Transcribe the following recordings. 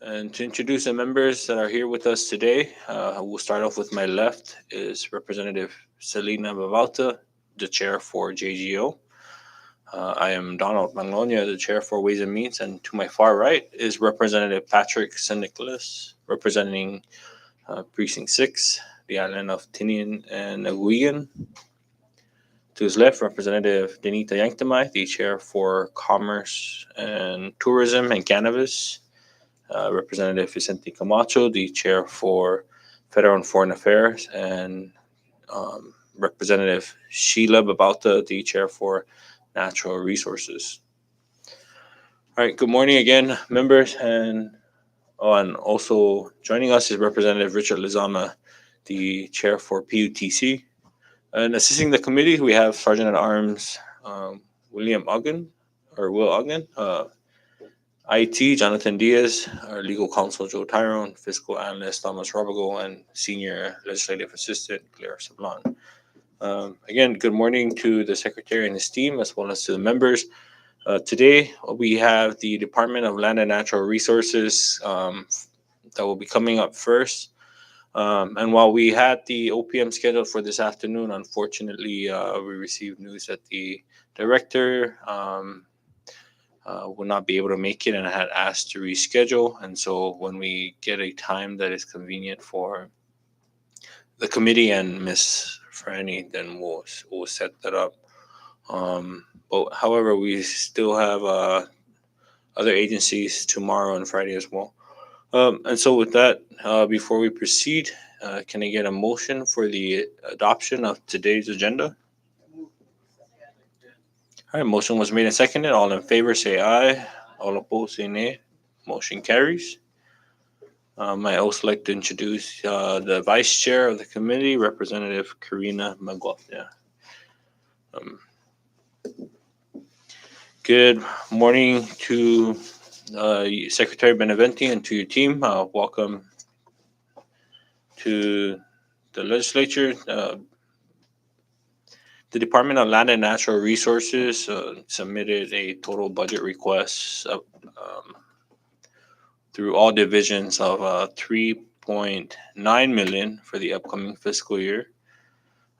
And to introduce the members that are here with us today, we'll start off with my left is Representative Selena Bavalta, the chair for JGO. I am Donald Magnolia, the chair for Ways and Means, and to my far right is Representative Patrick St. Nicholas, representing Precinct 6, the island of Tinian and Aguigan. To his left, Representative Denita Yanktamai, the chair for Commerce and Tourism and Cannabis. Representative Vicente Camacho, the chair for Federal and Foreign Affairs, and Representative Sheila Babalta, the chair for Natural Resources. All right, good morning again, members, and also joining us is Representative Richard Lizama, the chair for PUTC. And assisting the committee, we have Sergeant at Arms Will Ogden, IT, Jonathan Diaz, our legal counsel, Joe Tyrone, fiscal analyst, Thomas Robigo, and senior legislative assistant, Claire Sablon. Again, good morning to the secretary and his team, as well as to the members. Today, we have the Department of Land and Natural Resources that will be coming up first. And while we had the OPM scheduled for this afternoon, unfortunately, we received news that the director would not be able to make it and had asked to reschedule. And so when we get a time that is convenient for the committee and Miss Franny, then we'll set that up. But however, we still have other agencies tomorrow and Friday as well. And so with that, before we proceed, can I get a motion for the adoption of today's agenda? All right, motion was made and seconded. All in favor say aye. All opposed say nay. Motion carries. I also like to introduce the vice chair of the committee, Representative Karina Magwafia. Good morning to Secretary Beneventi and to your team. Welcome to the legislature. The Department of Land and Natural Resources submitted a total budget request through all divisions of $3.9 million for the upcoming fiscal year.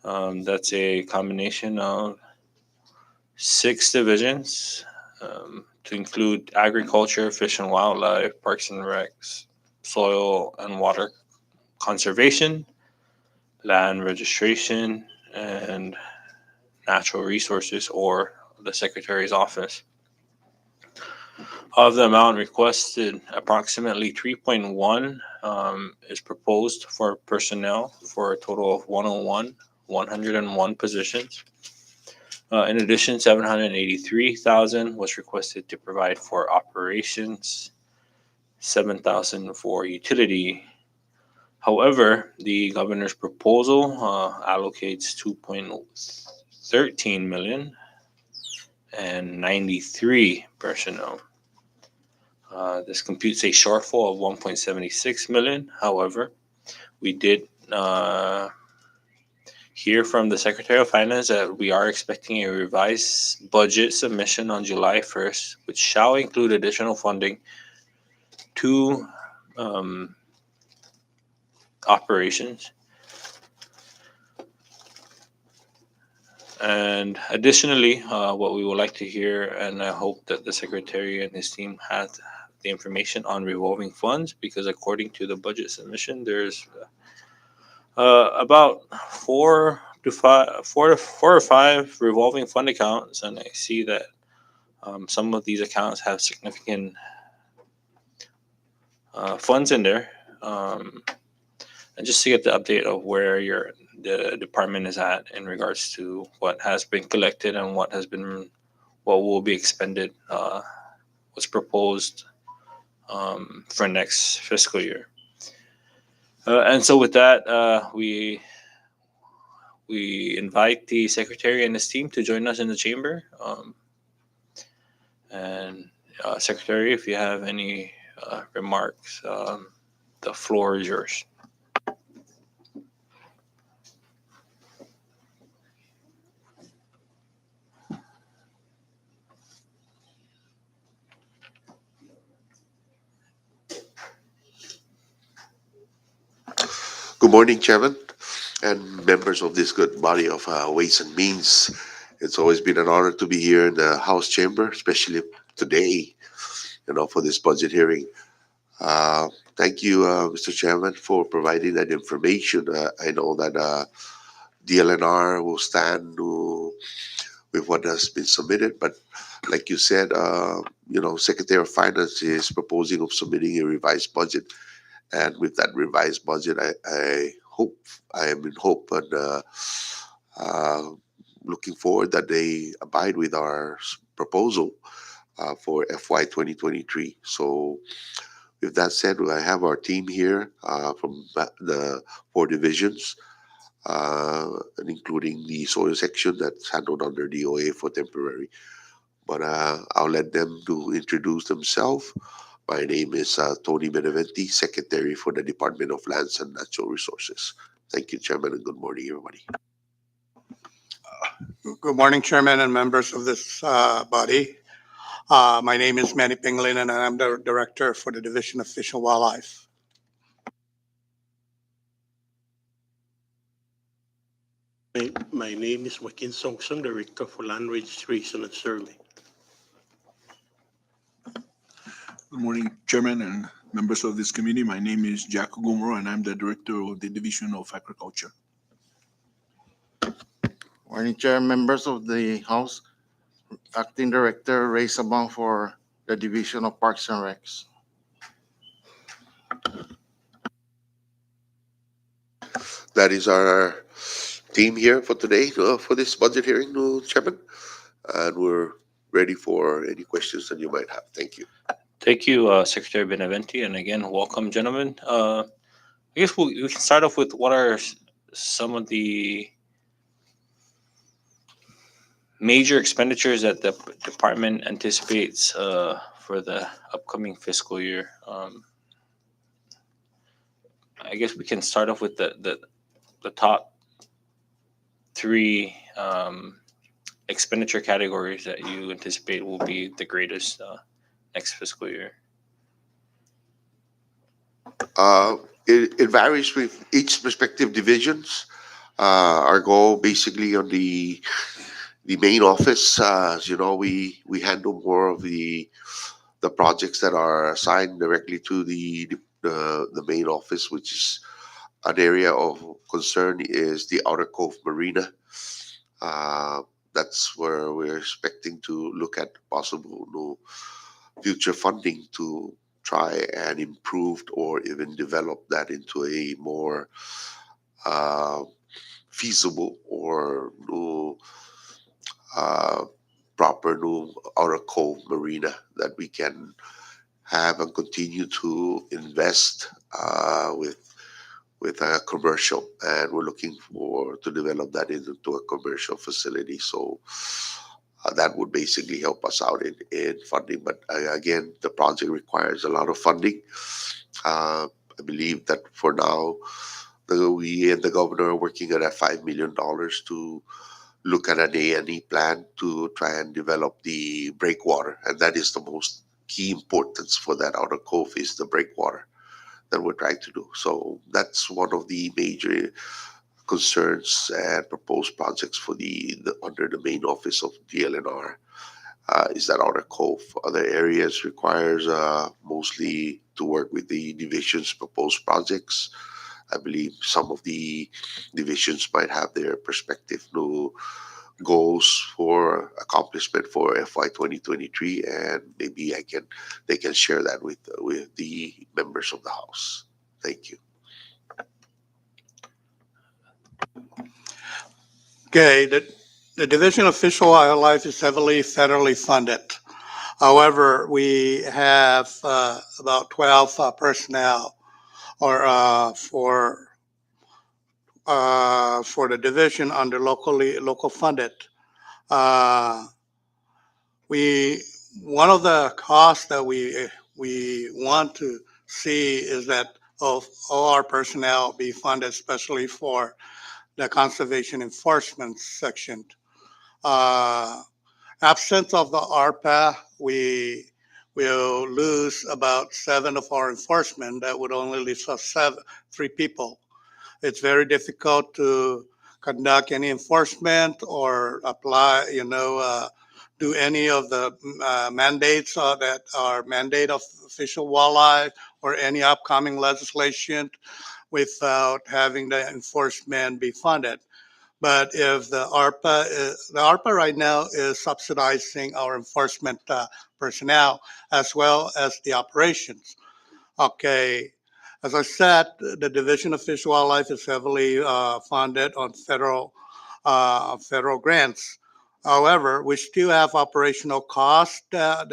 That's a combination of 6 divisions to include agriculture, fish and wildlife, parks and recs, soil and water conservation, land registration, and natural resources, or the Secretary's office. Of the amount requested, approximately 3.1 is proposed for personnel for a total of 101 positions. In addition, 783,000 was requested to provide for operations, 7,000 for utility. However, the governor's proposal allocates 2.13 million and 93 personnel. This computes a shortfall of 1.76 million. However, we did hear from the Secretary of Finance that we are expecting a revised budget submission on July 1st, which shall include additional funding to operations. And additionally, what we would like to hear, and I hope that the Secretary and his team had the information on revolving funds, because according to the budget submission, there's about 4 or 5 revolving fund accounts, and I see that some of these accounts have significant funds in there. And just to get the update of where the department is at in regards to what has been collected and what will be expended, what's proposed for next fiscal year. And so with that, we invite the secretary and his team to join us in the chamber. And Secretary, if you have any remarks, the floor is yours. Good morning, Chairman, and members of this good body of Ways and Means. It's always been an honor to be here in the House chamber, especially today, for this budget hearing. Uh, Thank you, Mr. Chairman, for providing that information. I know that DLNR will stand with what has been submitted, but like you said, Secretary of Finance is proposing of submitting a revised budget. And with that revised budget, I am in hope and uh, looking forward that they abide with our proposal for FY 2023. So, with that said, I have our team here from the four divisions, and including the soil section that's handled under DOA for temporary. But I'll let them to introduce themselves. My name is Tony Beneventi, Secretary for the Department of Lands and Natural Resources. Thank you, Chairman, and good morning, everybody. Good morning, Chairman and members of this body. My name is Manny Pinglin, and I'm the Director for the Division of Fish and Wildlife. My name is Joaquin Songsong, Director for Land Registration and Survey. Good morning, Chairman and members of this committee. My name is Jack Gumro, and I'm the Director of the Division of Agriculture. Morning, Chair, members of the House. Acting Director Ray Sabang for the Division of Parks and Recs. That is our team here for today for this budget hearing, Chairman. And we're ready for any questions that you might have. Thank you. Thank you, Secretary Beneventi, and again, welcome, gentlemen. I guess we can start off with what are some of the major expenditures that the department anticipates for the upcoming fiscal year. I guess we can start off with the top three expenditure categories that you anticipate will be the greatest next fiscal year. It varies with each respective divisions. Our goal basically on the main office, as you know, we handle more of the projects that are assigned directly to the main office, which is an area of concern is the Outer Cove Marina. That's where we're expecting to look at possible future funding to try and improve or even develop that into a more feasible or proper new Outer Cove Marina that we can have and continue to invest with a commercial, and we're looking for to develop that into a commercial facility. So that would basically help us out in funding. But again, the project requires a lot of funding. I believe that for now, we and the governor are working at $5 million to look at an A&E plan to try and develop the breakwater, and that is the most key importance for that outer cove is the breakwater that we're trying to do. So that's one of the major concerns and proposed projects for the under the main office of DLNR is that outer cove. Other areas requires mostly to work with the division's proposed projects. I believe some of the divisions might have their perspective new goals for accomplishment for FY 2023, and maybe they can share that with the members of the House. Thank you. Okay, the Division of Fish and Wildlife is heavily federally funded. However, we have about 12 personnel or for the division under local funded. One of the costs that we want to see is that of all our personnel be funded, especially for the conservation enforcement section. Absent of the ARPA, we will lose about 7 of our enforcement. That would only leave us 3 people. it's very difficult to conduct any enforcement or apply, do any of the mandates that are mandate of Fish and Wildlife or any upcoming legislation without having the enforcement be funded. But if the ARPA right now is subsidizing our enforcement personnel as well as the operations. Okay, as I said, the Division of Fish and Wildlife is heavily funded on federal grants. However, we still have operational costs that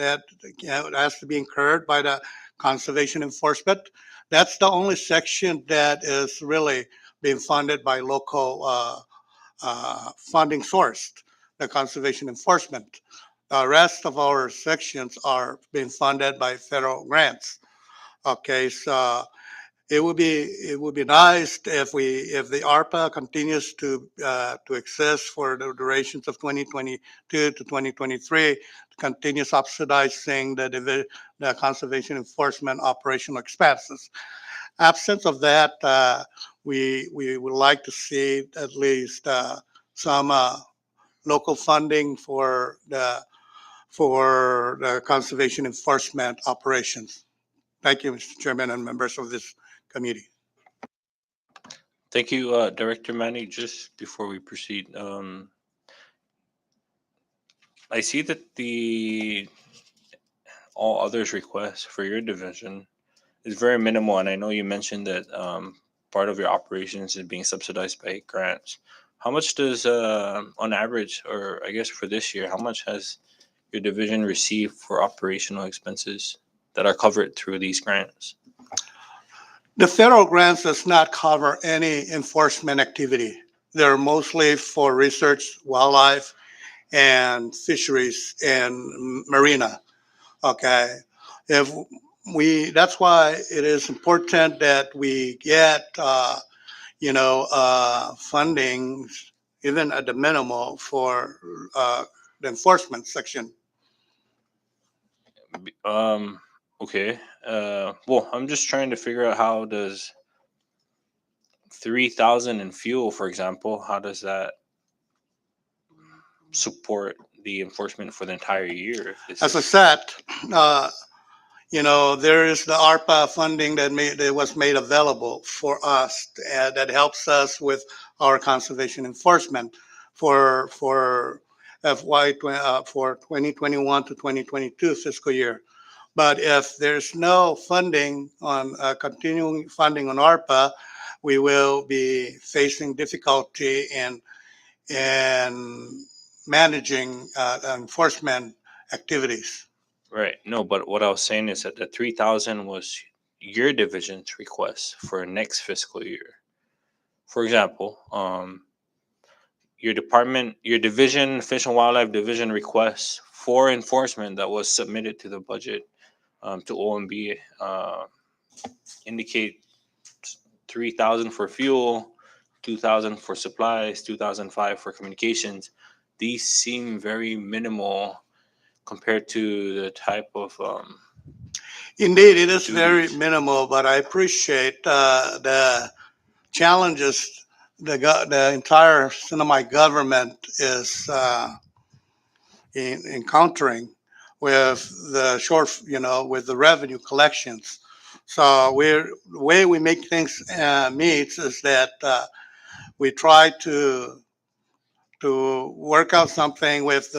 has to be incurred by the conservation enforcement. That's the only section that is really being funded by local funding source, the conservation enforcement. The rest of our sections are being funded by federal grants. Okay, so it would be nice if the ARPA continues to exist for the durations of 2022 to 2023, to continue subsidizing the conservation enforcement operational expenses. Absence of that, we would like to see at least some local funding for the conservation enforcement operations. Thank you, Mr. Chairman and members of this committee. Thank you, Director Manny. Just before we proceed, I see that the all others request for your division is very minimal, and I know you mentioned that part of your operations is being subsidized by grants. How much does, on average, or I guess for this year, how much has your division received for operational expenses that are covered through these grants? The federal grants does not cover any enforcement activity. They're mostly for research, wildlife, and fisheries and marina. Okay, if that's why it is important that we get funding even at the minimal for the enforcement section. Okay. Well, I'm just trying to figure out how does 3,000 in fuel, for example, how does that support the enforcement for the entire year? As I said, uh, there is the ARPA funding that was made available for us that helps us with our conservation enforcement for for 2021 to 2022 fiscal year. But if there's no funding on continuing funding on ARPA, we will be facing difficulty in managing enforcement activities. Right. No, but what I was saying is that the 3,000 was your division's request for next fiscal year. For example, your division, Fish and Wildlife Division request for enforcement that was submitted to the budget to OMB indicate 3,000 for fuel, 2,000 for supplies, 2,005 for communications. These seem very minimal compared to the type of Indeed, it is very duties. minimal, but I appreciate the challenges the entire Sinai government is encountering with with the revenue collections. So the way we make things meet is that we try to work out something with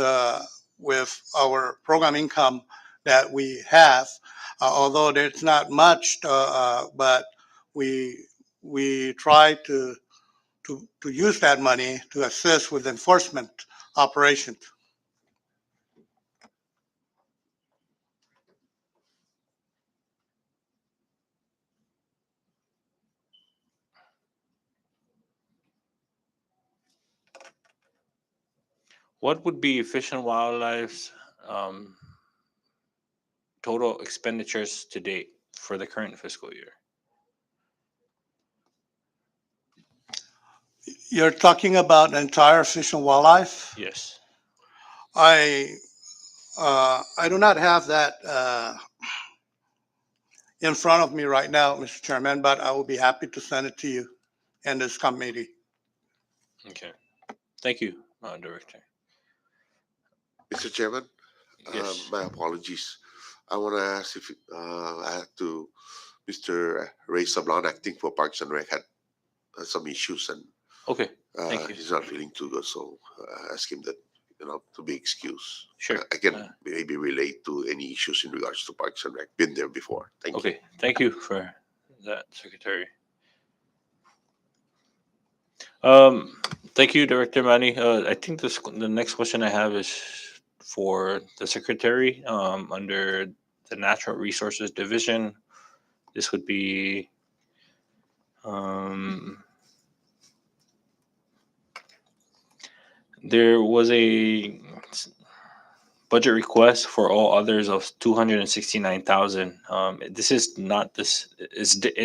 our program income that we have, although there's not much, but we we try to use that money to assist with enforcement operations. What would be Fish and Wildlife's um, total expenditures to date for the current fiscal year? You're talking about the entire Fish and Wildlife. Yes. I I do not have that in front of me right now, Mr. Chairman, but I will be happy to send it to you in this committee. Okay. Thank you, Director. Mr. Chairman, Yes. my apologies. I want to ask if I had to, Mr. Ray Sablan, acting for Parks and Rec, had some issues and Okay. Thank you. he's not feeling too good. So ask him that, to be excused. Sure. I can maybe relate to any issues in regards to Parks and Rec. Been there before. Thank you. Okay. Thank you for that, Secretary. Um, Thank you, Director Manny. I think the next question I have is for the Secretary. Under the Natural Resources Division, this would be um, there was a budget request for all others of 269,000. This is not this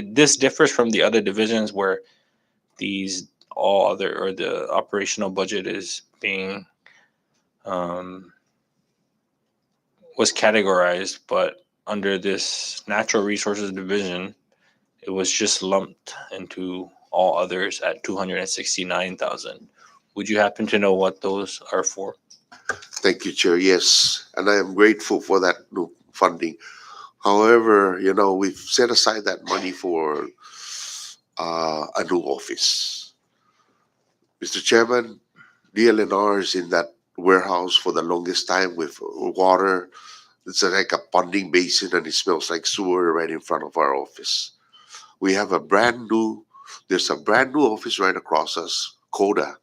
this differs from the other divisions where these all other or the operational budget is being um, was categorized, but under this natural resources division, it was just lumped into all others at 269,000. Would you happen to know what those are for? Thank you, Chair. Yes, and I am grateful for that new funding. However, we've set aside that money for a new office. Mr. Chairman, DLNR is in that warehouse for the longest time with water. It's like a ponding basin and it smells like sewer right in front of our office. We have there's a brand new office right across us, Coda.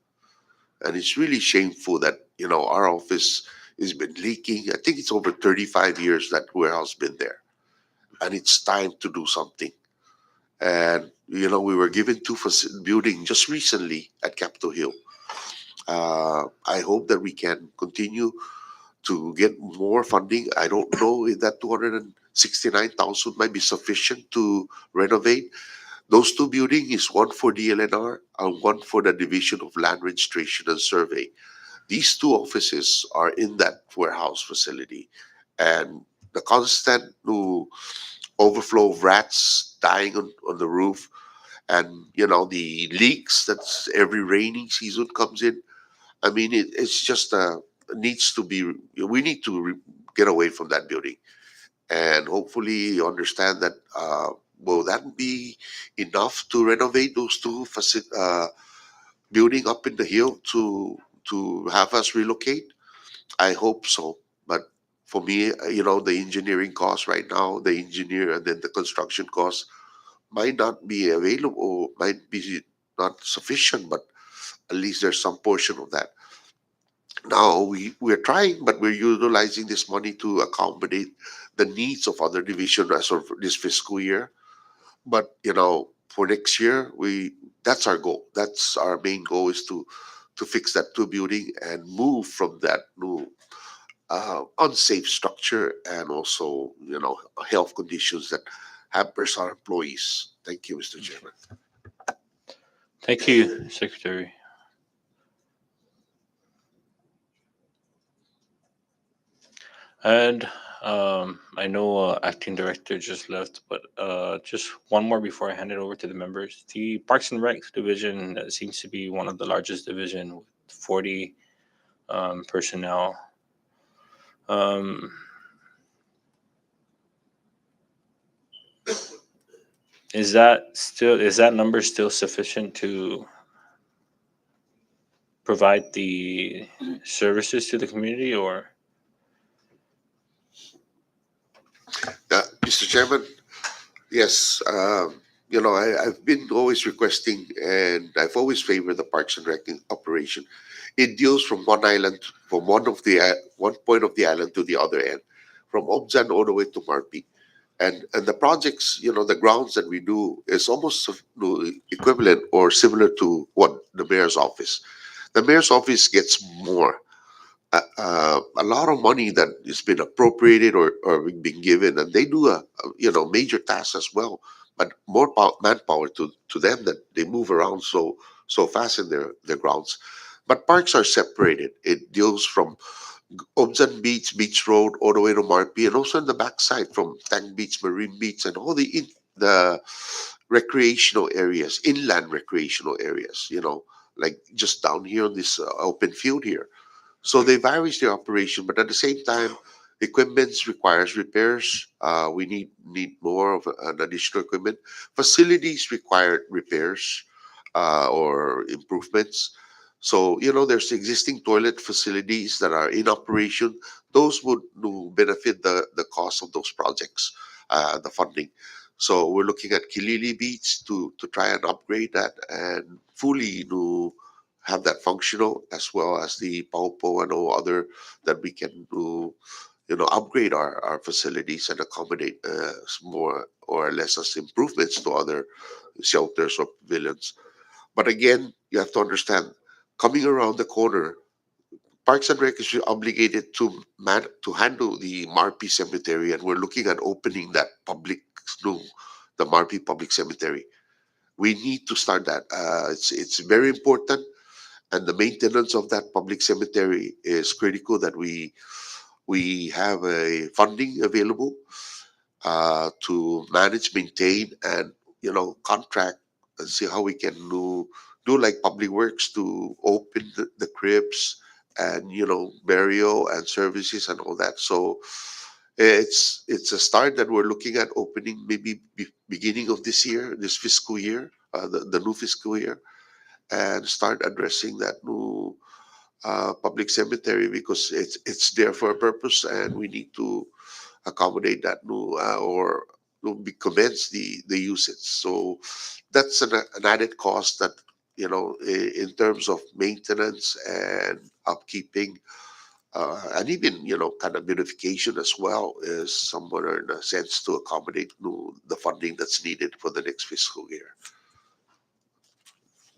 And it's really shameful that, our office has been leaking. I think it's over 35 years that warehouse been there. And it's time to do something. And, we were given two building just recently at Capitol Hill. I hope that we can continue to get more funding. I don't know if that 269,000 might be sufficient to renovate. Those two buildings is one for DLNR and one for the Division of Land Registration and Survey. These two offices are in that warehouse facility, and the constant overflow of rats dying on the roof, and the leaks that's every raining season comes in. I mean, it's just needs to be. We need to get away from that building, and hopefully you understand that. Will that be enough to renovate those two building up in the hill to have us relocate? I hope so. But for me, the engineering cost right now, the engineer and then the construction cost might not be available, might be not sufficient, but at least there's some portion of that. Now we're trying, but we're utilizing this money to accommodate the needs of other division as of this fiscal year. But for next year, we that's our goal. That's our main goal is to fix that two building and move from that new unsafe structure and also health conditions that hampers our employees. Thank you, Mr. Chairman. Thank you, Secretary. And I know acting director just left, but just one more before I hand it over to the members. The Parks and Recs division seems to be one of the largest division with 40 personnel. Um, is that number still sufficient to provide the services to the community, or? Mr. Chairman, yes, I've been always requesting and I've always favored the Parks and Rec operation. It deals from one island, from one point of the island to the other end, from Objan all the way to Marpi. And the projects, the grounds that we do is almost equivalent or similar to what the mayor's office. The mayor's office gets more. A lot of money that has been appropriated or been given, and they do a major task as well. But more manpower to them that they move around so fast in their grounds. But parks are separated. It deals from Obsan Beach, Beach Road, all the way to Marpi, and also in the backside from Tang Beach, Marine Beach, and all the recreational areas, inland recreational areas, like just down here on this open field here. So they varies their operation, but at the same time, equipment requires repairs. We need more of an additional equipment. Facilities require repairs or improvements. So there's existing toilet facilities that are in operation. Those would benefit the cost of those projects, the funding. So we're looking at Kilili Beach to try and upgrade that and fully have that functional, as well as the Paupo and all other that we can do, upgrade our facilities and accommodate more or less as improvements to other shelters or pavilions. But again, you have to understand, coming around the corner, Parks and Rec is obligated to handle the Marpi Cemetery, and we're looking at opening that no, the Marpi Public Cemetery. We need to start that. It's very important, and the maintenance of that public cemetery is critical. That we have a funding available to manage, maintain, and contract and see how we can do like public works to open the crypts and burial and services and all that. So it's a start that we're looking at opening maybe beginning of this year, this fiscal year, the new fiscal year, and start addressing that new public cemetery, because it's there for a purpose, and we need to accommodate that new or commence the usage. So that's an added cost that in terms of maintenance and upkeeping, and even kind of beautification as well, is somewhere in a sense to accommodate the funding that's needed for the next fiscal year.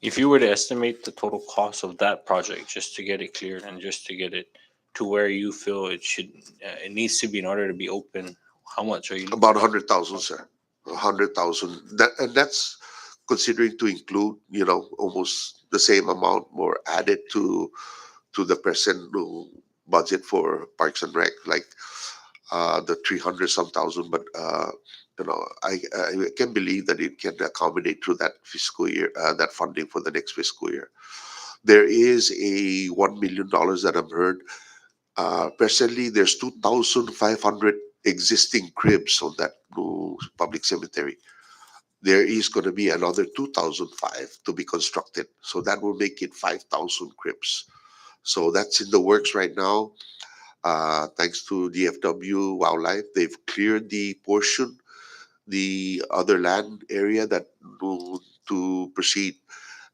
If you were to estimate the total cost of that project just to get it cleared and just to get it to where you feel it needs to be in order to be open, how much are you looking? About 100,000, sir. 100,000. That's considering to include, almost the same amount more added to the present budget for Parks and Rec, like the 300 some thousand. But I can believe that it can accommodate through that fiscal year, that funding for the next fiscal year. There is a $1 million that I've heard. Presently, there's 2,500 existing cribs on that new public cemetery. There is going to be another 2,005 to be constructed. So that will make it 5,000 cribs. So that's in the works right now. Thanks to DFW Wildlife, they've cleared the portion, the other land area that to proceed.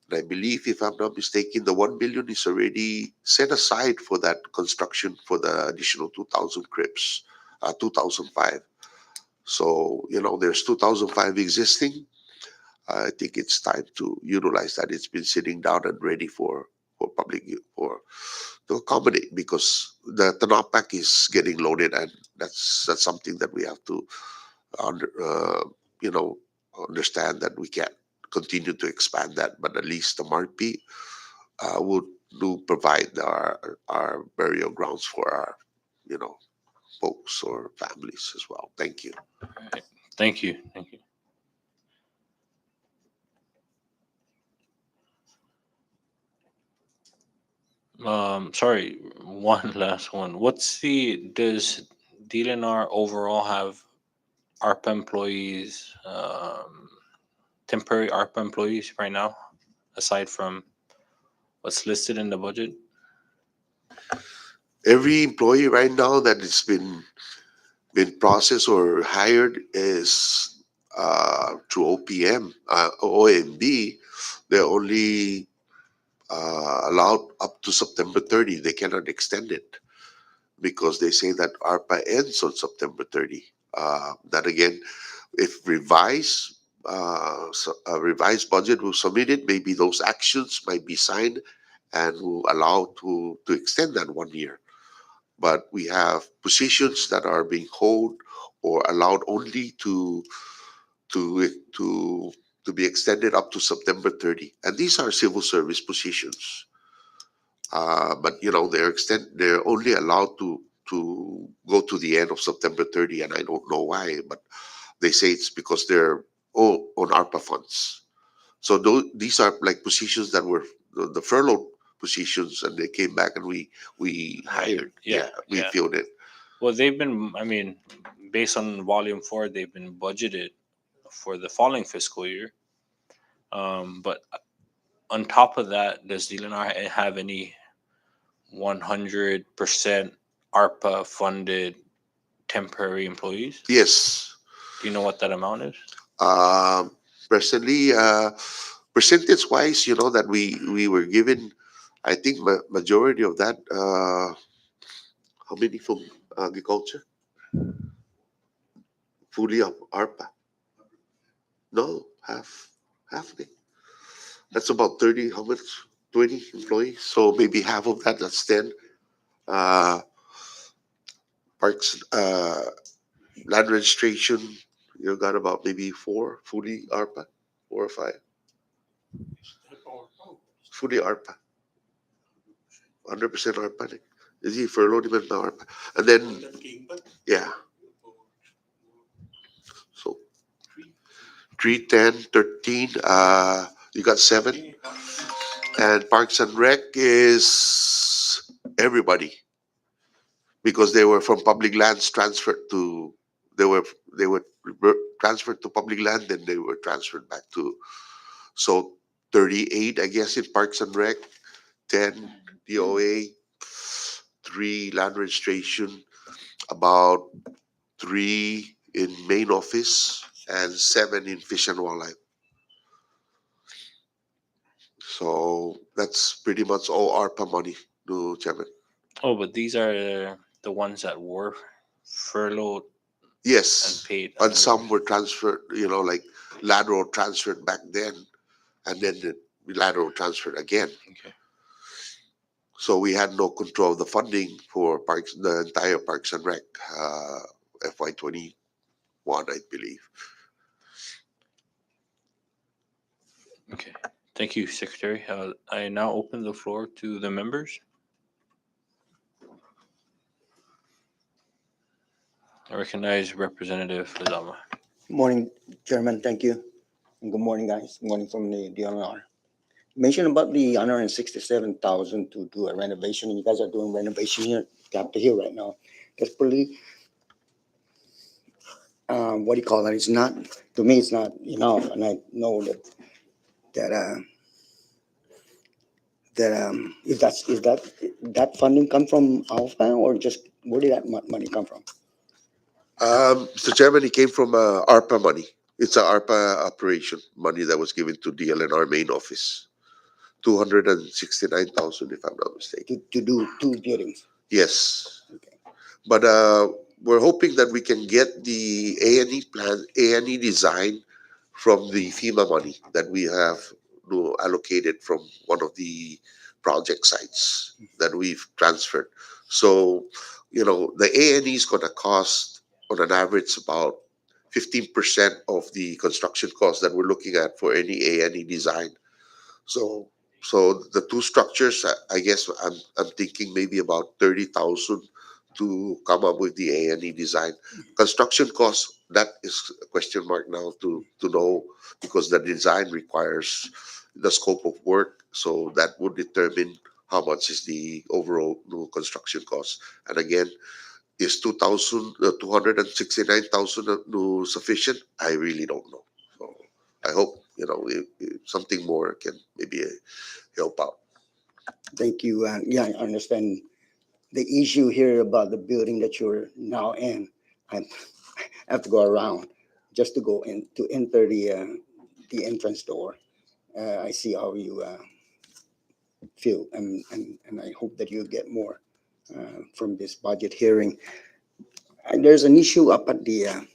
And I believe, if I'm not mistaken, the 1 billion is already set aside for that construction for the additional 2,000 cribs, 2,005. So, there's 2,005 existing. I think it's time to utilize that. It's been sitting down and ready for public for to accommodate, because the Tanapak is getting loaded, and that's something that we have to under, you know understand, that we can't continue to expand that, but at least the Marpi would do provide our burial grounds for our folks or families as well. Thank you. Right. Thank you. Thank you. Sorry, one last one. Does DLNR overall have ARPA employees, temporary ARPA employees right now, aside from what's listed in the budget? Every employee right now that has been processed or hired is through OPM, OMB. They're only allowed up to September 30. They cannot extend it because they say that ARPA ends on September 30. That again, if a revised budget will submitted, maybe those actions might be signed and will allow to extend that 1 year. But we have positions that are being held or allowed only to to to be extended up to September 30, and these are civil service positions. But they're only allowed to go to the end of September 30, and I don't know why, but they say it's because they're on ARPA funds. So these are like positions that were the furloughed positions, and they came back and we hired. Yeah, We yeah. filled it. Well, they've been, I mean, based on volume four, they've been budgeted for the following fiscal year. But on top of that, does DLNR have any 100% ARPA funded temporary employees? Yes. Do you know what that amount is? Um, Presently, percentage wise, that we were given, I think majority of that. How many from agriculture? Fully of ARPA. No, half of it. That's about 30. How much? 20 employees. So maybe half of that. That's 10. Uh, Parks, land registration. You got about maybe four fully ARPA, 4 or 5 fully ARPA. 100% ARPA. Is he furloughed even now ARPA? And then yeah, so 3, 10, 13. You got 7, and Parks and Rec is everybody because they were from public lands transferred to they were transferred to public land, then they were transferred back to, so 38 I guess in Parks and Rec, 10 DOA, 3 land registration, about 3 in main office, and 7 in fish and wildlife. So that's pretty much all ARPA money, no, Chairman. Oh, but these are the ones that were furloughed and Yes, paid. and some were transferred, like lateral transferred back then, and then the lateral transferred again. Okay. So we had no control of the funding for parks, the entire Parks and Rec, FY 21, I believe. Okay. Thank you, Secretary. I now open the floor to the members. I recognize Representative Lizama. Morning, Chairman. Thank you. And good morning, guys. Good morning from the DLNR. Mention about the 167,000 to do a renovation. You guys are doing renovation here, Capitol Hill right now. That's pretty, what do you call that? It's not, to me, it's not enough. And I know that, is that funding come from Alpha or just, where did that money come from? Mr. Chairman, it came from ARPA money. It's a ARPA operation money that was given to DLNR main office. 269,000, if I'm not mistaken. To do 2 buildings. Yes, Okay. but we're hoping that we can get the A&E plan, A&E design from the FEMA money that we have allocated from one of the project sites that we've transferred. So, the A&E is going to cost on an average about 15% of the construction cost that we're looking at for any A&E design. So, the two structures, I guess I'm thinking maybe about 30,000 to come up with the A&E design. Construction cost, that is a question mark now to know, because the design requires the scope of work. So that would determine how much is the overall construction cost. And again, is 269,000 sufficient? I really don't know. So I hope, if something more can maybe help out. Thank you. Yeah, I understand the issue here about the building that you're now in. I have to go around just to go in to enter the entrance door. I see how you feel, and I hope that you get more from this budget hearing. And there's an issue up at the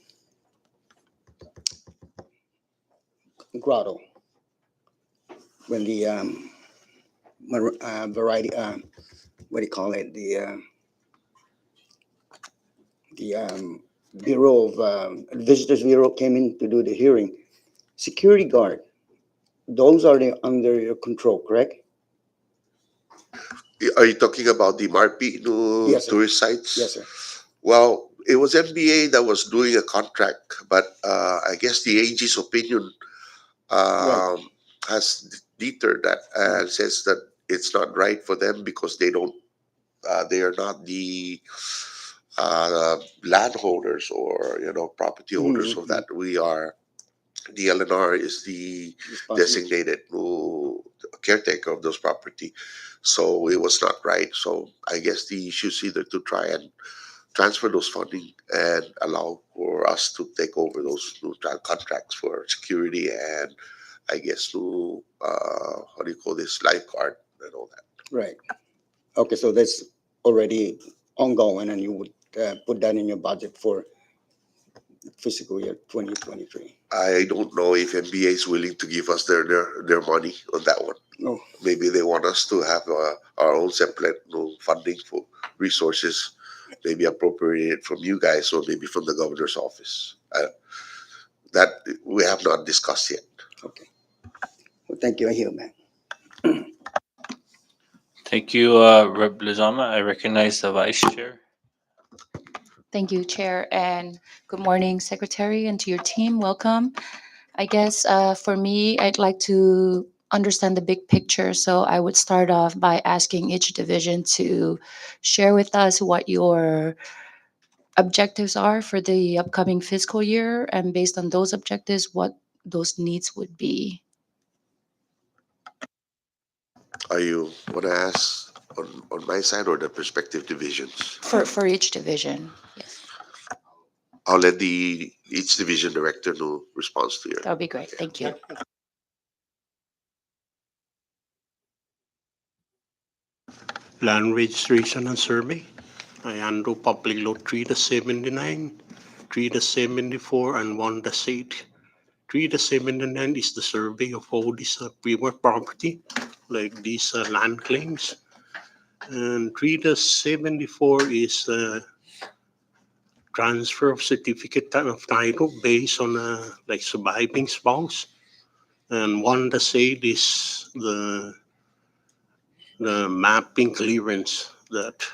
grotto when the variety, what do you call it? The Bureau of Visitors Bureau came in to do the hearing. Security guard, those are under your control, correct? Are you talking about the Marpi Yes, sir. tourist sites? Yes, sir. Well, it was MBA that was doing a contract, but I guess the AG's opinion Right. um, has deterred that and says that it's not right for them because they are not the landholders or property owners of Mm-hmm. that. We are DLNR is the Responsible. designated caretaker of those property, so it was not right. So I guess the issue is either to try and transfer those funding and allow for us to take over those new contracts for security and I guess to how do you call this lifeguard and all that. Right. Okay, so that's already ongoing, and you would put that in your budget for fiscal year 2023. I don't know if MBA is willing to give us their money on that one. No. Maybe they want us to have our own separate funding for resources, maybe appropriated from you guys or maybe from the governor's office. That we have not discussed yet. Okay. Well, thank you. I hear, man. Thank you, Rep. Lizama. I recognize the Vice Chair. Thank you, Chair, and good morning, Secretary, and to your team. Welcome. I guess for me, I'd like to understand the big picture. So I would start off by asking each division to share with us what your objectives are for the upcoming fiscal year, and based on those objectives, what those needs would be. Are you want to ask on my side or the prospective divisions? For each division. Yes, I'll let the each division director know response to your. that would be great. Thank you. Land registration and survey. I handle public law 3-79, 3-74, and 1-8. 3-79 is the survey of all these pre-work property, like these land claims. And 3-74 is transfer of certificate of title based on like surviving spouse. And 1-8 is the mapping clearance that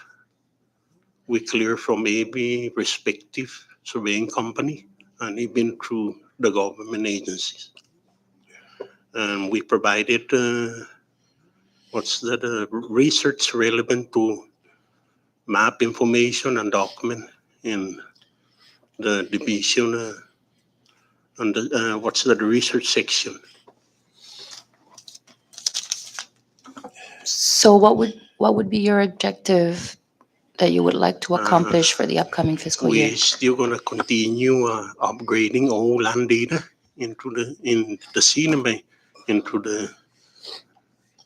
we clear from every respective surveying company and even through the government agencies. And we provided research relevant to map information and document in the division and the research section. So what would be your objective that you would like to accomplish for the upcoming fiscal year? We're still gonna continue upgrading all land data in the cinema, into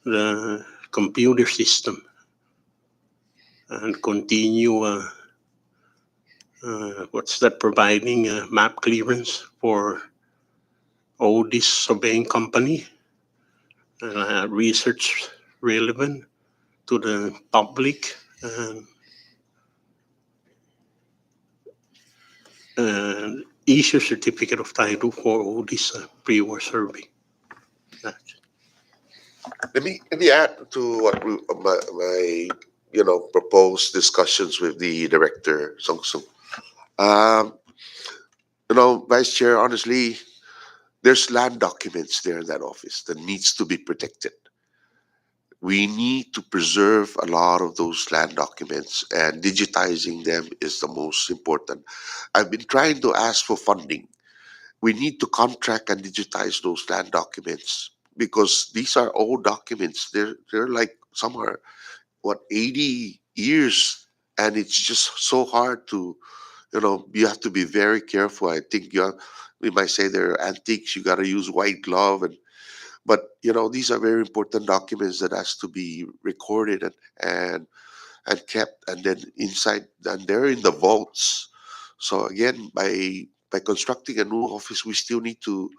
the computer system, and continue providing map clearance for all this surveying company, research relevant to the public, and issue certificate of title for all this pre-war survey. That's- Let me add to what my proposed discussions with the director Song Sung. Um, Vice Chair, honestly, there's land documents there in that office that needs to be protected. We need to preserve a lot of those land documents, and digitizing them is the most important. I've been trying to ask for funding. We need to contract and digitize those land documents because these are old documents. They're like some are 80 years, and it's just so hard to you have to be very careful. I think we might say they're antiques. You got to use white glove, but these are very important documents that has to be recorded and kept, and then inside, and they're in the vaults. So again, by constructing a new office, we still need to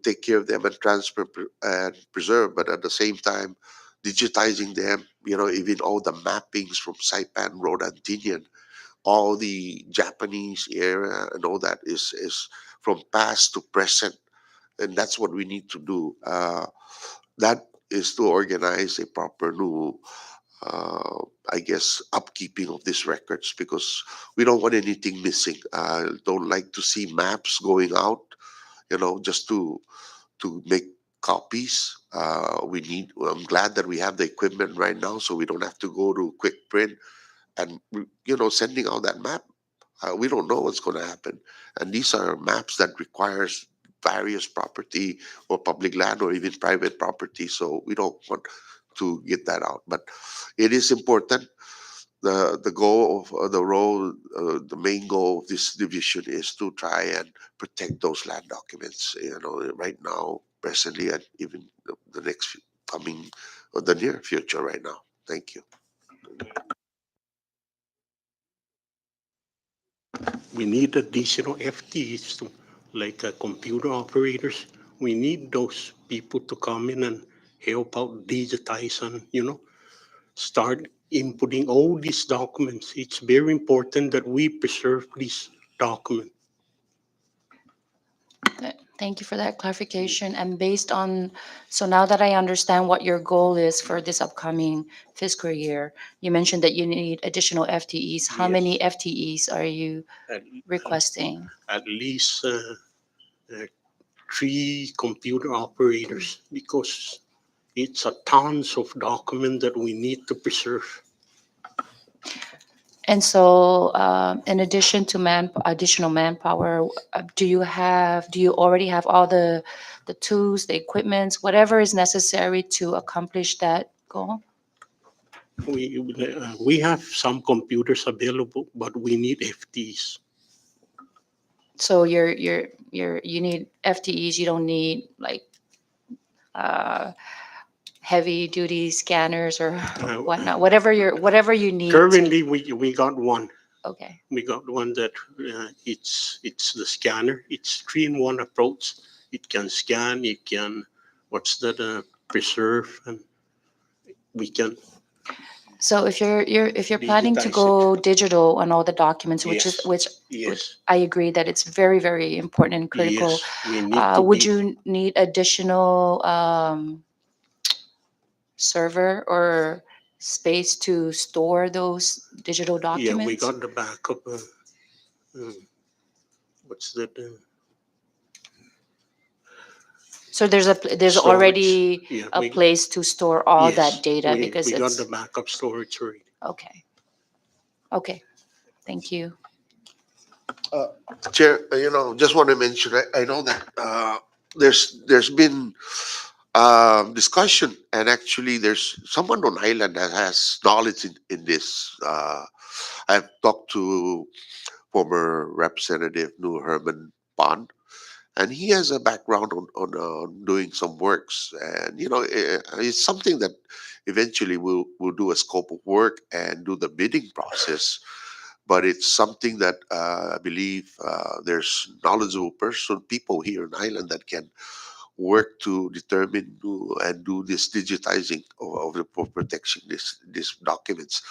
take care of them and transfer and preserve, but at the same time, digitizing them. Even all the mappings from Saipan Road and Tinian, all the Japanese era and all that is from past to present, and that's what we need to do. That is to organize a proper new I guess, upkeeping of these records because we don't want anything missing. Don't like to see maps going out, just to make copies. I'm glad that we have the equipment right now, so we don't have to go to quick print and sending out that map. We don't know what's going to happen, and these are maps that requires various property or public land or even private property. So we don't want to get that out, but it is important. The goal of the main goal of this division is to try and protect those land documents. Right now, presently, and even the next coming or the near future. Right now, thank you. We need additional FTEs to, like computer operators. We need those people to come in and help out digitize and, start inputting all these documents. It's very important that we preserve these documents. Thank you for that clarification. And based on, so now that I understand what your goal is for this upcoming fiscal year, you mentioned that you need additional FTEs. How many Yes. FTEs are you At, requesting? at least 3 computer operators because it's a tons of document that we need to preserve. And so, in addition to additional manpower, do you already have all the tools, the equipments, whatever is necessary to accomplish that goal? We have some computers available, but we need FTs. So you need FTEs, you don't need like uh, heavy duty scanners or whatnot, whatever you need to, Currently, we got one. okay. We got one that it's the scanner. It's 3-in-1 approach. It can scan. It can what's that preserve, and we can So if you're planning to digitize go digital on all the documents, which is Yes. which Yes. I agree that it's very, very important and critical. Yes. We need to Would be. you need additional server or space to store those digital Yeah, we documents? got the backup. What's that? So there's Storage. already Yeah, a place to store all that yes, data because we got the it's backup storage already. okay. Okay, thank you. Chair, just want to mention, I know that there's been discussion, and actually there's someone on island that has knowledge in this. I've talked to former Representative New Herman Bond, and he has a background on doing some works, and it's something that eventually we'll do a scope of work and do the bidding process. But it's something that I believe there's knowledgeable people here in Ireland that can work to determine and do this digitizing of the for protection these documents.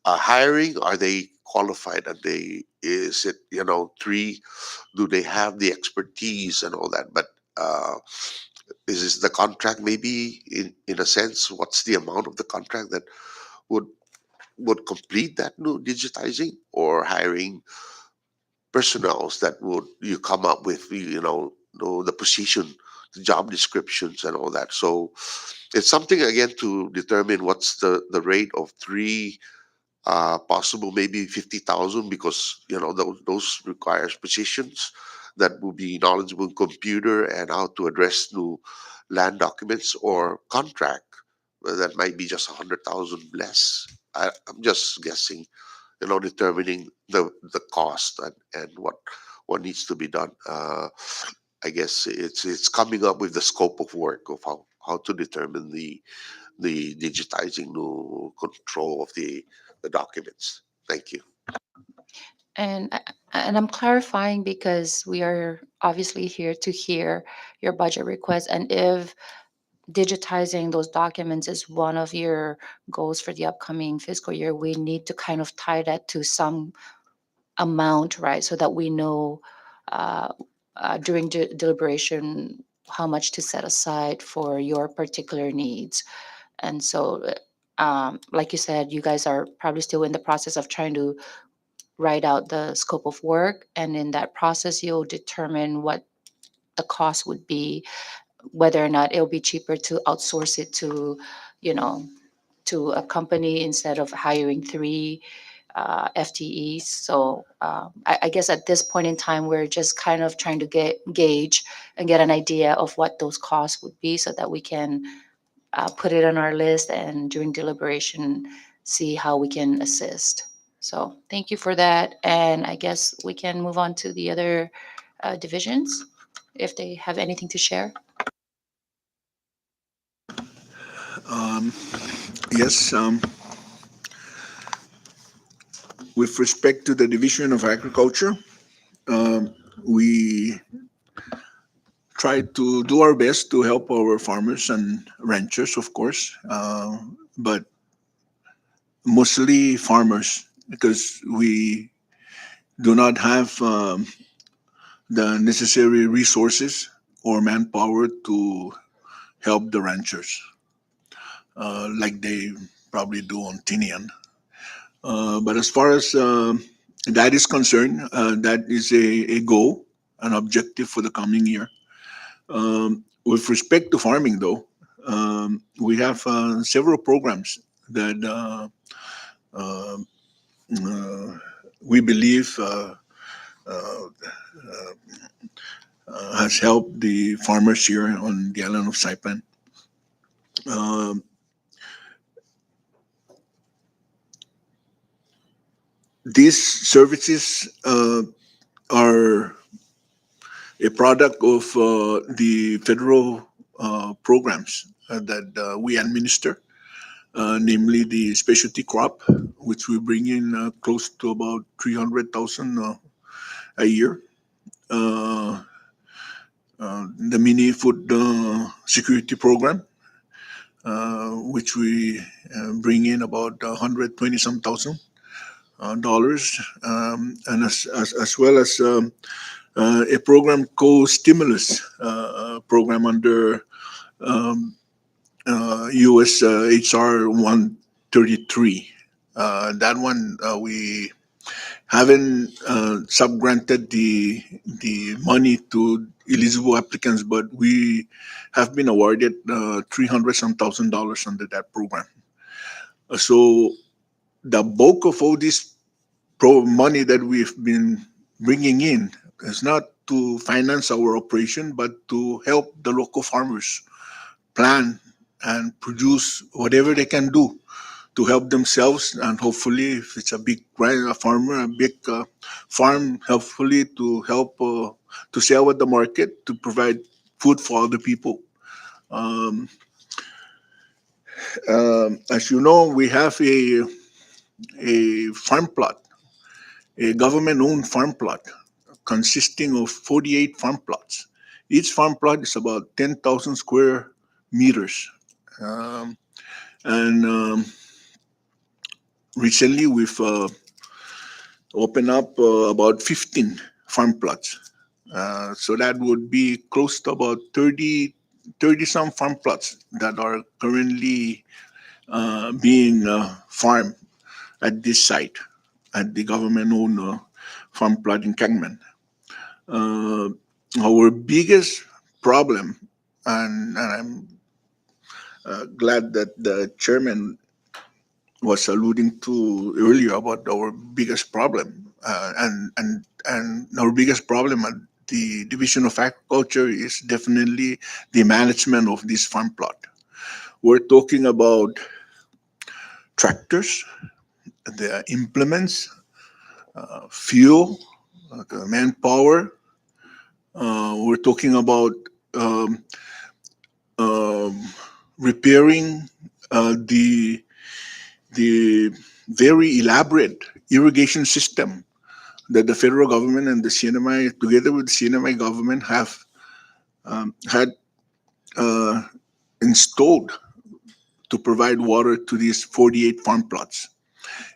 Hiring, are they qualified? Are they, is it, three, do they have the expertise and all that? But is this the contract, maybe in a sense, what's the amount of the contract that would complete that new digitizing, or hiring personnels that would you come up with, the position, the job descriptions and all that. So it's something again to determine what's the rate of three, possible maybe 50,000, because those requires positions that will be knowledgeable in computer and how to address new land documents, or contract that might be just 100,000 less. I'm just guessing, determining the cost, and what needs to be done. I guess it's coming up with the scope of work of how to determine the digitizing new control of the documents. Thank you. And I'm clarifying because we are obviously here to hear your budget request. And if digitizing those documents is one of your goals for the upcoming fiscal year, we need to kind of tie that to some amount, right? So that we know uh, during deliberation how much to set aside for your particular needs. And so Like you said, you guys are probably still in the process of trying to write out the scope of work, and in that process, you'll determine what the cost would be, whether or not it'll be cheaper to outsource it to, you know, to a company instead of hiring three FTEs. So I guess at this point in time, we're just kind of trying to gauge and get an idea of what those costs would be, so that we can put it on our list, and during deliberation, see how we can assist. So thank you for that. And I guess we can move on to the other divisions if they have anything to share. Um, Yes, with respect to the Division of Agriculture, we try to do our best to help our farmers and ranchers, of course, but mostly farmers, because we do not have the necessary resources or manpower to help the ranchers like they probably do on Tinian. But as far as that is concerned, that is a goal, an objective for the coming year. With respect to farming, though, we have several programs that uh, uh, we believe uh, has helped the farmers here on the island of Saipan. Um, these services are a product of the federal programs that we administer, namely the specialty crop, which we bring in close to about 300,000 a year. Uh, the mini food security program, which we bring in about 120 some thousand dollars, and as well as a program called stimulus program under US HR 133. That one we haven't subgranted the money to eligible applicants, but we have been awarded 300 some thousand dollars under that program. So the bulk of all this money that we've been bringing in is not to finance our operation, but to help the local farmers plan and produce whatever they can do to help themselves, and hopefully, if it's a big a farmer, a big farm, hopefully to help to sell at the market to provide food for other people. Um, as you know, we have a farm plot, a government-owned farm plot consisting of 48 farm plots. Each farm plot is about 10,000 square meters. Um, and recently, we've opened up about 15 farm plots. So that would be close to about 30 some farm plots that are currently being farmed at this site, at the government-owned farm plot in Kangman. Uh, our biggest problem, and I'm glad that the chairman was alluding to earlier about our biggest problem, and our biggest problem at the Division of Agriculture is definitely the management of this farm plot. We're talking about tractors, the implements, fuel, manpower. We're talking about um, um, repairing the very elaborate irrigation system that the federal government and the CNMI, together with the CNMI government, have had uh, installed to provide water to these 48 farm plots.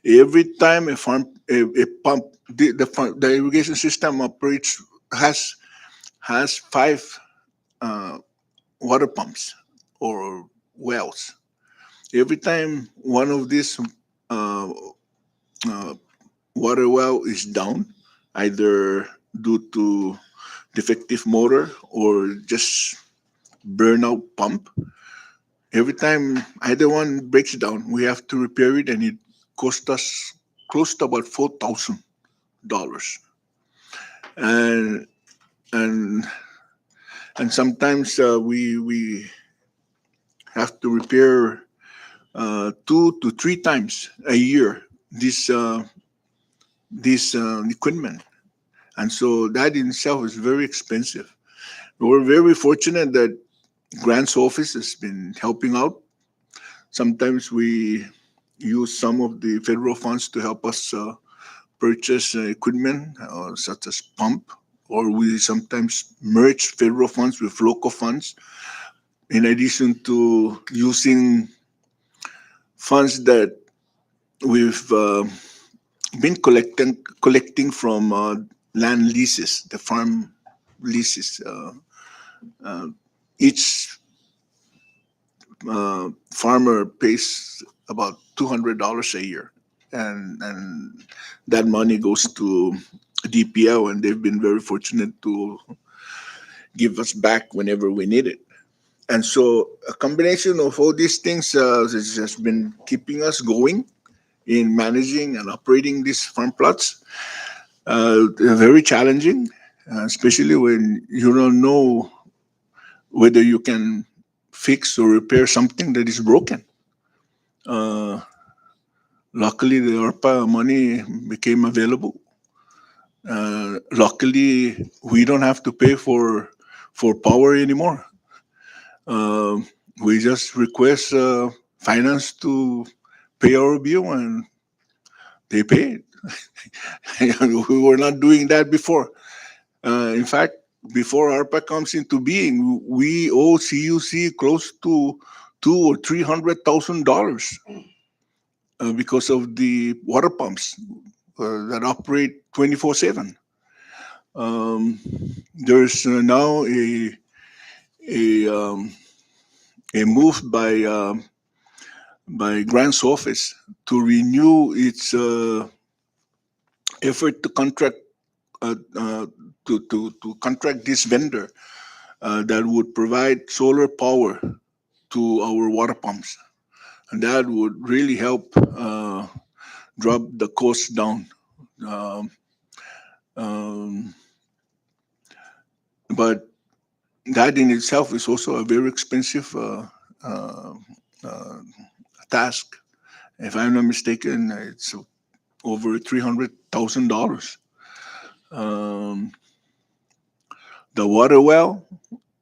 Every time a pump, the irrigation system operates has five uh, water pumps or wells. Every time one of these uh, uh, water well is down, either due to defective motor or just burnout pump, every time either one breaks down, we have to repair it, and it costs us close to about $4,000. And and and sometimes we have to repair 2 to 3 times a year this equipment, and so that in itself is very expensive. We're very fortunate that grants office has been helping out. Sometimes we use some of the federal funds to help us purchase equipment such as pump, or we sometimes merge federal funds with local funds, in addition to using funds that we've been collecting from land leases, the farm leases. Uh, each farmer pays about $200 a year, and that money goes to DPL, and they've been very fortunate to give us back whenever we need it. And so a combination of all these things has been keeping us going in managing and operating these farm plots. They're very challenging, especially when you don't know whether you can fix or repair something that is broken. Uh, Luckily, the ARPA money became available. Luckily, we don't have to pay for power anymore. Uh, we just request finance to pay our bill, and they pay it. We were not doing that before. In fact, before ARPA comes into being, we owe CUC close to $200,000 or $300,000 because of the water pumps that operate 24/7. There's now a um, a move by Grant's office to renew its effort to contract uh, uh, to contract this vendor that would provide solar power to our water pumps, and that would really help drop the cost down. Um, um, but that in itself is also a very expensive uh, uh, task. If I'm not mistaken, it's over $300,000. Um, the water well,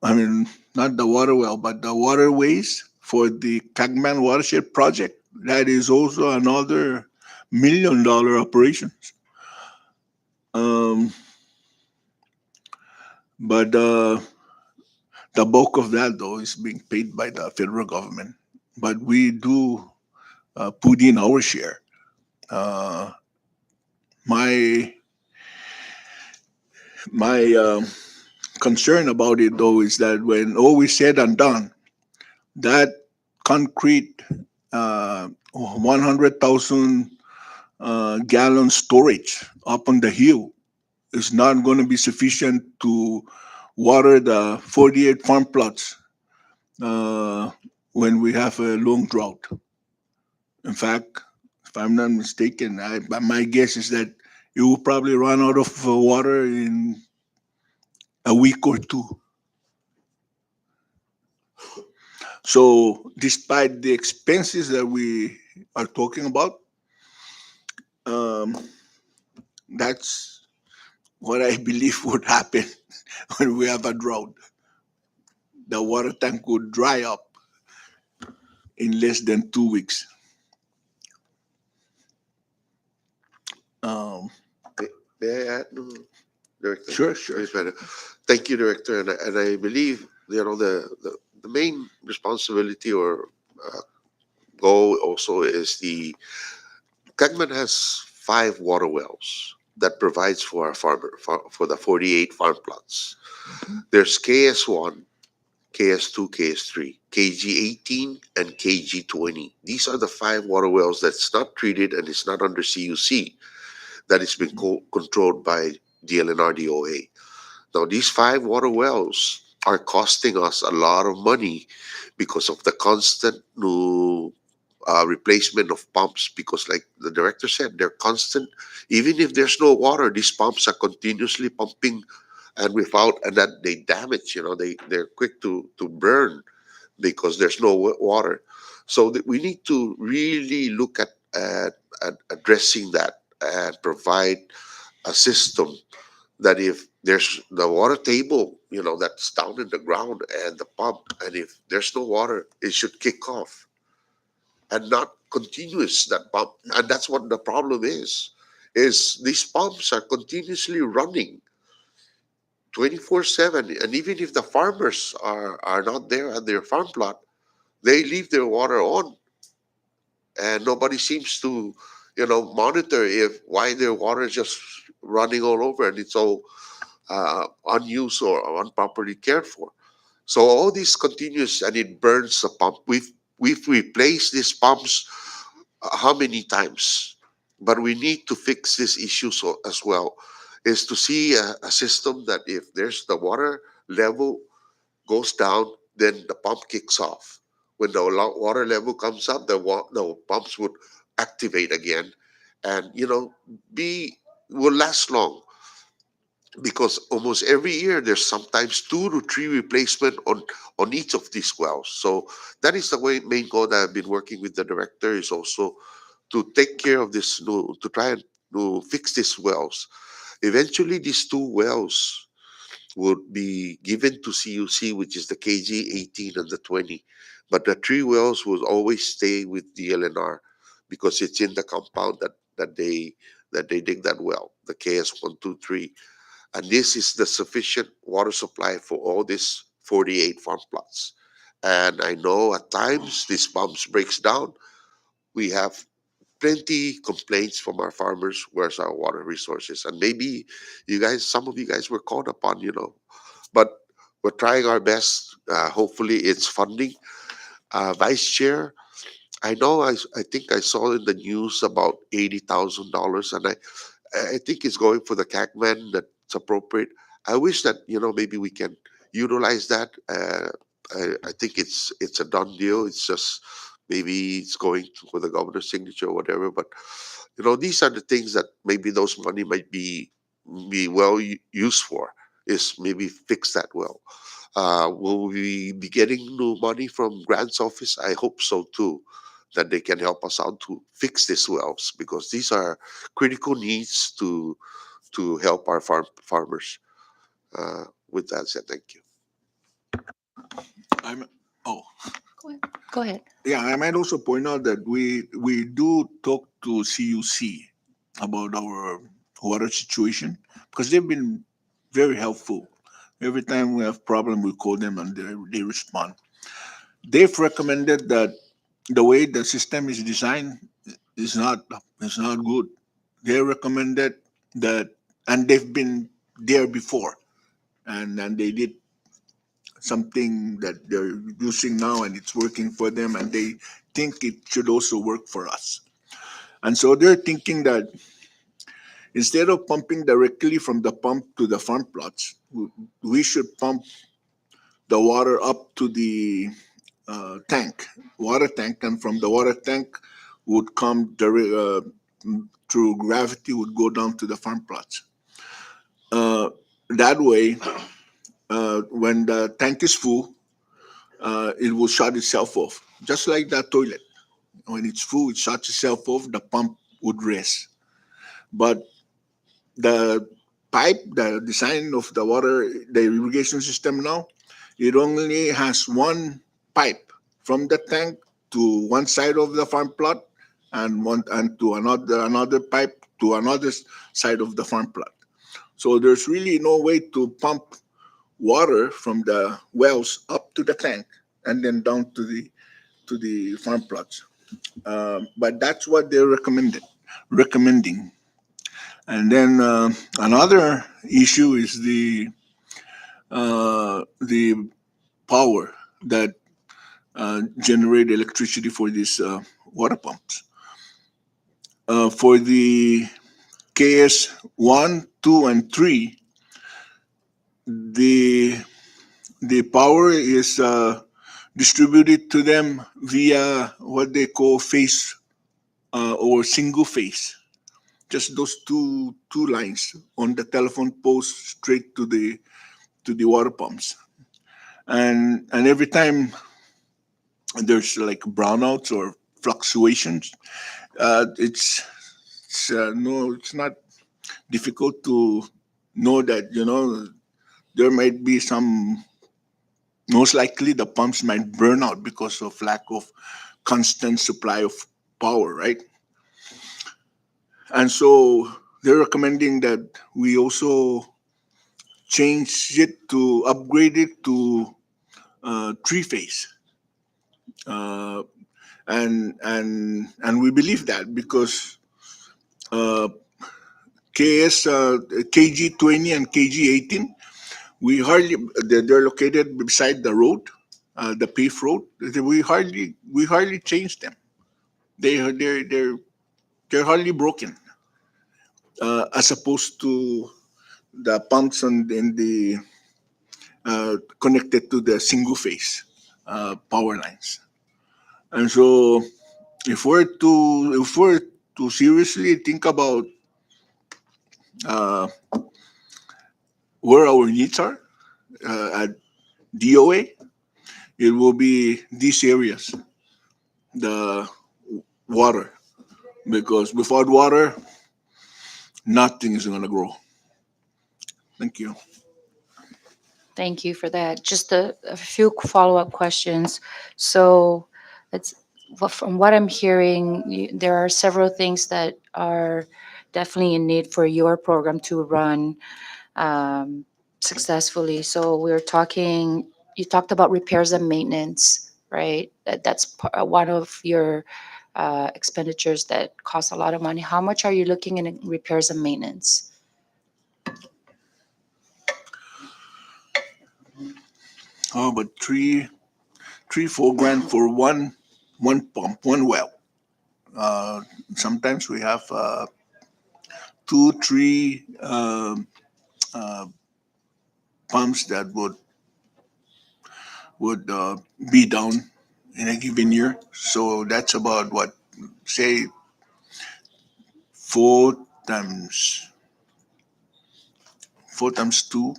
I mean, not the water well, but the waterways for the Cagman watershed project, that is also another $1 million operation. Um, but the bulk of that, though, is being paid by the federal government. But we do put in our share. Uh, my my concern about it, though, is that when all is said and done, that concrete 100,000 gallon storage up on the hill is not going to be sufficient to water the 48 farm plots uh, when we have a long drought. In fact, if I'm not mistaken, my guess is that it will probably run out of water in a week or two. So, despite the expenses that we are talking about, um, that's what I believe would happen when we have a drought. The water tank would dry up in less than 2 weeks. Um, May I add, Director? sure, sure. Please, Madam. Thank you, Director. And I believe the main responsibility or goal also is the Cagman has 5 water wells that provides for our farmer for the 48 farm plots. There's KS1, KS2, KS3, KG18, and KG20. These are the 5 water wells that's not treated and it's not under CUC that has been controlled by DLNR DOA. Now, these 5 water wells are costing us a lot of money because of the constant new replacement of pumps. Because, like the director said, they're constant. Even if there's no water, these pumps are continuously pumping, and without, and that they damage. They're quick to burn because there's no water. So that we need to really look at addressing that and provide a system that if there's the water table, that's down in the ground and the pump, and if there's no water, it should kick off and not continuous that pump. And that's what the problem is these pumps are continuously running 24/7. And even if the farmers are not there at their farm plot, they leave their water on, and nobody seems to monitor if why their water is just running all over and it's all unused or improperly cared for. So all this continuous, and it burns the pump. We've replaced these pumps how many times? But we need to fix this issue as well. Is to see a system that if there's the water level goes down, then the pump kicks off. When the water level comes up, the pumps would activate again, and be will last long, because almost every year there's sometimes 2 to 3 replacement on each of these wells. So that is the main goal that I've been working with the director, is also to take care of this, to try and to fix these wells. Eventually, these 2 wells would be given to CUC, which is the KG18 and the 20. But the 3 wells will always stay with DLNR because it's in the compound that they dig that well, the KS123. And this is the sufficient water supply for all these 48 farm plots. And I know at times these pumps breaks down. We have plenty complaints from our farmers. Where's our water resources? And maybe some of you guys were called upon, but we're trying our best. Hopefully, it's funding. Vice Chair, I know. I think I saw in the news about $80,000, and I think it's going for the CACMAN. That's appropriate. I wish that maybe we can utilize that. I think it's a done deal. It's just maybe it's going for the governor's signature or whatever. But these are the things that maybe those money might be well used for. Is maybe fix that well. Will we be getting new money from grants office? I hope so too, that they can help us out to fix these wells, because these are critical needs to help our farmers. With that said, thank you. I'm, oh, Go ahead. yeah, I might also point out that we do talk to CUC about our water situation, because they've been very helpful. Every time we have problem, we call them and they respond. They've recommended that the way the system is designed is not good. They recommended that, and they've been there before, and they did something that they're using now and it's working for them, and they think it should also work for us. And so they're thinking that instead of pumping directly from the pump to the farm plots, we should pump the water up to the water tank, and from the water tank would come through gravity, would go down to the farm plots. That way, when the tank is full, it will shut itself off, just like that toilet. When it's full, it shuts itself off. The pump would rest. But the the design of the irrigation system now, it only has one pipe from the tank to one side of the farm plot, and to another pipe to another side of the farm plot. So there's really no way to pump water from the wells up to the tank and then down to the farm plots. But that's what they're recommending. And then another issue is the power that generate electricity for these water pumps. For the KS 1, 2, and 3, the power is distributed to them via what they call phase or single phase. Just those two lines on the telephone post straight to the water pumps. And every time there's like brownouts or fluctuations, it's not difficult to know that there might be some. Most likely, the pumps might burn out because of lack of constant supply of power, right? And so they're recommending that we also change it to upgrade it to three phase. Uh, and we believe that because uh, KG 20 and KG 18, we hardly they're located beside the road, the paved road. We hardly change them. They're hardly broken, as opposed to the pumps in the connected to the single phase power lines. And so if we're to seriously think about uh, where our needs are at DOA, it will be these areas, the water, because without water, nothing is going to grow. Thank you. Thank you for that. Just a few follow-up questions. So, it's from what I'm hearing, there are several things that are definitely in need for your program to run successfully. So we're talking. You talked about repairs and maintenance, right? That's one of your expenditures that costs a lot of money. How much are you looking in repairs and maintenance? Oh, but 4 grand for one pump, one well. Uh, Sometimes we have two, three uh, pumps that would be down in a given year. So that's about what, say, four times 2.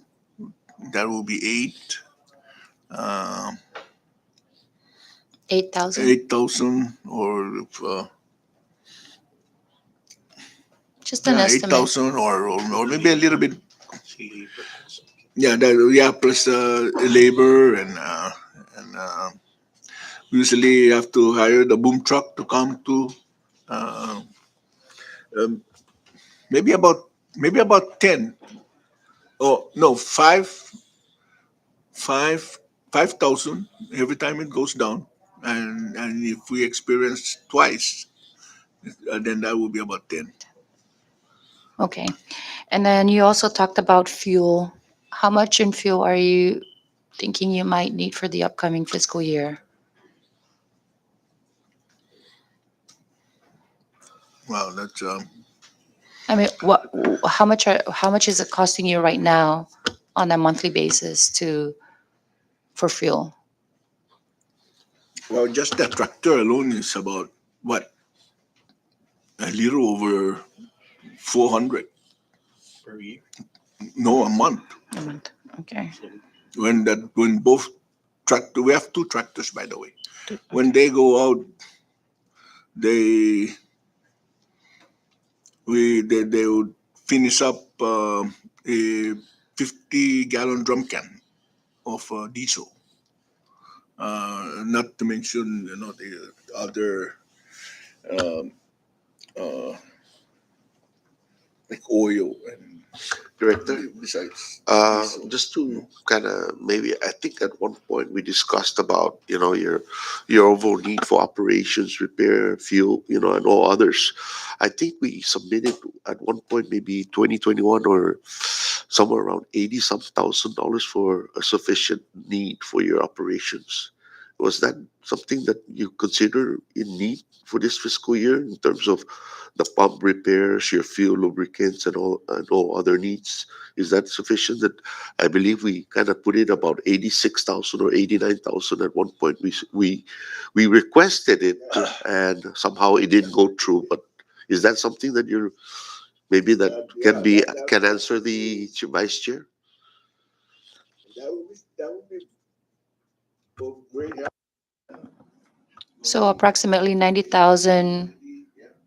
That will be eight. Uh, 8,000? 8,000 or Just an yeah, estimate. 8,000 or maybe a little bit. Yeah, yeah, plus labor and usually you have to hire the boom truck to come to uh, um, maybe about 10. Oh no, 5,000 every time it goes down, and if we experience twice, then that will be about 10. Okay. And then you also talked about fuel. How much in fuel are you thinking you might need for the upcoming fiscal year? Wow, that's I mean, how much is it costing you right now on a monthly basis for fuel? well, just that tractor alone is about what, a little over 400. per year. No, a month. A month. Okay. When both tractor, we have two tractors, by the way. Two- When they go out, they they would finish up a 50-gallon drum can of diesel. Not to mention, the other um, uh, like oil and Director, besides. just to kind of maybe, I think at one point we discussed about, your overall need for operations, repair, fuel, and all others. I think we submitted at one point, maybe 2021 or somewhere around 80 some $1,000 for a sufficient need for your operations. Was that something that you consider in need for this fiscal year in terms of the pump repairs, your fuel lubricants, and all other needs? Is that sufficient? That I believe we kind of put it about 86,000 or 89,000 at one point. We requested it, and somehow it didn't go through. But is that something that you're maybe that can answer the vice chair? So approximately 90,000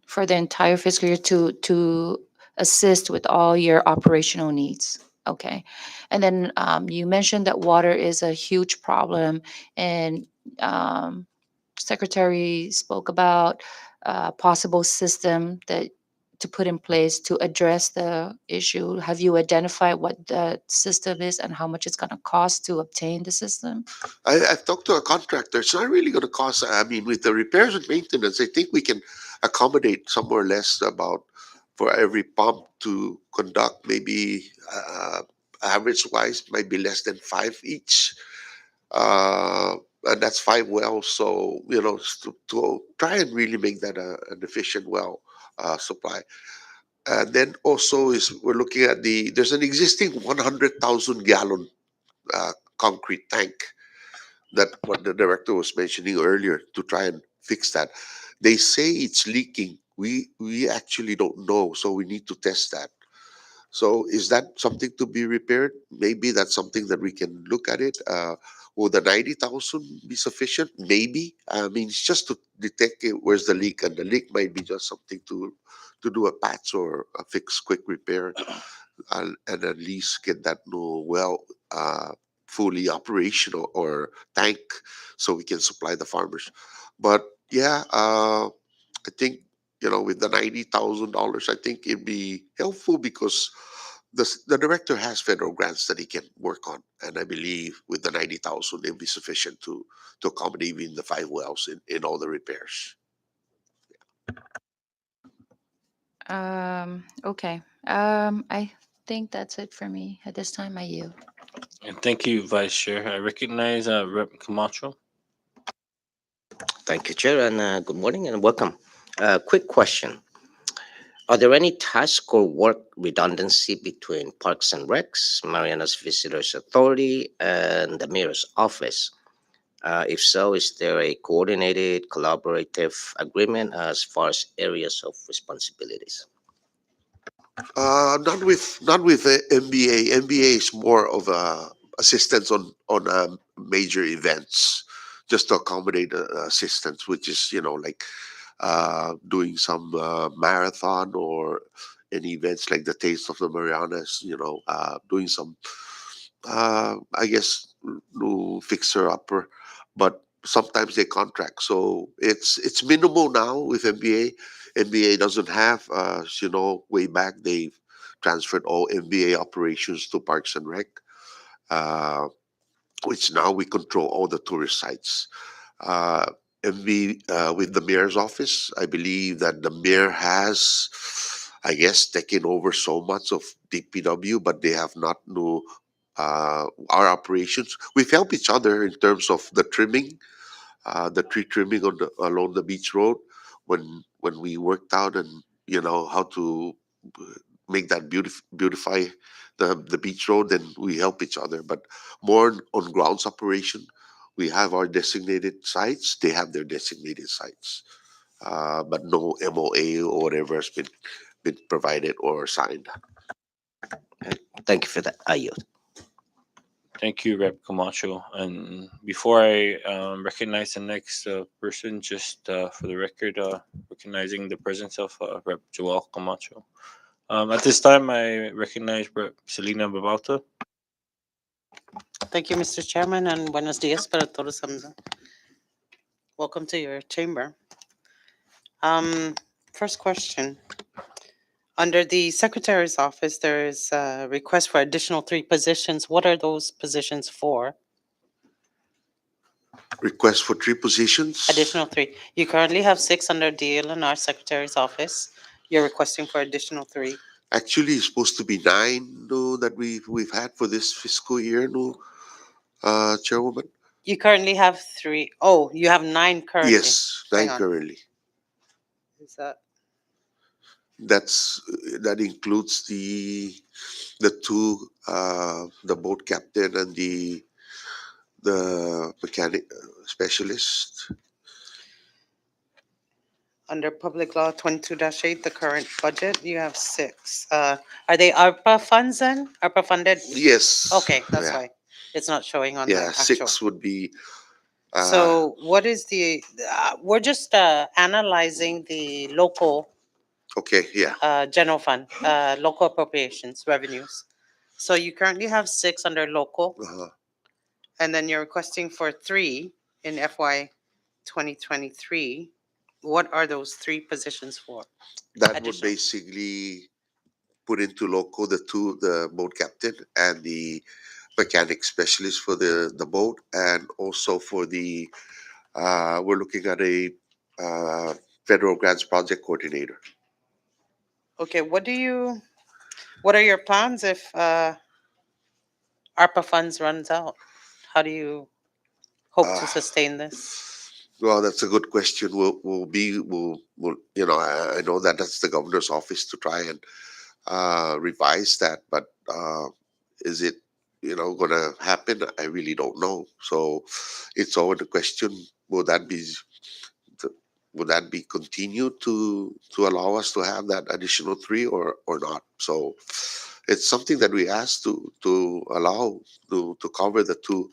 for the entire fiscal year to assist with all your operational needs. Okay. And then you mentioned that water is a huge problem, and um, Secretary spoke about a possible system that to put in place to address the issue. Have you identified what the system is and how much it's going to cost to obtain the system? I've talked to a contractor. It's not really going to cost. I mean, with the repairs and maintenance, I think we can accommodate somewhere less about for every pump to conduct maybe average wise might be less than five each. And that's five wells. So, to try and really make that an efficient well supply. And then also is we're looking at there's an existing 100,000 gallon concrete tank that what the director was mentioning earlier to try and fix that. They say it's leaking. We actually don't know, so we need to test that. So is that something to be repaired? Maybe that's something that we can look at it. Will the 90,000 be sufficient? Maybe. I mean, it's just to detect where's the leak, and the leak might be just something to do a patch or a fix, quick repair, and at least get that new well fully operational or tank so we can supply the farmers. But yeah, I think with the $90,000, I think it'd be helpful because the director has federal grants that he can work on, and I believe with the 90,000, it'll be sufficient to accommodate even the five wells in all the repairs. Okay. I think that's it for me at this time. I yield. And thank you, Vice Chair. I recognize Rep. Camacho. Thank you, Chair, and good morning and welcome. Quick question. Are there any task or work redundancy between Parks and Recs, Mariana's Visitors Authority, and the Mayor's Office? If so, is there a coordinated, collaborative agreement as far as areas of responsibilities? Not with the MBA. MBA is more of a assistance on major events, just to accommodate assistance, which is like doing some marathon or any events like the Taste of the Marianas. Doing some I guess no fixer upper, but sometimes they contract. So it's minimal now with NBA. NBA doesn't have, way back they transferred all NBA operations to Parks and Rec, uh, which now we control all the tourist sites. Uh, MB with the mayor's office, I believe that the mayor has, I guess, taken over so much of DPW, but they have not know our operations. We've helped each other in terms of the tree trimming along the beach road when we worked out and how to make that beautify the beach road. Then we help each other, but more on grounds operation. We have our designated sites. They have their designated sites, but no MOA or whatever has been provided or signed. Thank you for that. I yield. Thank you, Rep. Camacho. And before I recognize the next person, just for the record, recognizing the presence of Rep. Joel Camacho. At this time, I recognize Rep. Selena Babalta. Thank you, Mr. Chairman, and buenos dias para todos. Welcome to your chamber. First question. Under the secretary's office, there is a request for additional 3 positions. What are those positions for? Request for 3 positions. Additional 3. You currently have 6 under DLNR secretary's office. You're requesting for additional 3. Actually, it's supposed to be 9, no, that we've had for this fiscal year, no, Chairwoman. You currently have 3. Oh, you have 9 currently. Yes, 9 Hang on. currently. Is that That includes the 2, the boat captain and the mechanic specialist. under Public Law 22-8, the current budget? You have 6. Are they ARPA funds then? ARPA funded? Yes. Okay, that's yeah. why it's not showing on the Yeah, actual. 6 would be. So what is the, we're just analyzing the local Okay, yeah. general fund, local appropriations revenues. So you currently have 6 under local, Uh-huh. and then you're requesting for 3 in FY 2023. What are those 3 positions for? That would Additional. basically put into loco the boat captain and the mechanic specialist for the boat, and also for the we're looking at a federal grants project coordinator. Okay, what are your plans if ARPA funds runs out? How do you hope to Uh, sustain this? Well, that's a good question. We'll I know that that's the governor's office to try and revise that, but is it going to happen? I really don't know. So it's always the question: Will that be th- would that be continued to allow us to have that additional 3 or not? So it's something that we asked to allow to cover the 2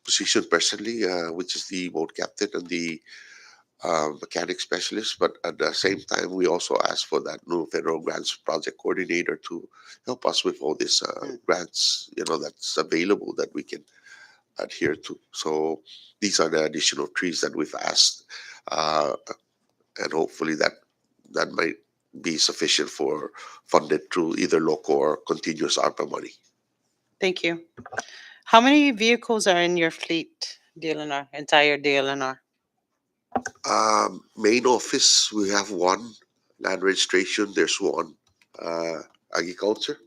position personally, which is the boat captain and the mechanic specialist. But at the same time, we also asked for that new federal grants project coordinator to help us with all these grants, that's available that we can adhere to. So these are the additional 3s that we've asked, uh, and hopefully that might be sufficient for funded through either local or continuous ARPA money. Thank you. How many vehicles are in your fleet, DLNR, entire DLNR? Main office, we have 1. Land registration, there's 1. Agriculture,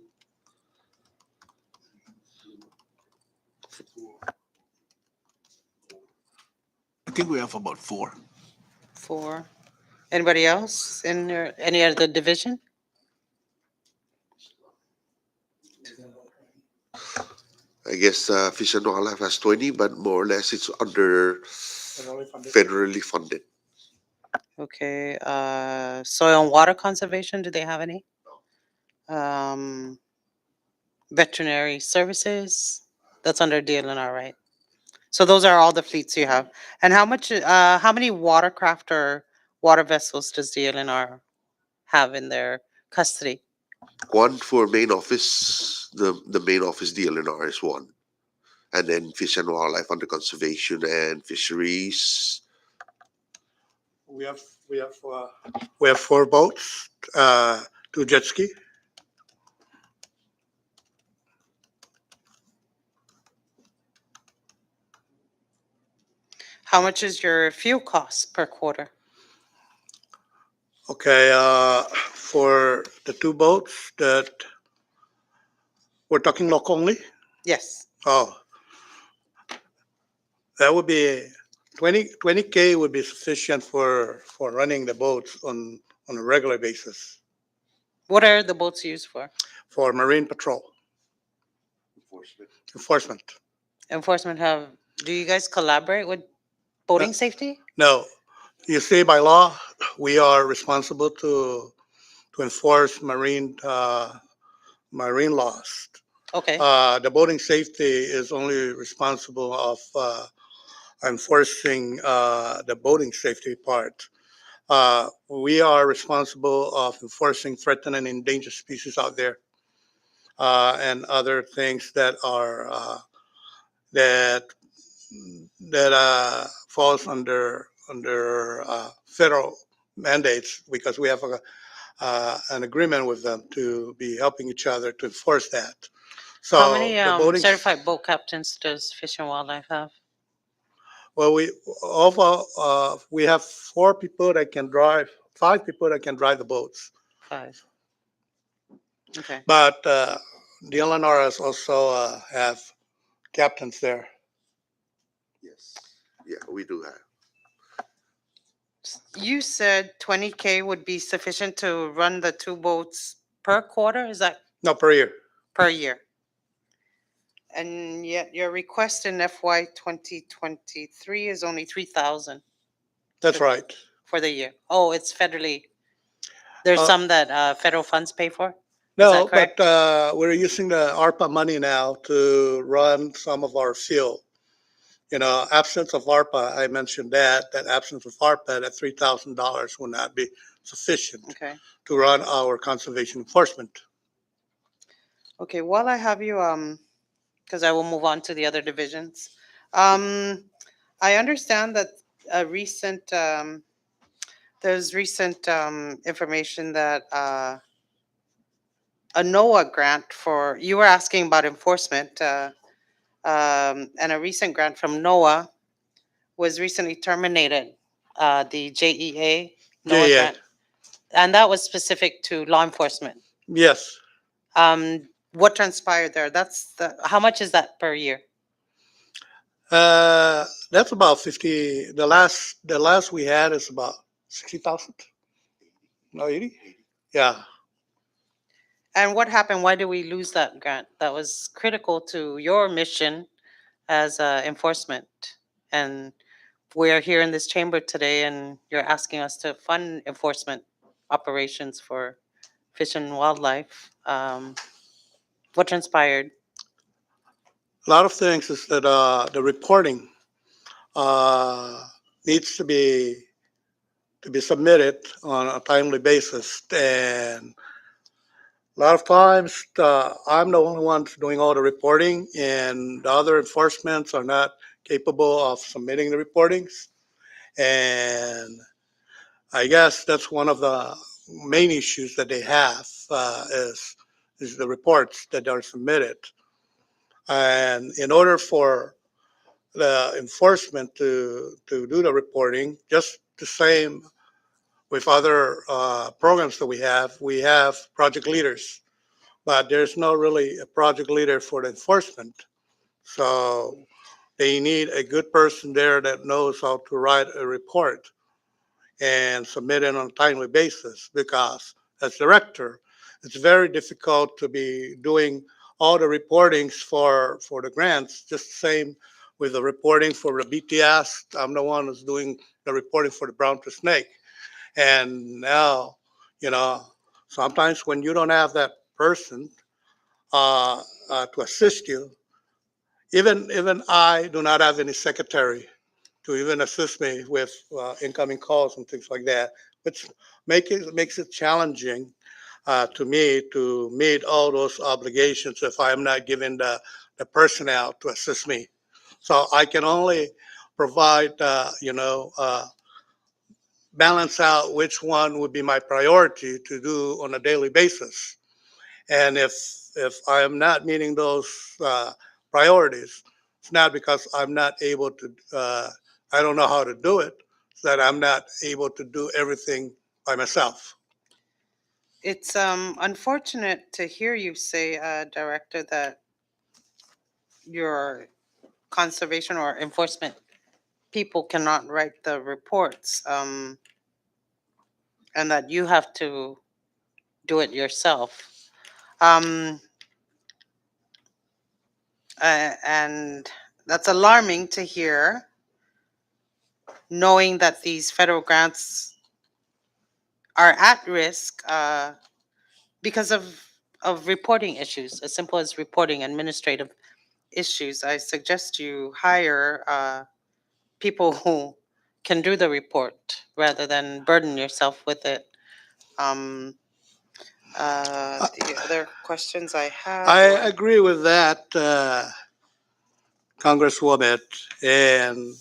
I think we have about 4. 4. Anybody else in any other division? I guess Fish and Wildlife has 20, but more or less it's under Federally funded. federally funded. Okay, soil and water conservation, do they have any? Veterinary services, that's under DLNR, right? So those are all the fleets you have. And how many watercraft or water vessels does DLNR have in their custody? 1 for main office, the main office DLNR is 1. And then Fish and Wildlife under conservation and fisheries. We have 4 boats, 2 jet ski. How much is your fuel cost per quarter? Okay, for the 2 boats that we're talking local only. Yes. Oh, that would be 20K would be sufficient for running the boats on a regular basis What are the boats used for? for marine patrol enforcement. Enforcement do you guys collaborate with boating safety? No, you see, by law, we are responsible to enforce marine laws. Okay. The boating safety is only responsible of enforcing the boating safety part. We are responsible of enforcing threatened and endangered species out there, and other things that are that falls under federal mandates, because we have an agreement with them to be helping each other to enforce that. How So many the boating, certified boat captains does Fish and Wildlife have? well, we have 4 people that can drive, 5 people that can drive the boats. 5. Okay. But the DLNR has also have captains there. Yes. Yeah, we do have. You said 20K would be sufficient to run the 2 boats per quarter? Is that No, per year. per year? And yet your request in FY 2023 is only 3,000 That's right. for the year. Oh, it's federally. There's Uh, some that federal funds pay for? Is No, that correct? but we're using the ARPA money now to run some of our field. Absence of ARPA, I mentioned that absence of ARPA, that $3,000 will not be sufficient Okay. to run our conservation enforcement. Okay, while I have you, because I will move on to the other divisions. I understand that a recent, there's recent information that a NOAA grant for, you were asking about enforcement, and a recent grant from NOAA was recently terminated, the JEA NOAA Yeah, grant, and that was specific to law enforcement. yes. What transpired there? How much is that per year? That's about 50. The last we had is about 60,000. No, 80? Yeah. And what happened? Why did we lose that grant? That was critical to your mission as enforcement. And we're here in this chamber today, and you're asking us to fund enforcement operations for fish and wildlife. What transpired? A lot of things is that the reporting uh, needs to be submitted on a timely basis. And a lot of times, I'm the only one doing all the reporting, and the other enforcements are not capable of submitting the reportings. And I guess that's one of the main issues that they have is the reports that are submitted. And in order for the enforcement to do the reporting, just the same with other programs that we have project leaders, but there's no really a project leader for the enforcement. So they need a good person there that knows how to write a report and submit it on a timely basis, because as director, it's very difficult to be doing all the reportings for the grants, just the same with the reporting for the BTS. I'm the one who's doing the reporting for the brown to snake. And now, you know, sometimes when you don't have that person to assist you, even I do not have any secretary to even assist me with incoming calls and things like that, which makes it challenging to me to meet all those obligations if I'm not given the personnel to assist me. So I can only provide, balance out which one would be my priority to do on a daily basis. And if I am not meeting those priorities, it's not because I'm not able to. I don't know how to do it. It's that I'm not able to do everything by myself. It's unfortunate to hear you say, Director, that your conservation or enforcement people cannot write the reports, and that you have to do it yourself. Um, and that's alarming to hear, knowing that these federal grants are at risk because of reporting issues, as simple as reporting administrative issues. I suggest you hire people who can do the report rather than burden yourself with it. Um, the other questions I had I were, agree with that, Congresswoman, and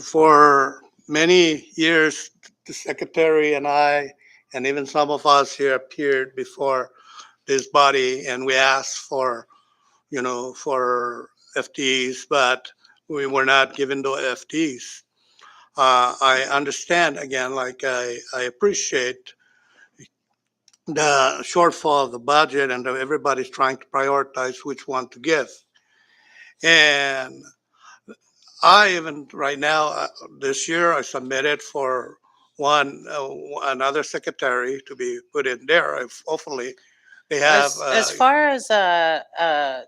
for many years, the secretary and I and even some of us here appeared before this body, and we asked for, for FTEs, but we were not given the FTEs. I understand again, like I appreciate the shortfall of the budget and everybody's trying to prioritize which one to give. And I even right now, this year, I submitted for another secretary to be put in there. If hopefully they have, As far as the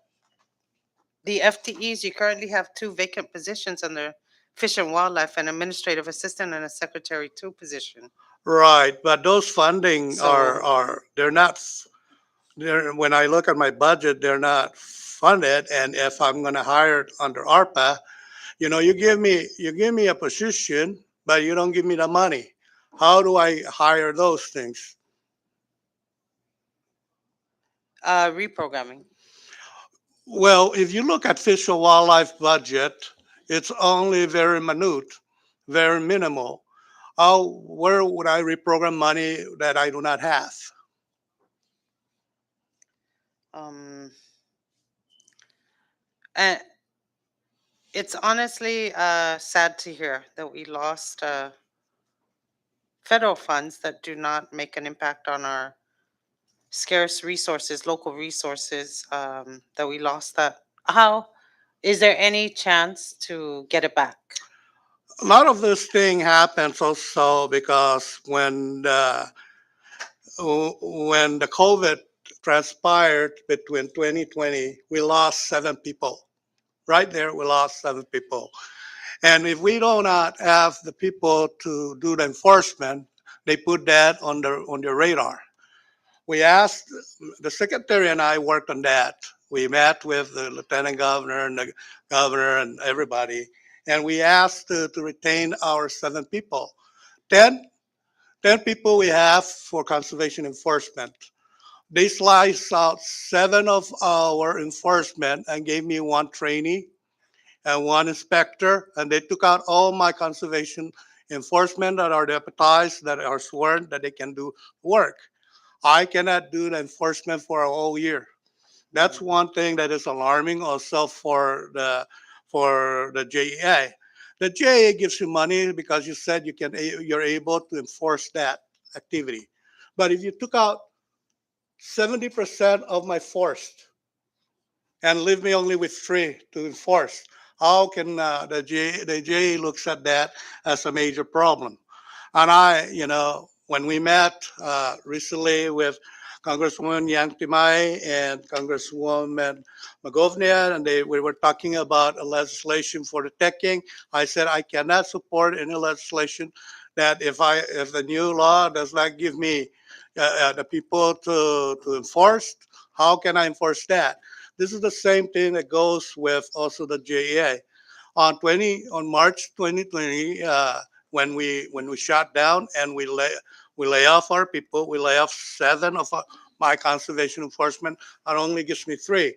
FTEs, you currently have two vacant positions under Fish and Wildlife, an administrative assistant and a secretary two position. right, but those funding So- they're not, they're, when I look at my budget, they're not funded. And if I'm gonna hire under ARPA, you give me a position, but you don't give me the money. How do I hire those things? Reprogramming. Well, if you look at Fish and Wildlife budget, it's only very minute, very minimal. Where would I reprogram money that I do not have? Um, and it's honestly sad to hear that we lost federal funds that do not make an impact on our scarce resources, local resources, that we lost that. How is there any chance to get it back? A lot of this thing happens also because when the COVID transpired between 2020, we lost 7 people. Right there, we lost 7 people. And if we do not have the people to do the enforcement, they put that on their radar. We asked, the secretary and I worked on that. We met with the lieutenant governor and the governor and everybody, and we asked to retain our 7 people. 10, 10 people we have for conservation enforcement. They sliced out 7 of our enforcement and gave me 1 trainee and 1 inspector, and they took out all my conservation enforcement that are deputized, that are sworn, that they can do work. I cannot do the enforcement for a whole year. That's one thing that is alarming also for the JEA. The JEA gives you money because you said you're able to enforce that activity. But if you took out 70% of my force and leave me only with 3 to enforce, how can the JEA looks at that as a major problem? And when we met recently with Congresswoman Yang Timay and Congresswoman Magovnia, and we were talking about a legislation for the teching, I said I cannot support any legislation that if the new law does not give me the people to enforce, how can I enforce that? This is the same thing that goes with also the JEA. On March 2020, when we shut down and we lay off our people, we lay off 7 of my conservation enforcement, and only gives me 3.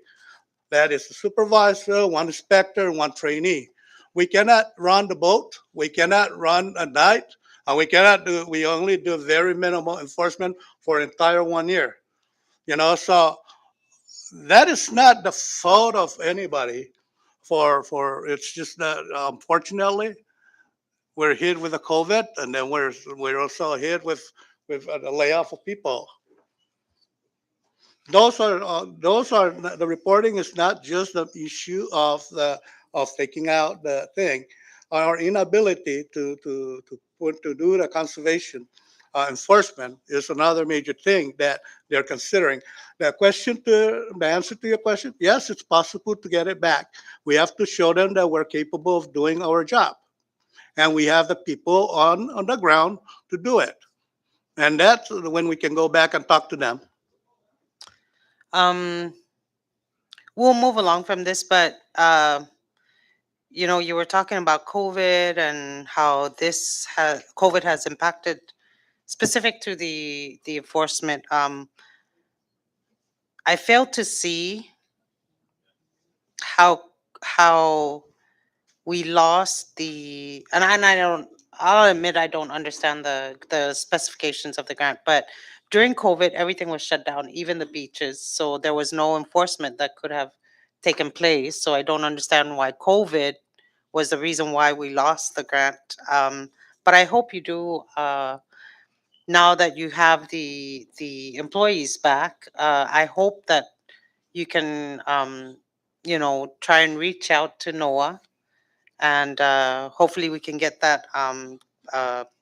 That is the supervisor, 1 inspector, and 1 trainee. We cannot run the boat. We cannot run at night, and we only do very minimal enforcement for an entire 1 year. So that is not the fault of anybody. For it's just that unfortunately we're hit with the COVID, and then we're also hit with a layoff of people. Those are the reporting is not just the issue of taking out the thing. Our inability to do the conservation enforcement is another major thing that they're considering. The answer to your question, yes, it's possible to get it back. We have to show them that we're capable of doing our job, and we have the people on the ground to do it. And that's when we can go back and talk to them. Um, we'll move along from this, but you were talking about COVID and how COVID has impacted specific to the enforcement. I fail to see how we lost the and I don't I'll admit I don't understand the specifications of the grant, but during COVID, everything was shut down, even the beaches. So there was no enforcement that could have taken place. So I don't understand why COVID was the reason why we lost the grant. But I hope you do. Now that you have the employees back, I hope that you can, try and reach out to NOAA, and hopefully we can get that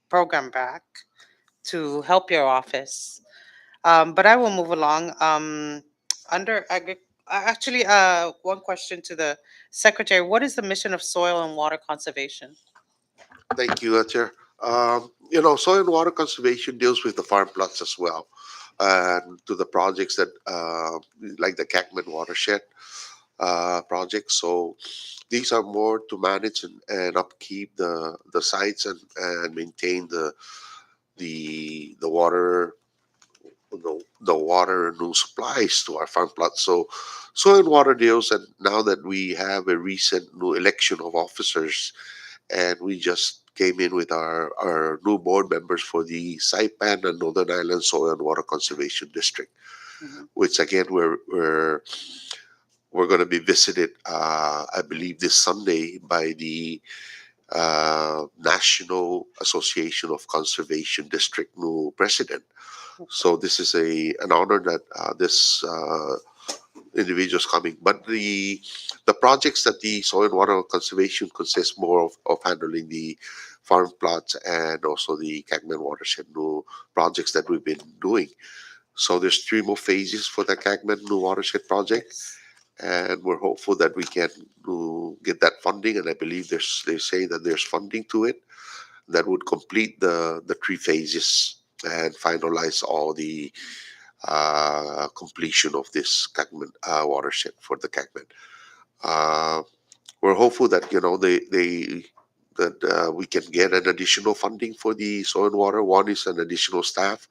program back to help your office. But I will move along. Under actually, one question to the secretary: what is the mission of soil and water conservation? Thank you, Chair. Soil and water conservation deals with the farm plots as well, and to the projects that, like the Cackman watershed projects. So these are more to manage and upkeep the sites and maintain the water, the water new supplies to our farm plots. So soil and water deals, and now that we have a recent new election of officers, and we just came in with our new board members for the Saipan and Northern Island Soil and Water Conservation District, Mhm. which again we're going to be visited, I believe, this Sunday by the National Association of Conservation District new president. So this is an honor that this individuals coming. But the projects that the soil and water conservation consists more of handling the farm plots and also the Cagman watershed new projects that we've been doing. So there's three more phases for the Cagman new watershed project, and we're hopeful that we can get that funding. And I believe they say that there's funding to it that would complete the three phases and finalize all the completion of this Cagman watershed for the Cagman. Uh, we're hopeful that they that we can get an additional funding for the soil and water. One is an additional staff.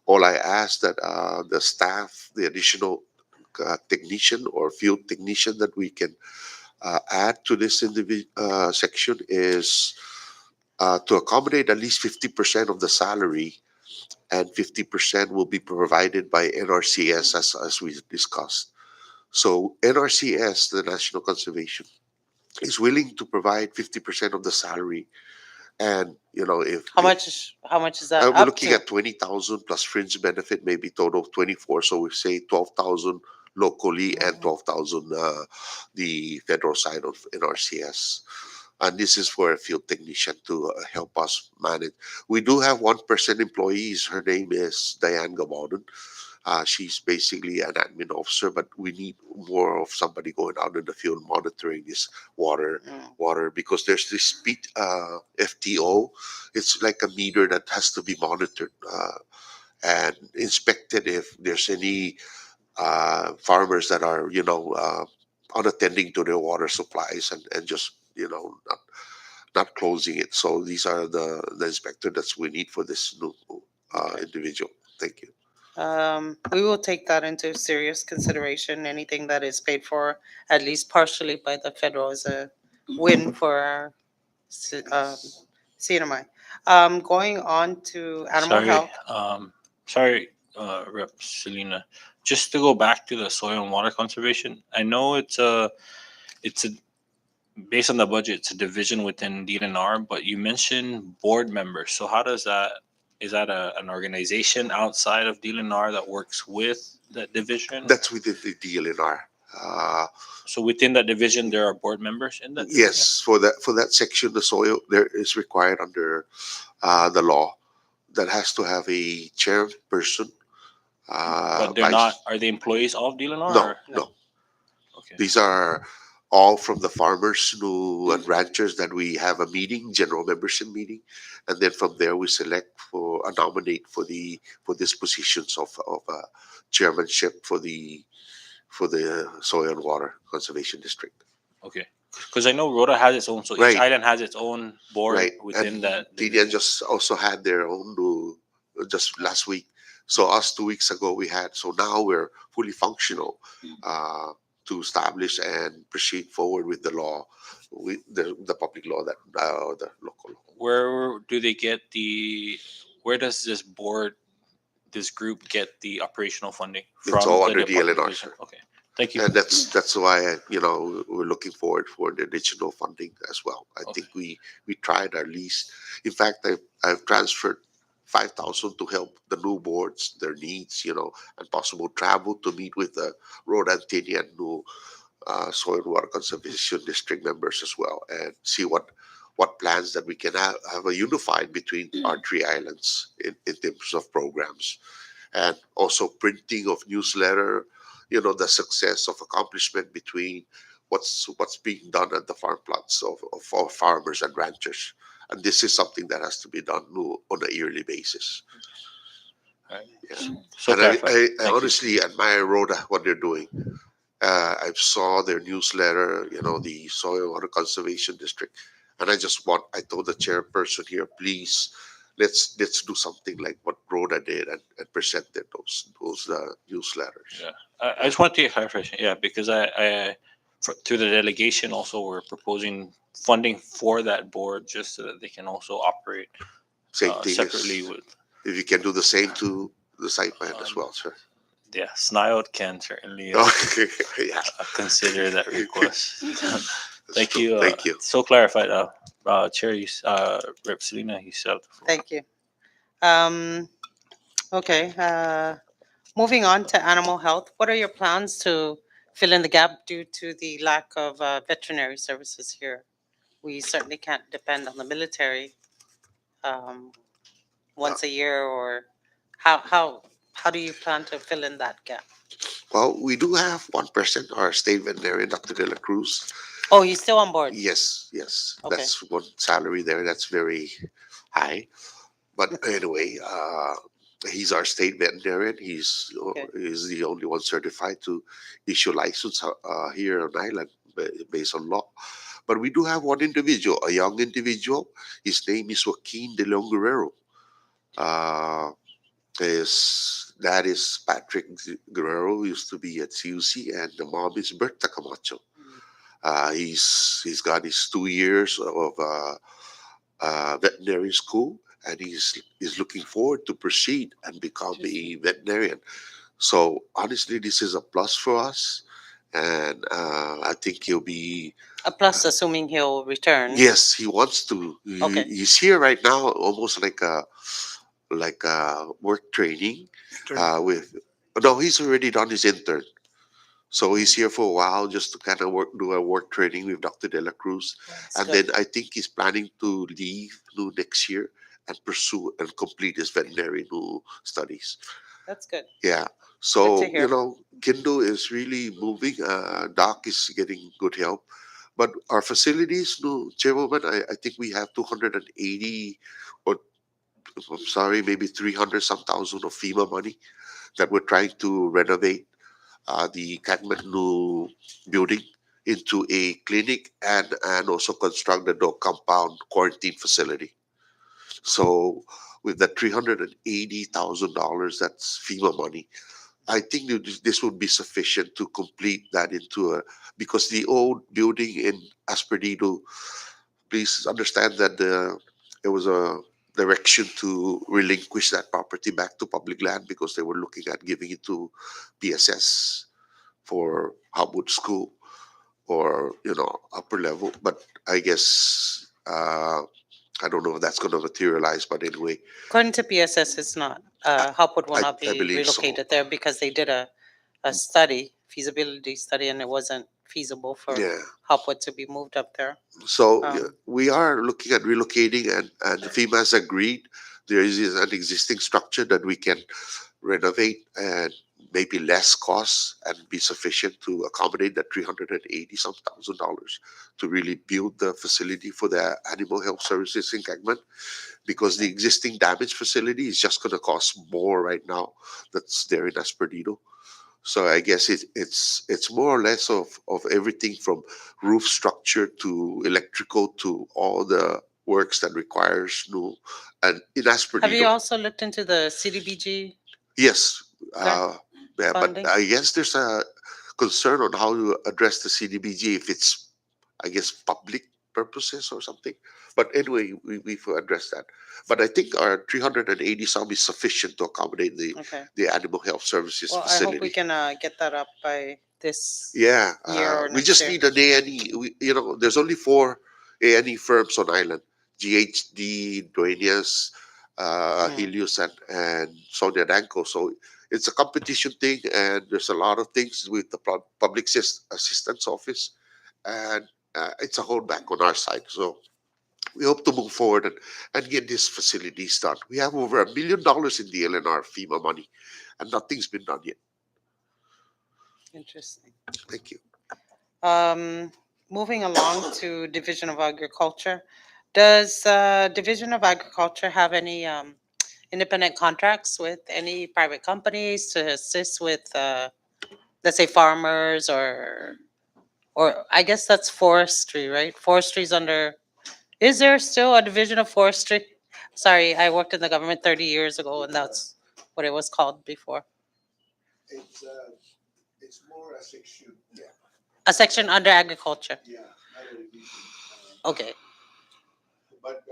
All I ask that the staff, the additional technician or field technician that we can add to this section is to accommodate at least 50% of the salary, and 50% will be provided by NRCS as we discussed. So NRCS, the National Conservation, is willing to provide 50% of the salary. And if How much is that we're up looking to? at 20,000 plus fringe benefit, maybe total of 24. So we say 12,000 locally and 12,000 the federal side of NRCS. And this is for a field technician to help us manage. We do have one person employees. Her name is Diane Gabaudon. She's basically an admin officer, but we need more of somebody going out in the field monitoring this water, because there's this speed FTO. It's like a meter that has to be monitored and inspected if there's any farmers that are unattending to their water supplies and just not closing it. So these are the inspector that's we need for this new individual. Thank you. We will take that into serious consideration. Anything that is paid for, at least partially, by the federal is a win for our CNMI. Going on to animal Sorry, health. sorry, Rep. Selena. Just to go back to the soil and water conservation, I know it's a based on the budget, it's a division within DLNR, but you mentioned board members. So how does that, is that an organization outside of DLNR that works with that division? That's within the DLNR. Uh, So within that division, there are board members in that division? yes, for that section, the soil there is required under the law that has to have a chairperson. But they're not, are they employees of DLNR? No, Or? no. Okay. These are all from the farmers and ranchers that we have a meeting, general membership meeting, and then from there we select for a nominate for these positions of chairmanship for the soil and water conservation district. Okay. Because I know Rhoda has its own, so each Right. island has its own board Right, within and that TDN division. just also had their own just last week. So us 2 weeks ago we had. So now we're fully functional. Uh, to establish and proceed forward with the law, with the public law that the local law. Where do they get the? Where does this board, this group, get the operational funding It's from all the under Department of DLNR, Vision? sir. Okay, thank you. And that's why we're looking forward for the additional funding as well. I Okay. think we tried our least. In fact, I've transferred 5,000 to help the new boards, their needs, and possible travel to meet with the Road Antini and new Soil and Water Conservation District members as well, and see what plans that we can have a unified between our three islands in terms of programs, and also printing of newsletter, the success of accomplishment between what's being done at the farm plots of our farmers and ranchers. And this is something that has to be done on a yearly basis. All right. Yeah. So And clarified. I Thank you. honestly admire Rhoda, what they're doing. I saw their newsletter, the Soil Water Conservation District, and I told the chairperson here, please, let's do something like what Rhoda did and presented those newsletters. Yeah, I just want to get clarification. Yeah, because through the delegation also we're proposing funding for that board just so that they can also operate Same thing separately is with. if you can do the same to the site plan as Um, well, sir. Yeah, SNIOD can certainly Yeah. consider that request. Thank So, you. thank you. So clarified. Chair, Rep. Selena, you still have the floor. Thank you. Um, okay, moving on to animal health. What are your plans to fill in the gap due to the lack of veterinary services here? We certainly can't depend on the military um, once a year, or how do you plan to fill in that gap? Well, we do have one person, our state veterinarian, Dr. De La Cruz. Oh, he's still on board. Yes, Okay. that's one salary there. That's very high. But anyway, he's our state veterinarian. Okay. He's the only one certified to issue license here on island based on law. But we do have one individual, a young individual. His name is Joaquin de Leon Guerrero. Uh, his dad is Patrick Guerrero, who used to be at CUC, and the mom is Berta Camacho. He's got his 2 years of veterinary school, and he's looking forward to proceed and become a veterinarian. So honestly, this is a plus for us, and I think he'll be. A plus, assuming he'll return. Yes, he wants to. Okay. He's here right now, almost like a work training with. No, he's already done his intern. So he's here for a while just to kind of do a work training with Dr. De La Cruz. That's And good. then I think he's planning to leave next year and pursue and complete his veterinary studies. That's good. Yeah. So, hear. Kindo is really moving. Doc is getting good help. But our facilities, no, Chairwoman, I think we have 280, or I'm sorry, maybe 300 some thousand of FEMA money that we're trying to renovate the Kathmandu building into a clinic and also construct the dog compound quarantine facility. So with that $380,000, that's FEMA money. I think that this would be sufficient to complete that because the old building in Asperdido, please understand that there was a direction to relinquish that property back to public land because they were looking at giving it to PSS for Hopwood School or upper level. But I guess I don't know if that's going to materialize. But anyway, According to PSS, it's not. Hopwood will I, not I be believe so. relocated there because they did a study, feasibility study, and it wasn't feasible for Yeah. Hopwood to be moved up there. So Um, we are looking at relocating, and FEMA has agreed. There is an existing structure that we can renovate and maybe less costs and be sufficient to accommodate that 380 some thousand dollars to really build the facility for the animal health services in Cagman, because the existing damaged facility is just going to cost more right now that's there in Asperdido. So I guess it's more or less of everything from roof structure to electrical to all the works that requires new and in have you Asperdido. also looked into the CDBG Yes, grant yeah, but funding? I guess there's a concern on how to address the CDBG if it's, I guess, public purposes or something. But anyway, we've addressed that. But I think our 380 some is sufficient to accommodate Okay. the animal health services Well, I hope we facility. can get that up by this Yeah, year or we next just year. need an A&E. There's only four A&E firms on island: GHD, Duenas, Mm. Helios, and Sonia Danko. So it's a competition thing, and there's a lot of things with the public assistance office, and it's a holdback on our side. So we hope to move forward and get these facilities done. We have over $1 million in DLNR FEMA money, and nothing's been done yet. Interesting. Thank you. Moving along to Division of Agriculture. Does Division of Agriculture have any independent contracts with any private companies to assist with, let's say, farmers or I guess that's forestry, right? Forestry's under. Is there still a division of forestry? Sorry, I worked in the government 30 years ago, and that's what it was called before. It's more a section. Yeah. A section under agriculture. Yeah. Not a division. Okay. But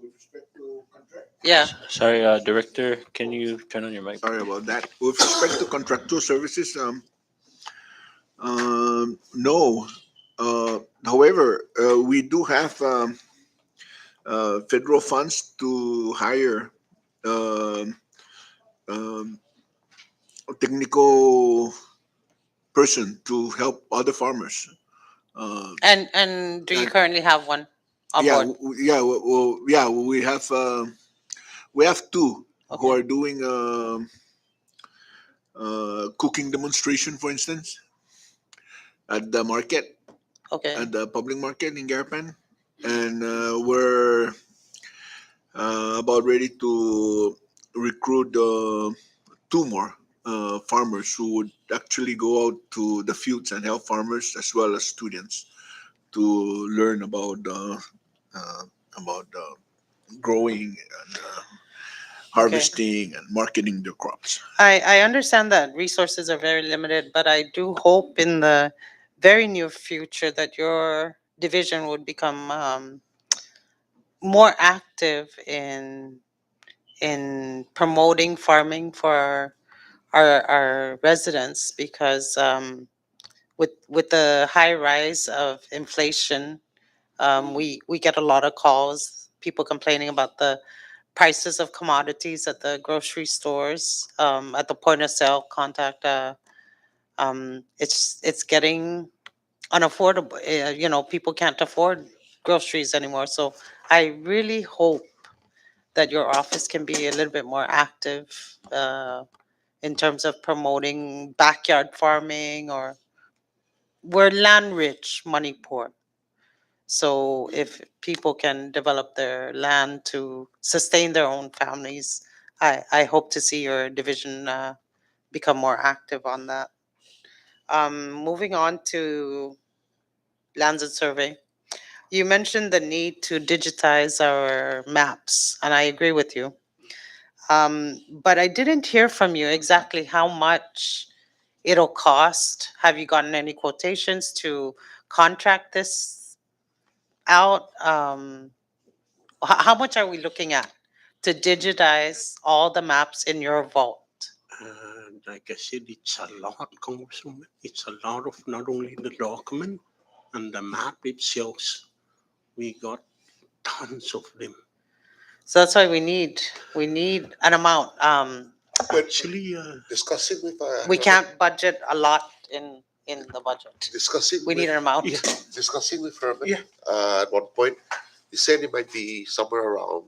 with respect to contract. Yeah. Sorry, Director, can you turn on your mic? Sorry about that. With respect to contractual services, no. However, we do have federal funds to hire um, um, a technical person to help other farmers. And do you And- currently have one on yeah, board? we have two who Okay. are doing cooking demonstration, for instance, at the market, Okay. at the public market in Garapan, and we're about ready to recruit two more farmers who would actually go out to the fields and help farmers as well as students to learn uh, about growing and harvesting and marketing their crops. I understand that resources are very limited, but I do hope in the very near future that your division would become more active in promoting farming for our residents because with the high rise of inflation, we get a lot of calls, people complaining about the prices of commodities at the grocery stores, at the point of sale contact. It's getting unaffordable. People can't afford groceries anymore. So I really hope that your office can be a little bit more active in terms of promoting backyard farming, or we're land rich, money poor. So if people can develop their land to sustain their own families, I hope to see your division become more active on that. Moving on to lands and survey. You mentioned the need to digitize our maps, and I agree with you. But I didn't hear from you exactly how much it'll cost. Have you gotten any quotations to contract this out? How much are we looking at to digitize all the maps in your vault? Like I said, it's a lot, Congresswoman. It's a lot of not only the document and the map itself. We got tons of them. So that's why we need an amount. Actually, Discussing with We can't budget a lot in the budget. discussing We need an amount. yeah, discussing with Herman. Yeah. At one point, he said it might be somewhere around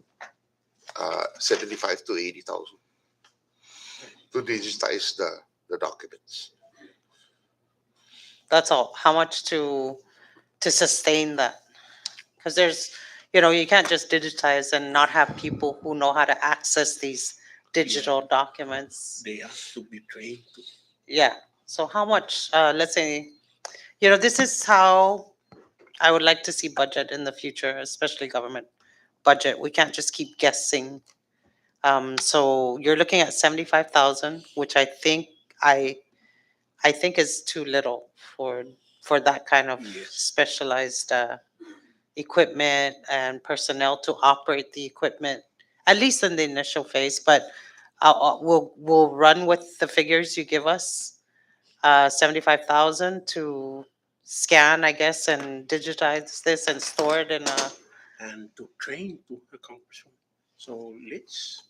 75 to 80,000 to digitize the documents. That's all. How much to sustain that? Because you can't just digitize and not have people who know how to access these digital documents. they have to be trained. Yeah. So how much? Let's say, this is how I would like to see budget in the future, especially government budget. We can't just keep guessing. So you're looking at 75,000, which I think I I think is too little for that kind of Yes. specialized equipment and personnel to operate the equipment, at least in the initial phase. But we'll run with the figures you give us, 75,000 to scan, I guess, and digitize this and store it in a. And to train to accomplish. So let's,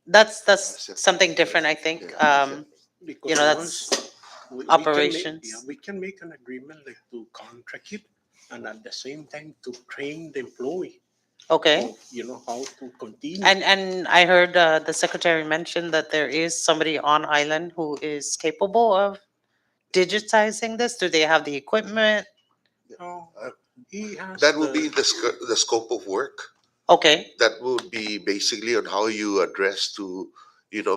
That's Yes, something different, I think. yeah. because That's once we can make, operations. yeah, we can make an agreement like to contract it and at the same time to train the employee Okay. of, how to continue. And I heard the secretary mention that there is somebody on island who is capable of digitizing this. Do they have the equipment? Oh, he has That would be the scope of work. Okay. That would be basically on how you address to,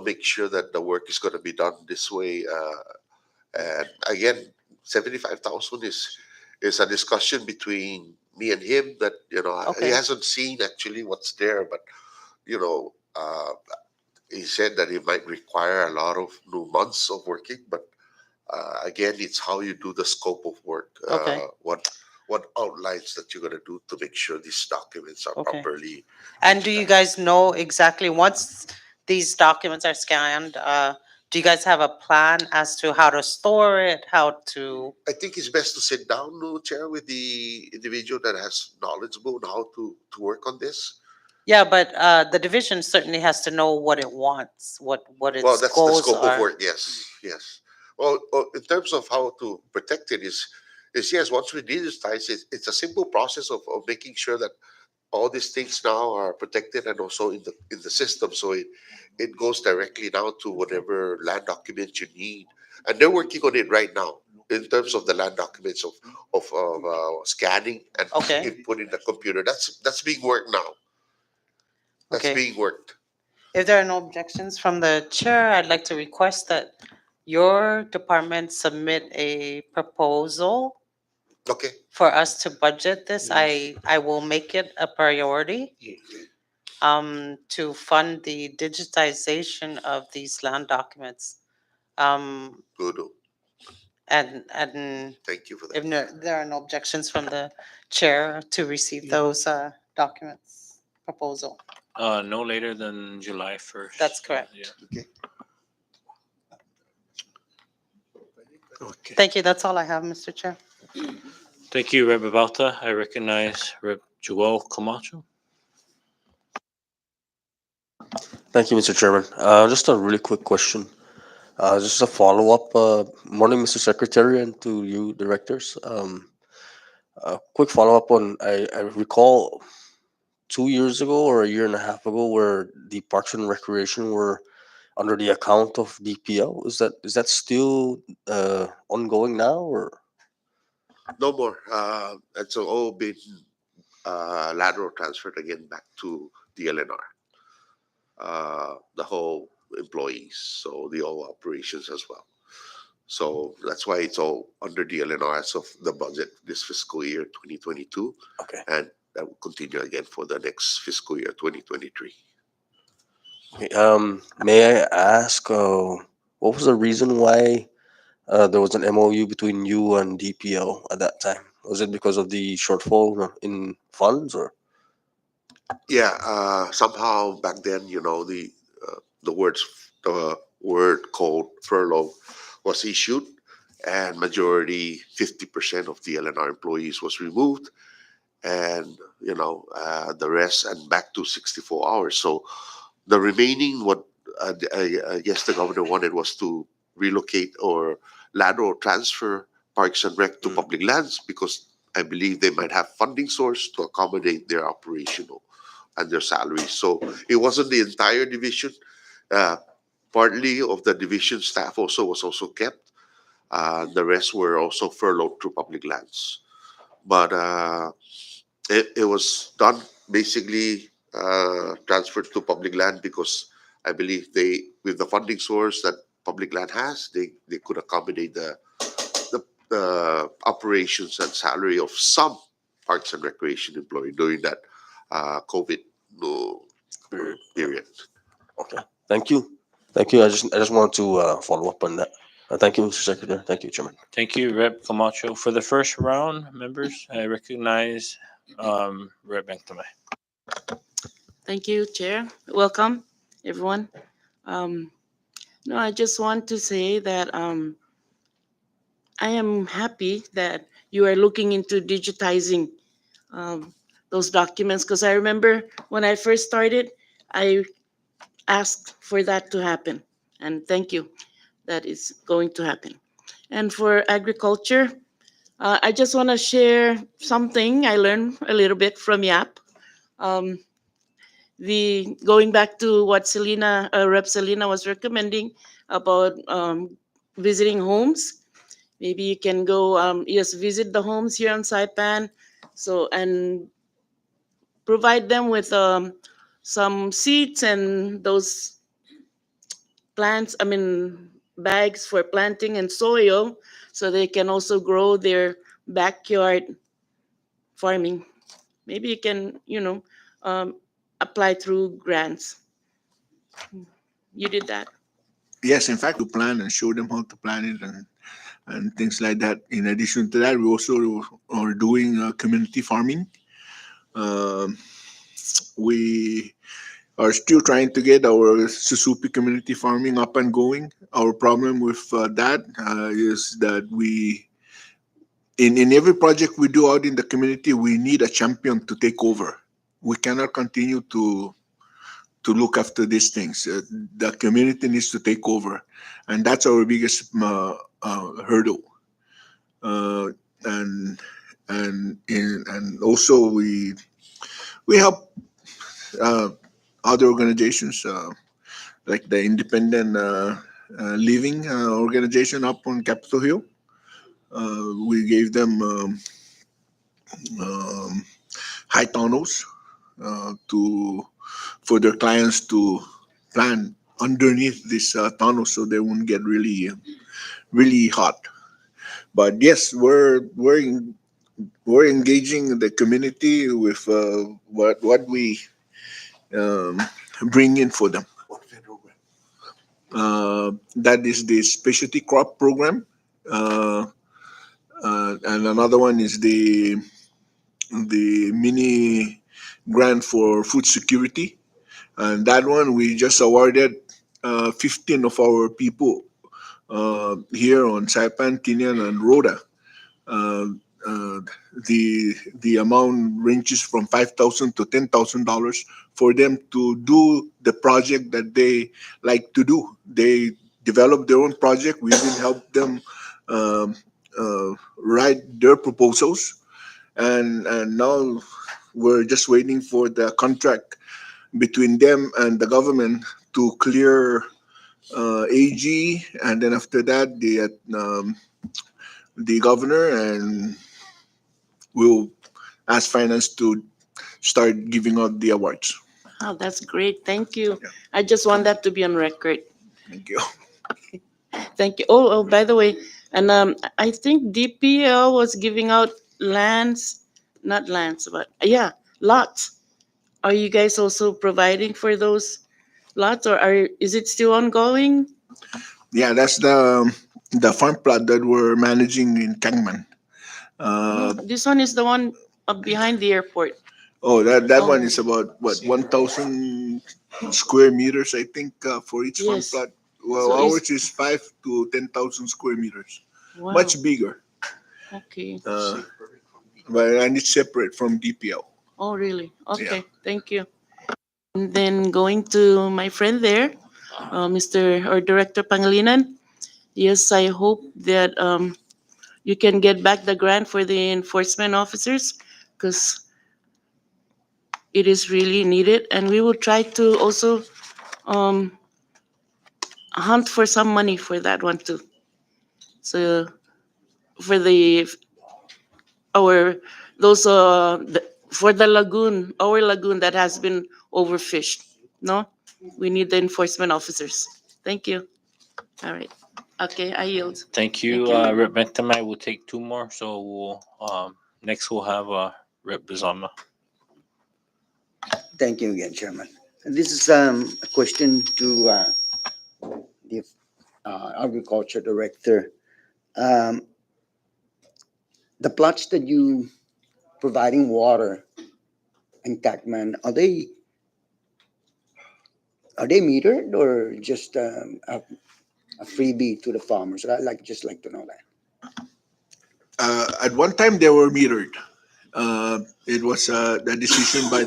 make sure that the work is going to be done this way. And again, 75,000 is a discussion between me and him that, he Okay. hasn't seen actually what's there, but, you know, uh, he said that it might require a lot of new months of working, but again, it's how you do the scope of work. Okay. What outlines that you're going to do to make sure these documents are Okay. properly And do you digitized. guys know exactly once these documents are scanned? Do you guys have a plan as to how to store it, how to? I think it's best to sit down, no, Chair, with the individual that has knowledgeable on how to work on this. Yeah, but the division certainly has to know what it wants, what Well, its that's the goals scope of are. work. Yes, yes. Well, in terms of how to protect it is yes. Once we digitize it, it's a simple process of making sure that all these things now are protected and also in the system. So it goes directly now to whatever land documents you need, and they're working on it right now in terms of the land documents of scanning and Okay. input in the computer. That's being worked now. That's Okay. being worked. If there are no objections from the chair, I'd like to request that your department submit a proposal Okay. for us to budget this. I will make it a priority to fund the digitization of these land documents. Um, Good. and Thank you for if that. there are no objections from the chair to receive those documents proposal. No later than July 1st. That's correct. Yeah. Okay. Okay. Thank you. That's all I have, Mr. Chair. Thank you, Rep. Babalta. I recognize Rep. Joel Camacho. Thank you, Mr. Chairman. Just a really quick question. Just a follow up. Morning, Mr. Secretary, and to you, directors. A quick follow up on I recall 2 years ago or a year and a half ago where the Parks and Recreation were under the account of DPL. Is that still ongoing now or? No more. It's all been lateral transferred again back to DLNR. The whole employees, so the whole operations as well. So that's why it's all under DLNR as of the budget this fiscal year 2022, Okay. and that will continue again for the next fiscal year 2023. Okay, may I ask, what was the reason why there was an MOU between you and DPL at that time? Was it because of the shortfall in funds, or? Yeah, somehow back then, the words the word called furlough was issued, and majority 50% of the LNR employees was removed, and the rest and back to 64 hours. So the remaining, what I guess the governor wanted was to relocate or lateral transfer Parks and Rec to public lands because I believe they might have funding source to accommodate their operational and their salaries. So it wasn't the entire division. Uh, Partly of the division staff also was also kept. The rest were also furloughed to public lands. But it was done basically transferred to public land because I believe with the funding source that public land has, they could accommodate the operations and salary of some parks and recreation employee during that COVID no, period. Okay, thank you. I just want to follow up on that. Thank you, Mr. Secretary. Thank you, Chairman. Thank you, Rep Camacho. For the first round, members, I recognize Rep Bentame. Thank you, Chair. Welcome, everyone. Um, no, I just want to say that I am happy that you are looking into digitizing um, those documents because I remember when I first started, I asked for that to happen. And thank you, that is going to happen. And for agriculture, I just want to share something I learned a little bit from YAP. Um, the going back to what Rep Selena was recommending about visiting homes. Maybe you can go, yes, visit the homes here on Saipan, so and provide them with some seeds and those plants. I mean bags for planting and soil, so they can also grow their backyard farming. Maybe you can, apply through grants. You did that. Yes, in fact, to plan and show them how to plan it and things like that. In addition to that, we also are doing community farming. Um, we are still trying to get our Susupi community farming up and going. Our problem with that is that in every project we do out in the community, we need a champion to take over. We cannot continue to look after these things. The community needs to take over, and that's our biggest hurdle. Uh, and and also we help uh, other organizations like the independent living organization up on Capitol Hill. We gave them um, high tunnels to for their clients to plan underneath this tunnel so they won't get really hot. But yes, we're engaging the community with what we um, bring in for them. That is the specialty crop program, uh, and another one is the mini grant for food security. And that one we just awarded 15 of our people here on Saipan, Tinian, and Rhoda. Uh, uh, the amount ranges from $5,000 to $10,000 for them to do the project that they like to do. They develop their own project. We will help them um, write their proposals, and now we're just waiting for the contract between them and the government to clear AG, and then after that the governor, and we'll ask finance to start giving out the awards. Oh, that's great. Thank you. Yeah. I just want that to be on record. Thank you. Thank you. Oh, by the way, and I think DPL was giving out lands, not lands, but yeah, lots. Are you guys also providing for those lots, or is it still ongoing? Yeah, that's the farm plot that we're managing in Kangman. Oh, Uh, this one is the one behind the airport. that one Oh, is about what 1,000 square meters, I think, for each farm yes. plot. Well, So is ours is 5 to 10,000 square meters, wow. much bigger. Okay. Uh, but and it's separate from DPL. Oh, really? Yeah. Okay. Thank you. And then going to my friend there, Mr. or Director Pangilinan. Yes, I hope that you can get back the grant for the enforcement officers because it is really needed. And we will try to also um, hunt for some money for that one too. So for the our those for the lagoon, our lagoon that has been overfished. No, we need the enforcement officers. Thank you. All right. Okay, I yield. Thank you, Thank you. Rep Bentame. We'll take two more. So we'll next we'll have Rep Bizama. Thank you again, Chairman. This is a question to the agriculture director. Um, the plots that you providing water in Tacman, are they metered or just a freebie to the farmers? I'd like just like to know that. At one time, they were metered. It was the decision by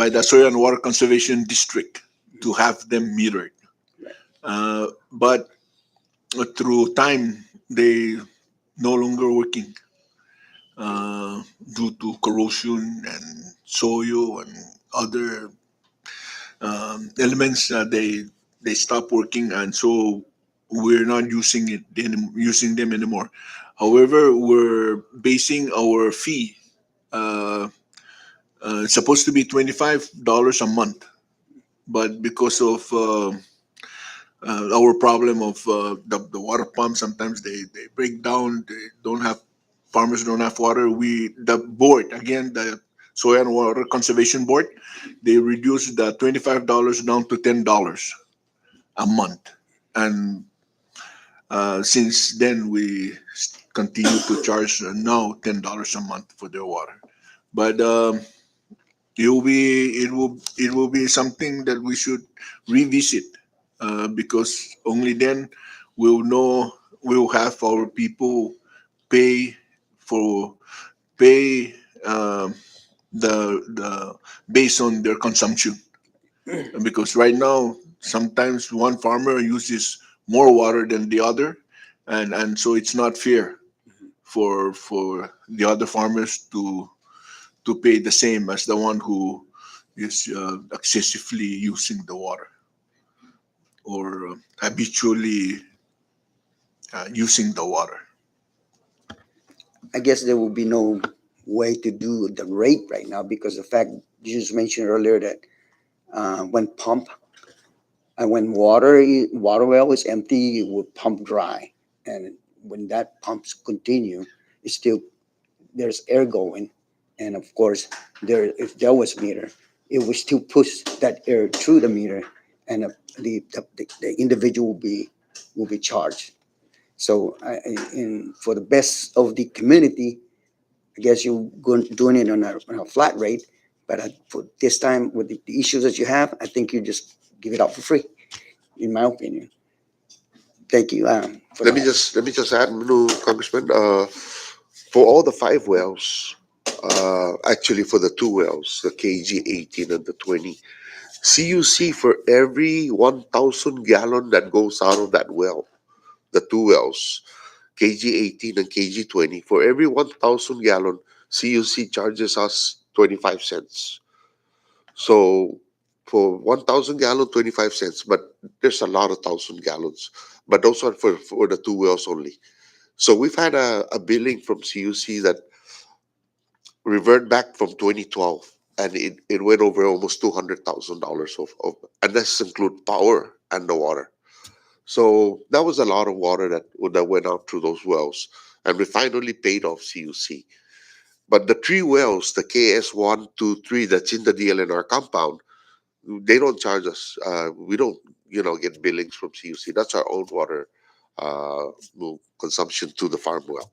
the Soil and Water Conservation District to have them metered. Right. But through time, they no longer working due to corrosion and soil and other elements. They stop working, and so we're not using them anymore. However, we're basing our fee. Uh, it's supposed to be $25 a month, but because of our problem of the water pump, sometimes they break down. They don't have farmers don't have water. The board again, the Soil and Water Conservation Board, they reduced the $25 down to $10 a month, and since then we continue to charge now $10 a month for their water. But it will be something that we should revisit because only then we'll have our people pay for pay the based on their consumption. Because right now sometimes one farmer uses more water than the other, and so it's not fair for the other farmers to pay the same as the one who is excessively using the water or habitually using the water. I guess there will be no way to do the rate right now because the fact you just mentioned earlier that when pump and when water well is empty, it will pump dry, and when that pumps continue, it's still there's air going, and of course there if there was meter, it would still push that air through the meter, and the individual will be charged. So for the best of the community, I guess you're doing it on a flat rate, but for this time with the issues that you have, I think you just give it out for free, in my opinion. Thank you for Let me that. just let me just add, Congressman. For all the five wells, actually for the two wells, the KG 18 and the 20, CUC for every 1,000 gallon that goes out of that well, the two wells, KG 18 and KG 20, for every 1,000 gallon, CUC charges us 25 cents. So for 1,000 gallon, 25 cents, but there's a lot of 1,000 gallons. But those are for the two wells only. So we've had a billing from CUC that revert back from 2012, and it went over almost $200,000 and this include power and the water. So that was a lot of water that went out through those wells, and we finally paid off CUC. But the three wells, the KS 1, 2, 3, that's in the DLNR compound, they don't charge us. We don't, get billings from CUC. That's our own water consumption to the farm well.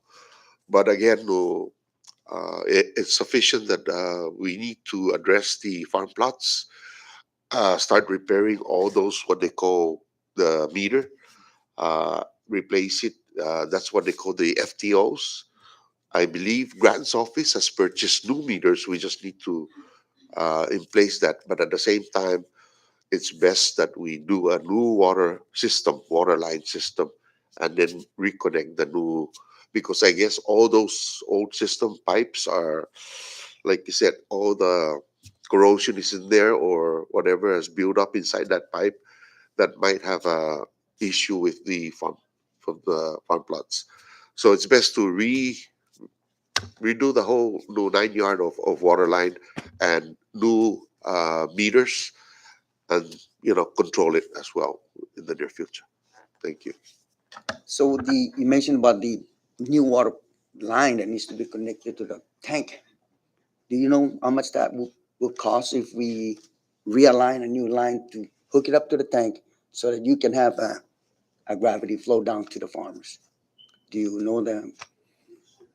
But again, no, it's sufficient that we need to address the farm plots, start repairing all those what they call the meter, replace it. That's what they call the FTOs. I believe Grant's office has purchased new meters. We just need to in place that. But at the same time, it's best that we do a new water system, water line system, and then reconnect the new, because I guess all those old system pipes are, like you said, all the corrosion is in there or whatever has built up inside that pipe that might have a issue with the farm from the farm plots. So it's best to redo the whole new 9 yard of water line and new meters, and control it as well in the near future. Thank you. So you mentioned about the new water line that needs to be connected to the tank. Do you know how much that will cost if we realign a new line to hook it up to the tank so that you can have gravity flow down to the farmers? Do you know that? Do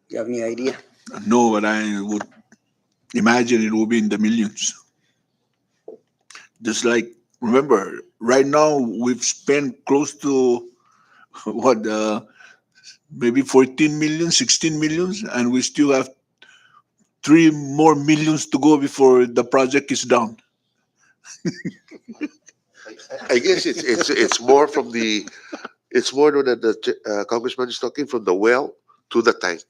you have any idea? No, but I would imagine it will be in the millions. Just like, remember, right now we've spent close to what, maybe 14 million, 16 millions, and we still have 3 more millions to go before the project is done. I guess it's more from the it's more than the congressman is talking from the well to the tank.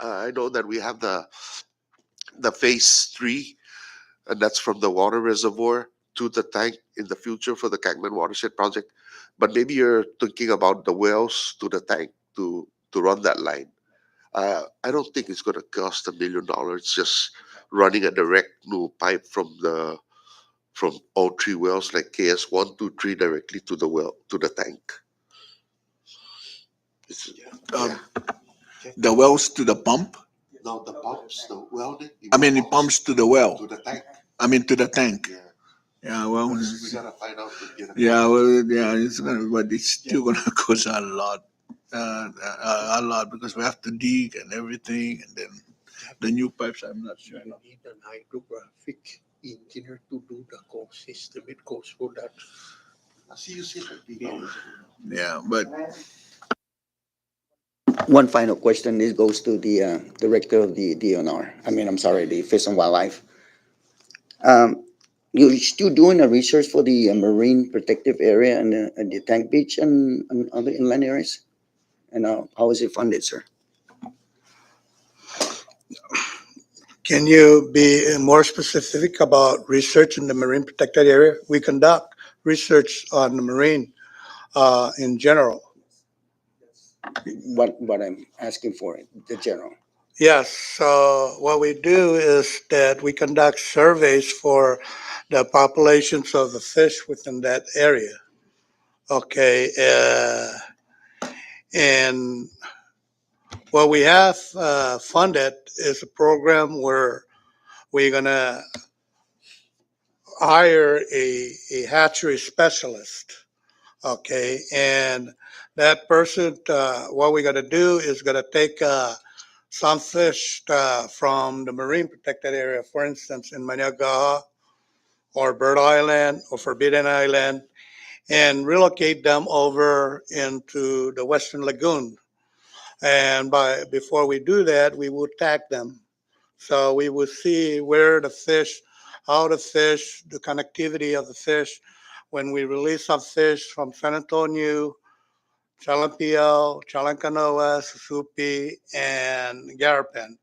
I know that we have the phase 3, and that's from the water reservoir to the tank in the future for the Cagman watershed project. But maybe you're thinking about the wells to the tank to run that line. I don't think it's going to cost $1 million just running a direct new pipe from all 3 wells like KS 1, 2, 3 directly to the well to the tank. It's, Um, yeah. the wells to the pump. No, the pumps, the welding. I mean, it pumps to the well. to the tank. I mean, to the tank. Yeah, Yeah, well, we gotta find out. Get a yeah, quote. well, yeah, it's gonna, but it's still gonna cost a lot because we have to dig and everything, and then the new pipes. I'm not sure. You need an hydrographic engineer to do the whole system. It goes for that. I see you see like $3. Yeah, but One final question. This goes to the director of the DNR. I mean, I'm sorry, the Fish and Wildlife. Um, you're still doing a research for the marine protective area and the tank beach and other inland areas? And how is it funded, sir? Can you be more specific about research in the marine protected area? We conduct research on the marine in general. What I'm asking for, the general. Yes, so what we do is that we conduct surveys for the populations of the fish within that area. Okay, and what we have funded is a program where we're gonna hire a hatchery specialist. Okay, and that person, what we're gonna do is gonna take some fish from the marine protected area, for instance, in Maniagaha or Bird Island or Forbidden Island, and relocate them over into the Western Lagoon. And before we do that, we would tag them. So we would see where the fish, how the fish, the connectivity of the fish. When we release some fish from San Antonio, Chalampiao, Chalancanoa, Susupi, and Garapan,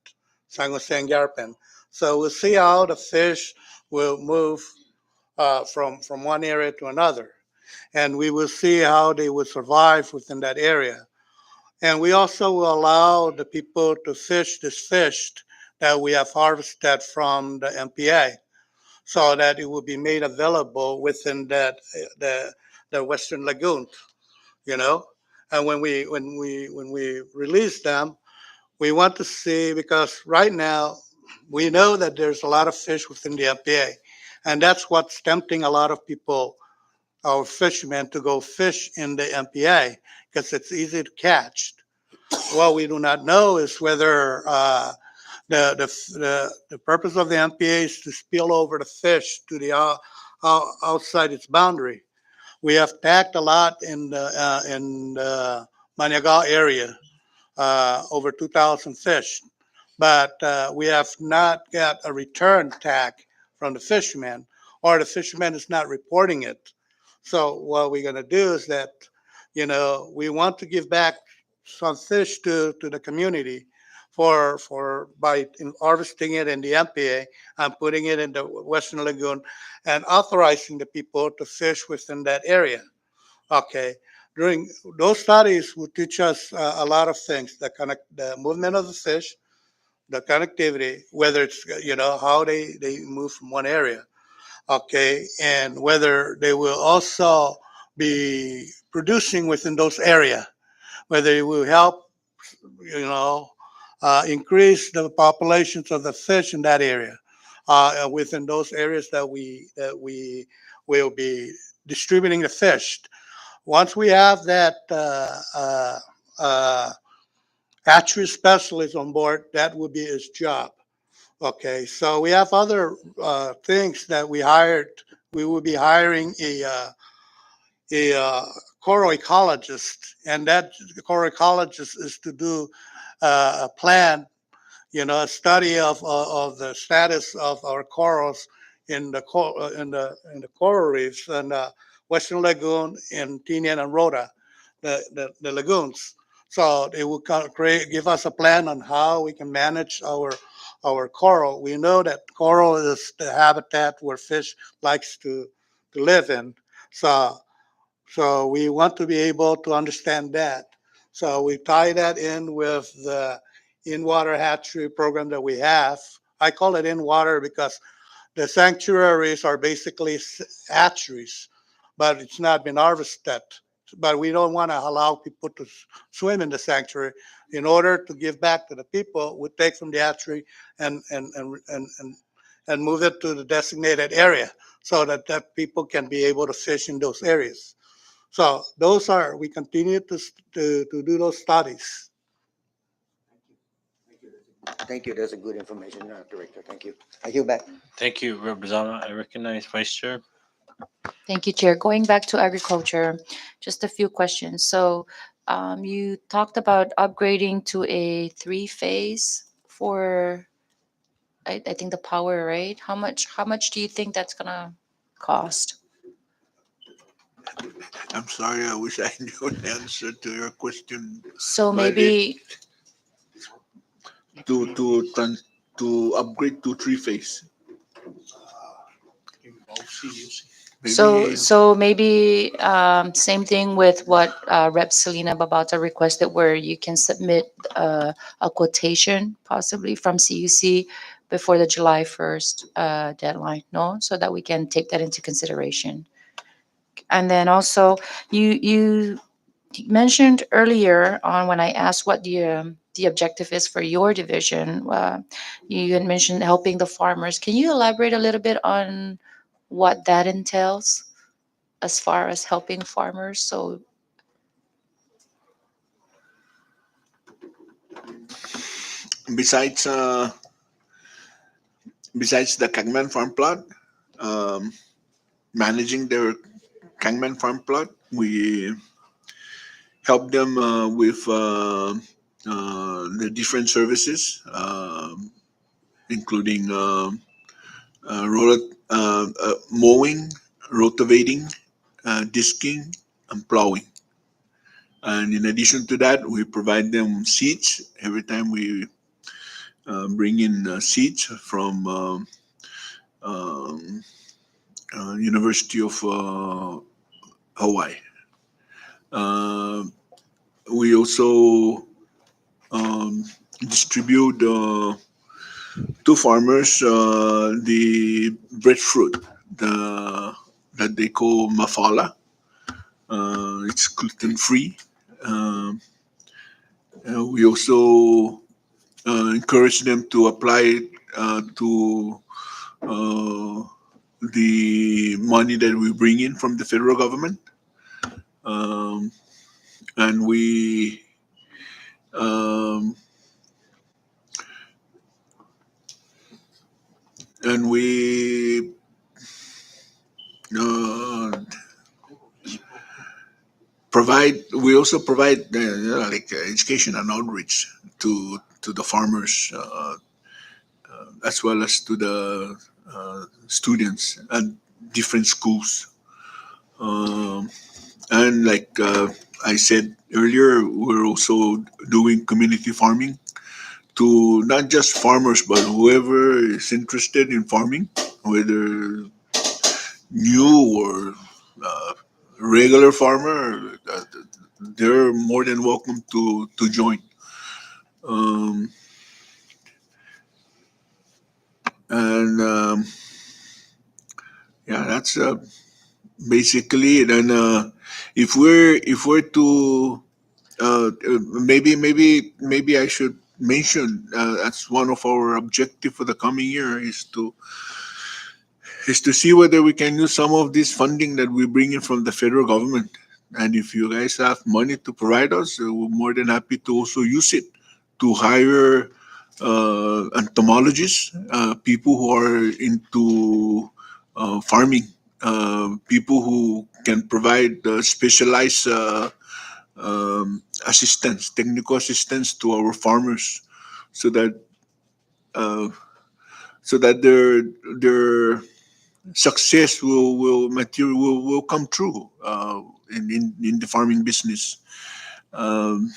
San Jose and Garapan. So we'll see how the fish will move from one area to another. And we will see how they will survive within that area. And we also will allow the people to fish this fish that we have harvested from the MPA so that it will be made available within the Western Lagoon, you know. And when we release them, we want to see, because right now we know that there's a lot of fish within the MPA, and that's what's tempting a lot of people, our fishermen, to go fish in the MPA because it's easy to catch. What we do not know is whether the purpose of the MPA is to spill over the fish to the outside its boundary. We have tagged a lot in the Maniagal area, over 2,000 fish, but we have not got a return tag from the fisherman, or the fisherman is not reporting it. So what we're going to do is that, we want to give back some fish to the community for by harvesting it in the MPA and putting it in the Western Lagoon and authorizing the people to fish within that area. Okay. During those studies will teach us a lot of things: the movement of the fish, the connectivity, whether it's how they move from one area, okay, and whether they will also be producing within those area, whether it will help, you know, increase the populations of the fish in that area, within those areas that we will be distributing the fish. once we have that hatchery specialist on board, that would be his job. Okay, so we have other things that we hired. We will be hiring a coral ecologist, and that coral ecologist is to do a plan, a study of the status of our corals in the in the coral reefs and Western Lagoon in Tinian and Rhoda, the lagoons. So it will give us a plan on how we can manage our coral. We know that coral is the habitat where fish likes to live in. So we want to be able to understand that. So we tie that in with the in-water hatchery program that we have. I call it in-water because the sanctuaries are basically hatcheries, but it's not been harvested. But we don't want to allow people to swim in the sanctuary. In order to give back to the people, we take from the hatchery and move it to the designated area so that people can be able to fish in those areas. So we continue to do those studies. Thank you. That's a good information, Director. Thank you. I yield back. Thank you, Representative. I recognize Vice Chair. Thank you, Chair. Going back to agriculture, just a few questions. So, you talked about upgrading to a three-phase for, I think the power, right? How much do you think that's gonna cost? I'm sorry, I wish I knew the answer to your question. So But maybe, to upgrade to three phase. so Maybe so maybe same thing with what Rep Selena Babata requested, where you can submit a quotation possibly from CUC before the July 1st deadline, no? So that we can take that into consideration. And then also, you mentioned earlier on when I asked what the objective is for your division, you had mentioned helping the farmers. Can you elaborate a little bit on what that entails as far as helping farmers? So, besides besides the Kangman farm plot, um, managing their Kangman farm plot, we help them with the different services, including mowing, rotavating, disking, and plowing. And in addition to that, we provide them seeds every time we bring in seeds from um, University of Hawaii. Uh, we also um, distribute to farmers the breadfruit, the that they call mafala. It's gluten free. Um, we also encourage them to apply it to uh, the money that we bring in from the federal government. Um, and um, we uh, we also provide education and outreach to the farmers as well as to the students at different schools. Um, and like I said earlier, we're also doing community farming to not just farmers, but whoever is interested in farming, whether new or regular farmer, they're more than welcome to join. Um, and yeah, that's basically it. And if we're to maybe I should mention that's one of our objective for the coming year is to see whether we can use some of this funding that we bring in from the federal government And if you guys have money to provide us, we're more than happy to also use it to hire entomologists, people who are into farming, people who can provide specialized assistance, technical assistance to our farmers, so that uh, their success will come true in the farming business. Um,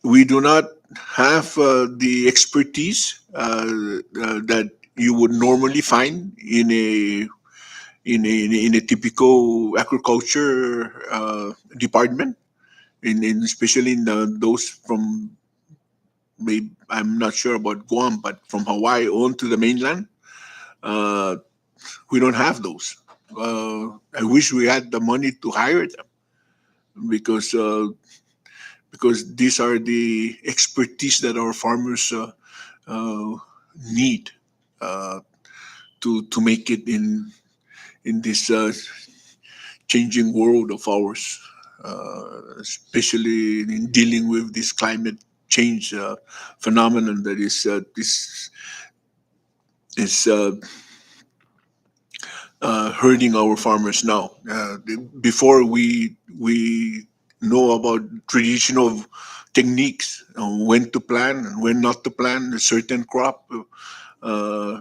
we do not have the expertise that you would normally find in a typical agriculture department, especially in those from, maybe I'm not sure about Guam, but from Hawaii on to the mainland, uh, we don't have those. I wish we had the money to hire them, because these are the expertise that our farmers uh, need uh, to make it in this changing world of ours, especially in dealing with this climate change phenomenon that is hurting our farmers now. Before we know about traditional techniques, when to plant and when not to plant a certain crop. Uh,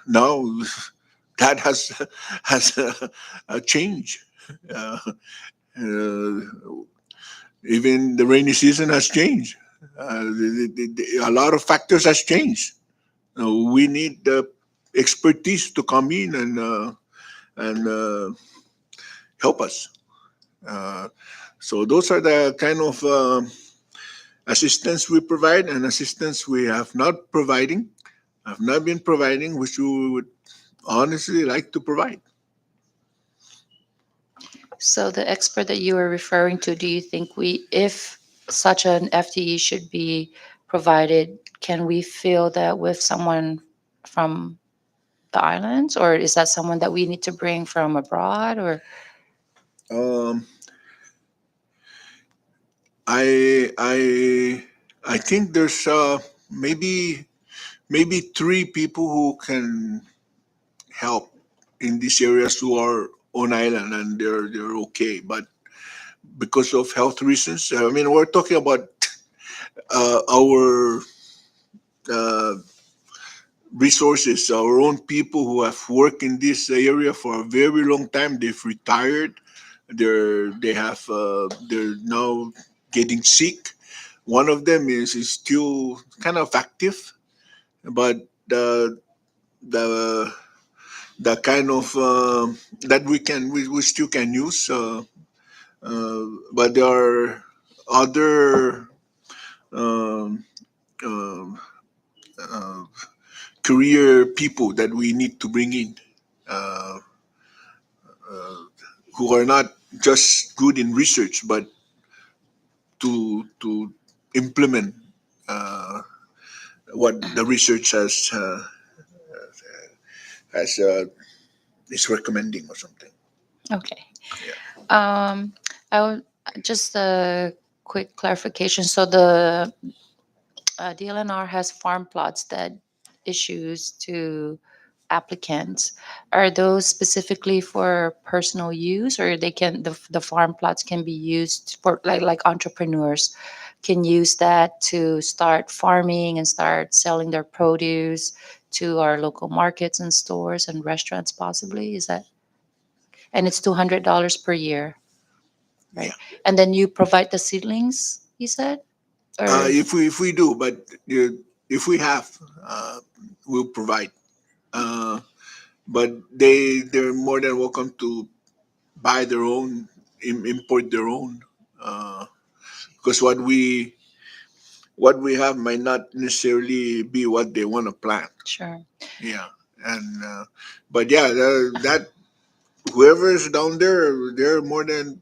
Now that has changed. Uh, uh, Even the rainy season has changed. A lot of factors has changed. We need the expertise to come in and help us. Uh, so those are the kind of assistance we provide and assistance we have not been providing, which we would honestly like to provide. So the expert that you were referring to, do you think if such an FTE should be provided, can we fill that with someone from the islands, or is that someone that we need to bring from abroad, or? Um, I think there's maybe three people who can help in these areas who are on island, and they're okay. But because of health reasons, I mean, we're talking about our uh, resources, our own people who have worked in this area for a very long time. They've retired. They're now getting sick. One of them is still kind of active, but the the kind of that we still can use. But there are other um, um, uh, career people that we need to bring in, uh, who are not just good in research, but to implement uh, what the research has is recommending or something. Okay. Yeah. I would just a quick clarification. So the DLNR has farm plots that issues to applicants. Are those specifically for personal use, or the farm plots can be used for like entrepreneurs can use that to start farming and start selling their produce to our local markets and stores and restaurants possibly? Is that, and it's $200 per year, right? Yeah. And then you provide the seedlings, you said? Or If we do, but if we have, we'll provide. Uh, but they're more than welcome to buy their own, import their own, because what we have might not necessarily be what they want to plant. sure. Yeah, and but yeah, that whoever is down there, they're more than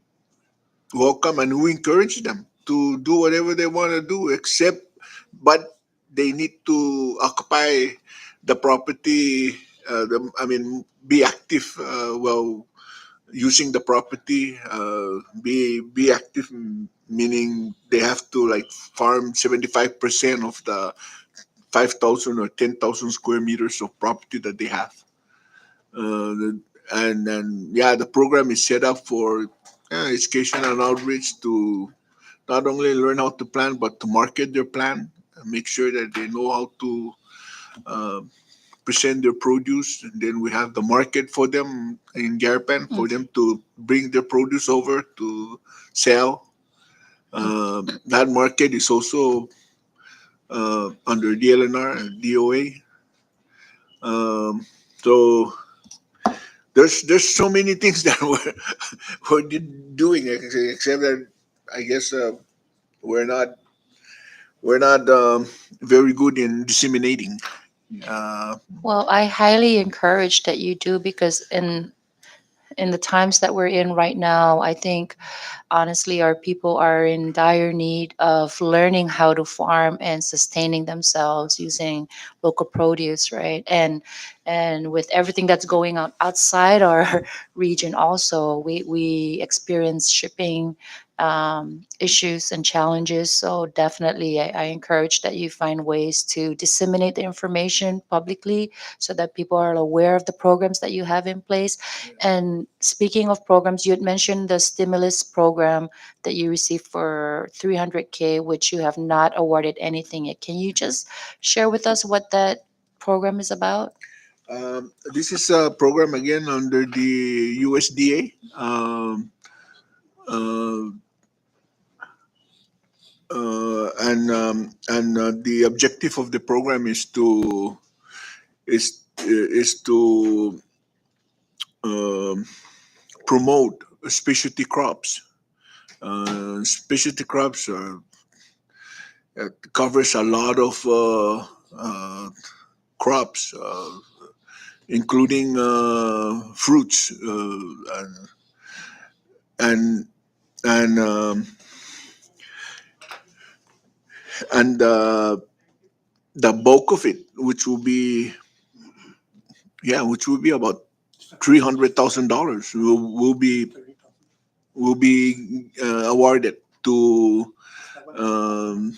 welcome, and we encourage them to do whatever they want to do, except, but they need to occupy the property. I mean, be active. Well, using the property, be active, meaning they have to like farm 75% of the 5,000 or 10,000 square meters of property that they have. And then, yeah, the program is set up for education and outreach to not only learn how to plant, but to market their plant, and make sure that they know how to uh, present their produce. And then we have the market for them in Garpan for them to bring their produce over to sell. That market is also under DLNR and DOA. So there's so many things that we're doing, except that I guess we're not we're not very good in disseminating. Uh, Well, I highly encourage that you do, because in the times that we're in right now, I think honestly our people are in dire need of learning how to farm and sustaining themselves using local produce, right? And with everything that's going on outside our region also, we experience shipping issues and challenges. So definitely I encourage that you find ways to disseminate the information publicly so that people are aware of the programs that you have in place. And speaking of programs, you had mentioned the stimulus program that you received for 300K, which you have not awarded anything yet. Can you just share with us what that program is about? this is a program again under the USDA. Uh, and the objective of the program is to promote specialty crops. Specialty crops covers a lot of crops, including fruits, and and um, and the bulk of it, which will be about $300,000, will be awarded to um,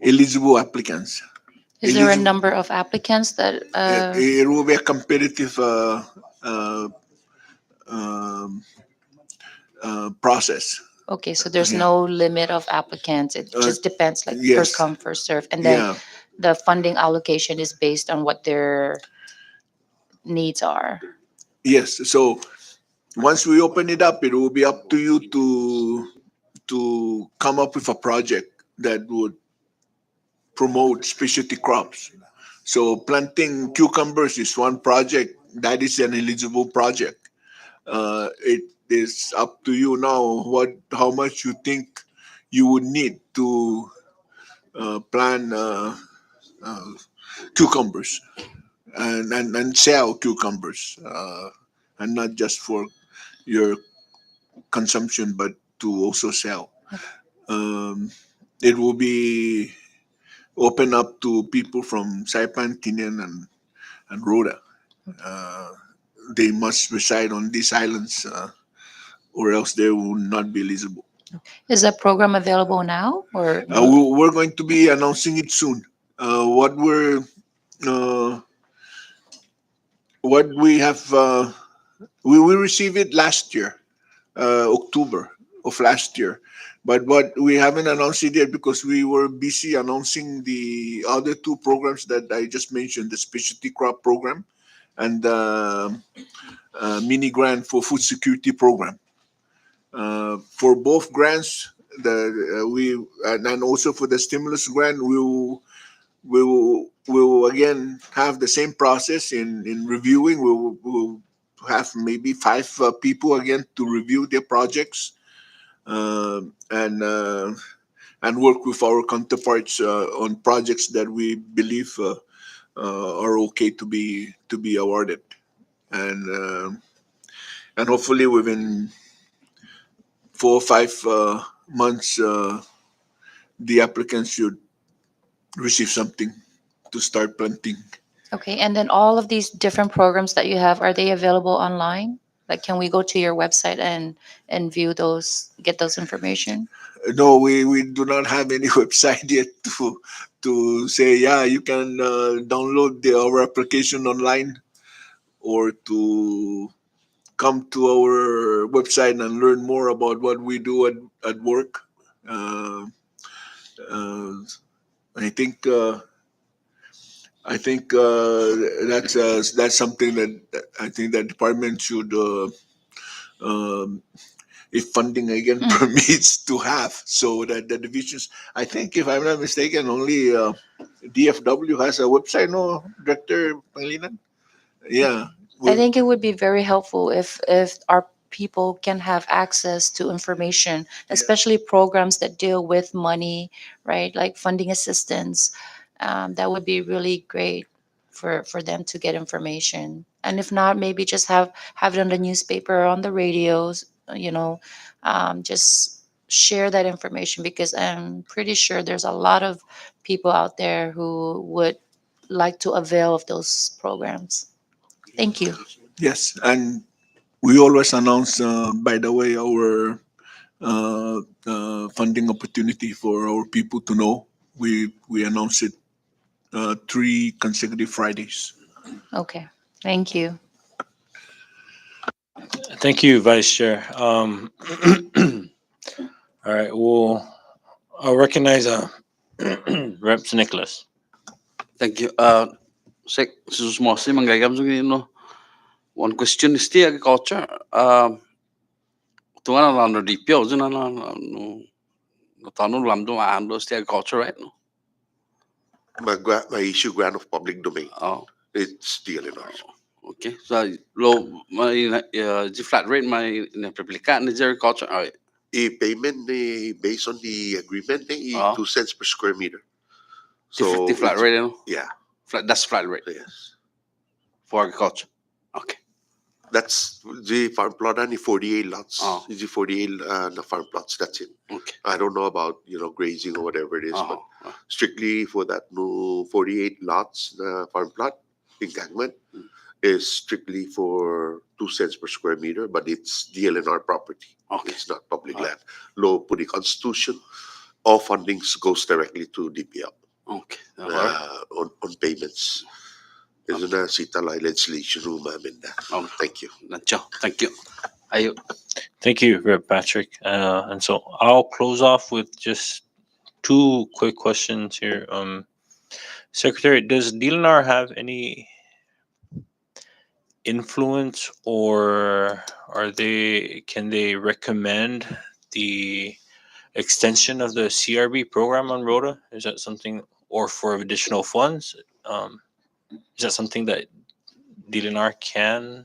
eligible applicants. Is there a Eligible, number of applicants that it will be a competitive uh, um, process. okay, so there's Yeah. no limit of applicants. It Uh, just depends, like first yes. come, first serve. And then Yeah. the funding allocation is based on what their needs are. Yes. So once we open it up, it will be up to you to come up with a project that would promote specialty crops. So planting cucumbers is one project. That is an eligible project. It is up to you now how much you think you would need to plant uh, cucumbers and sell cucumbers, and not just for your consumption, but to also sell. Um, it will be open up to people from Saipan, Tinian, and Rhoda. Uh, they must reside on these islands, or else they will not be eligible. Is that program available now or We're going to be announcing it soon. What we're what we have we received it last year, October of last year. But we haven't announced it yet because we were busy announcing the other two programs that I just mentioned, the specialty crop program and the mini grant for food security program. For both grants, and also for the stimulus grant, we will again have the same process in reviewing. We'll have maybe five people again to review their projects, uh, and uh, and work with our counterparts on projects that we believe are okay to be awarded, and hopefully within 4 or 5 months, the applicants should receive something to start planting. Okay, and then all of these different programs that you have, are they available online? Like, can we go to your website and view those, get those information? No, we do not have any website yet to say, yeah, you can download our application online, or to come to our website and learn more about what we do at work. Uh, uh, I think I think that's something that I think that department should, um, if funding again permits, to have, so that the divisions. I think, if I'm not mistaken, only DFW has a website. No, Director Pangilinan. Yeah. I think it would be very helpful if our people can have access to information, especially programs that deal with money, right? Like funding assistance. That would be really great for them to get information. And if not, maybe just have it on the newspaper or on the radios, just share that information, because I'm pretty sure there's a lot of people out there who would like to avail of those programs. Thank you. Yes, and we always announce, by the way, our funding opportunity for our people to know. We announce it 3 consecutive Fridays. Okay, thank you. Thank you, Vice Chair. All right, I'll recognize Reps Nicholas. Thank you. Sek, sususmosi manggagam sugini no. One question is the agriculture. Tungan around the DPO, zina no tanu lam do ando the agriculture, right? No. My issue grant of public domain. Oh, It's DLNR. okay. So low my the flat rate my in the publican is agriculture. Oh, Payment based on the agreement, Oh. 2 cents per square meter. the flat it's- rate, you know? Yeah. That's flat rate Yes. for agriculture. Okay. That's the farm plot and the 48 lots. Oh. It's the 48 the farm plots. That's it. Okay. I don't know about grazing or whatever it is, but Oh. strictly for that no 48 lots, the farm plot in Gangman is strictly for 2 cents per square meter, but it's DLNR property. Okay. It's not public Alright. land. Law for the constitution, all fundings goes directly to DPL Okay. Alright. on payments. There's a CITA legislation room Oh. Thank you. Thank you. I Thank you, Rep Patrick. And so I'll close off with just two quick questions here. Secretary, does DLNR have any influence, or can they recommend the extension of the CRB program on Rhoda? Is that something, or for additional funds? Is that something that DLNR can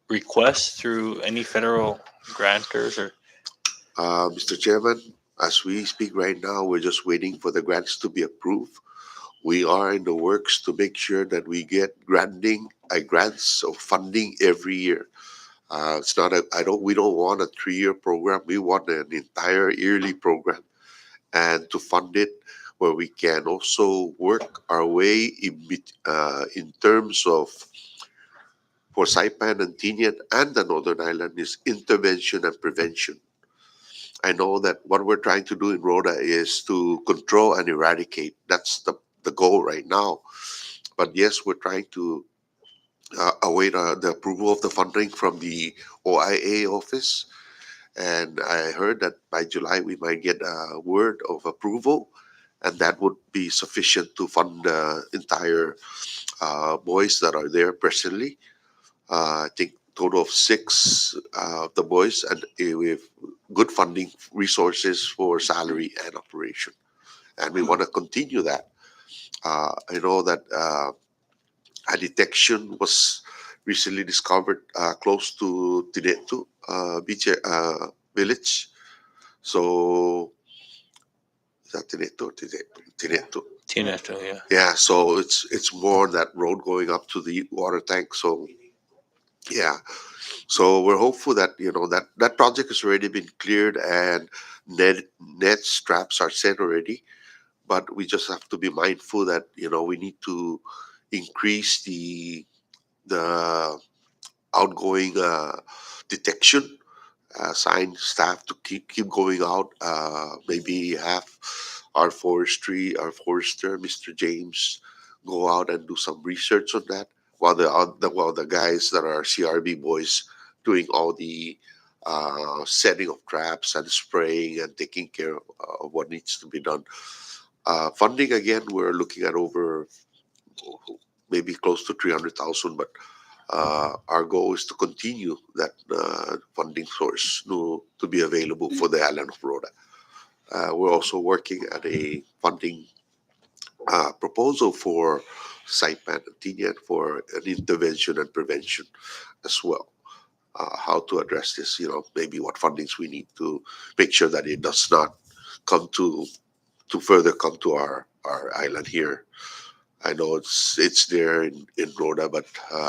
request through any federal grantors? Or Mr. Chairman, as we speak right now, we're just waiting for the grants to be approved. We are in the works to make sure that we get grants of funding every year. It's not we don't want a 3-year program. We want an entire yearly program, and to fund it where we can also work our way in terms of, for Saipan and Tinian and the Northern Island, is intervention and prevention. I know that what we're trying to do in Rhoda is to control and eradicate. That's the goal right now. But yes, we're trying to await the approval of the funding from the OIA office. And I heard that by July we might get a word of approval, and that would be sufficient to fund the entire boys that are there presently. I think total of 6 of the boys, and with good funding resources for salary and operation. And we want to continue that. I know that a detection was recently discovered close to Tinetu village. So, is that Tinetu or Tinetu? Tineto, yeah. Yeah, so it's more that road going up to the water tank. So, yeah. So we're hopeful that that project has already been cleared and net straps are set already. but we just have to be mindful that we need to increase the outgoing detection, assign staff to keep going out. Maybe have our forester, Mr. James, go out and do some research on that, while the guys that are CRB boys doing all the setting of traps and spraying and taking care of what needs to be done. Funding again, we're looking at over maybe close to 300,000, but our goal is to continue that funding source to be available for the island of Rhoda. We're also working at a funding proposal for Saipan and Tinian for an intervention and prevention as well. How to address this, maybe what fundings we need to make sure that it does not come to further come to our island here. I know it's there in Rhoda, but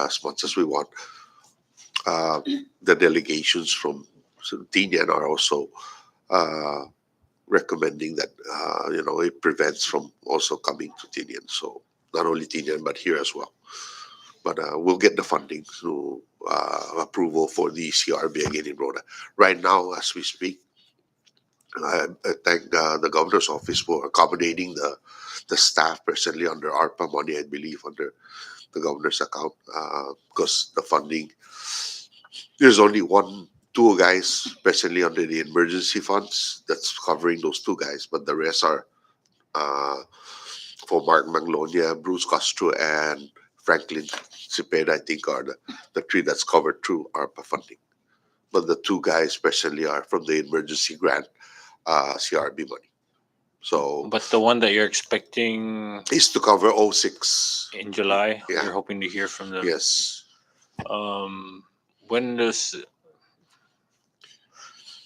as much as we want, uh, the delegations from Tinian are also uh, recommending that it prevents from also coming to Tinian. So not only Tinian but here as well. But we'll get the funding through approval for the CRB again in Rhoda. Right now, as we speak, I thank the governor's office for accommodating the staff presently under ARPA money, I believe, under the governor's account, because the funding, there's only two guys presently under the emergency funds that's covering those two guys, but the rest are uh, for Mark Magnolia, Bruce Castro, and Franklin Cepeda, I think, are the three that's covered through ARPA funding. But the two guys presently are from the emergency grant CRB money. So But the one that you're expecting is to cover '06. in July, Yeah. you're hoping to hear from them. Yes. When does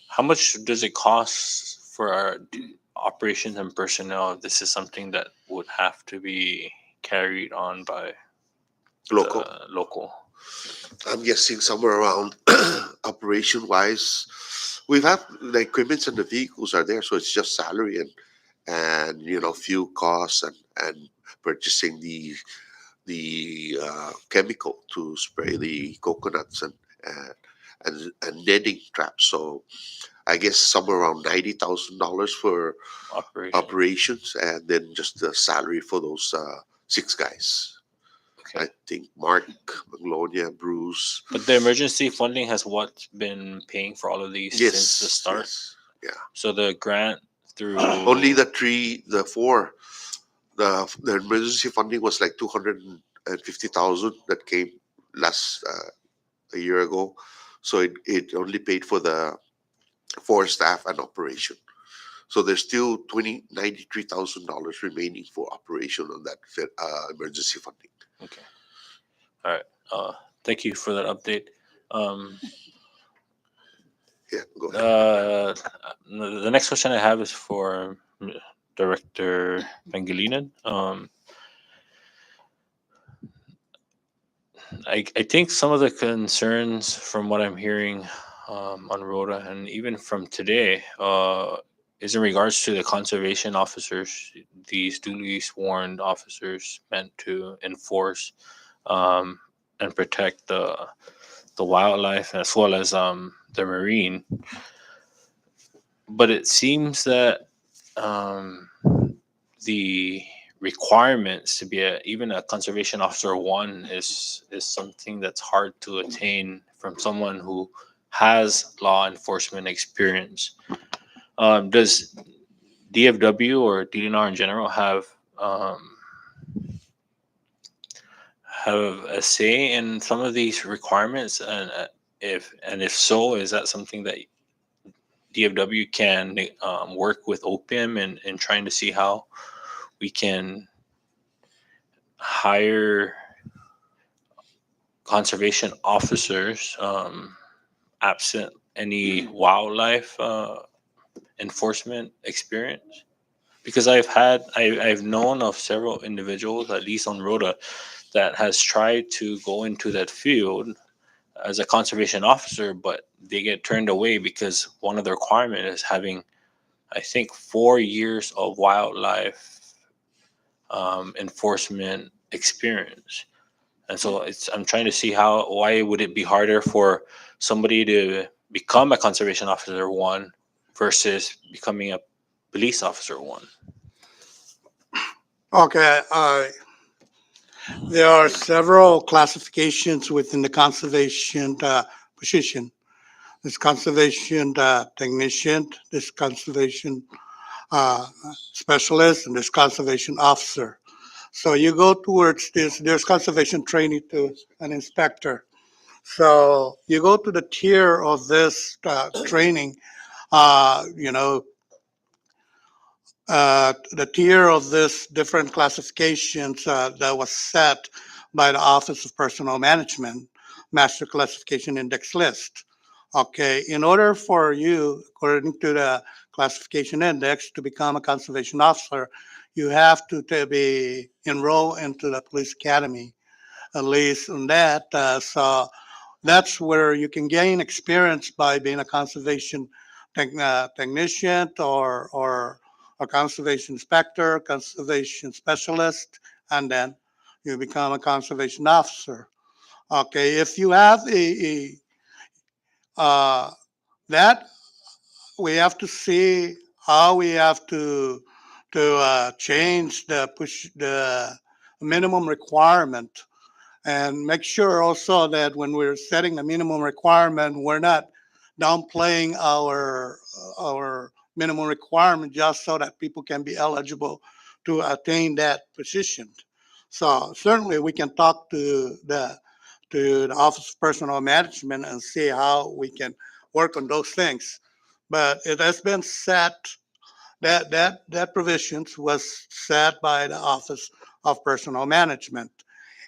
how much does it cost for our operations and personnel? If this is something that would have to be carried on by Local. local. I'm guessing somewhere around operation wise, we've had the equipments and the vehicles are there, so it's just salary and fuel costs and purchasing the chemical to spray the coconuts and and netting traps. So I guess somewhere around $90,000 for Operation. operations, and then just the salary for those six guys. Okay. I think Mark, Magnolia, Bruce. But the emergency funding has what been paying for all of these Yes. since the start. Yes. Yeah. So the grant through Only the four. The emergency funding was like 250,000 that came last a year ago. So it only paid for the four staff and operation. So there's still $93,000 remaining for operation on that emergency funding. Okay. All right. Thank you for that update. Yeah, go ahead. The next question I have is for Director Pangilinan. I think some of the concerns from what I'm hearing on Rhoda and even from today is in regards to the conservation officers, these duly sworn officers meant to enforce and protect the wildlife as well as the marine. But it seems that the requirements to be even a conservation officer one is something that's hard to attain from someone who has law enforcement experience. Does DFW or DLNR in general have a say in some of these requirements, and if so, is that something that DFW can work with OPIM and trying to see how we can hire conservation officers absent any wildlife enforcement experience? Because I've known of several individuals, at least on Rhoda, that has tried to go into that field as a conservation officer, but they get turned away because one of the requirements is having, I think, 4 years of wildlife enforcement experience. And so I'm trying to see why would it be harder for somebody to become a conservation officer one versus becoming a police officer one. Okay, there are several classifications within the conservation position. There's conservation technician, there's conservation uh, specialist, and there's conservation officer. So you go towards this, there's conservation training to an inspector. So you go to the tier of this training, you know, the tier of this different classifications that was set by the Office of Personnel Management, Master Classification Index List. Okay, in order for you, according to the classification index, to become a conservation officer, you have to be enrolled into the police academy, at least on that. So that's where you can gain experience by being a conservation technician or a conservation inspector, conservation specialist, and then you become a conservation officer. Okay, if you have uh, that, we have to see how we have to change the minimum requirement and make sure also that when we're setting the minimum requirement, we're not downplaying our minimum requirement just so that people can be eligible to attain that position. So certainly we can talk to the Office of Personnel Management and see how we can work on those things. But it has been set that provisions was set by the Office of Personnel Management.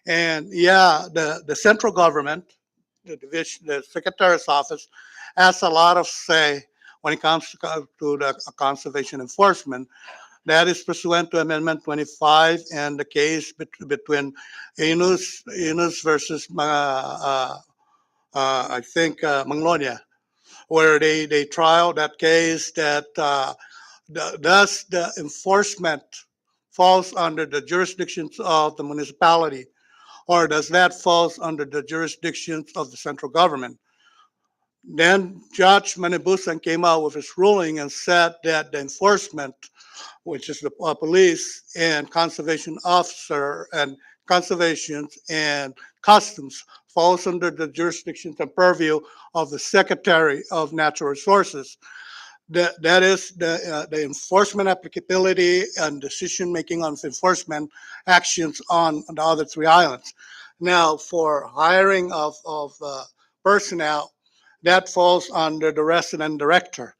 And yeah, the central government, the division, the secretary's office has a lot of say when it comes to the conservation enforcement. That is pursuant to Amendment 25 and the case between Inus versus, I think, Manglonia, where they trial that case that does the enforcement falls under the jurisdictions of the municipality, or does that falls under the jurisdictions of the central government? Then Judge Manibusan came out with his ruling and said that the enforcement, which is the police and conservation officer and conservation and customs, falls under the jurisdictions and purview of the Secretary of Natural Resources. That is the enforcement applicability and decision making on enforcement actions on the other three islands. Now, for hiring of personnel, that falls under the resident director.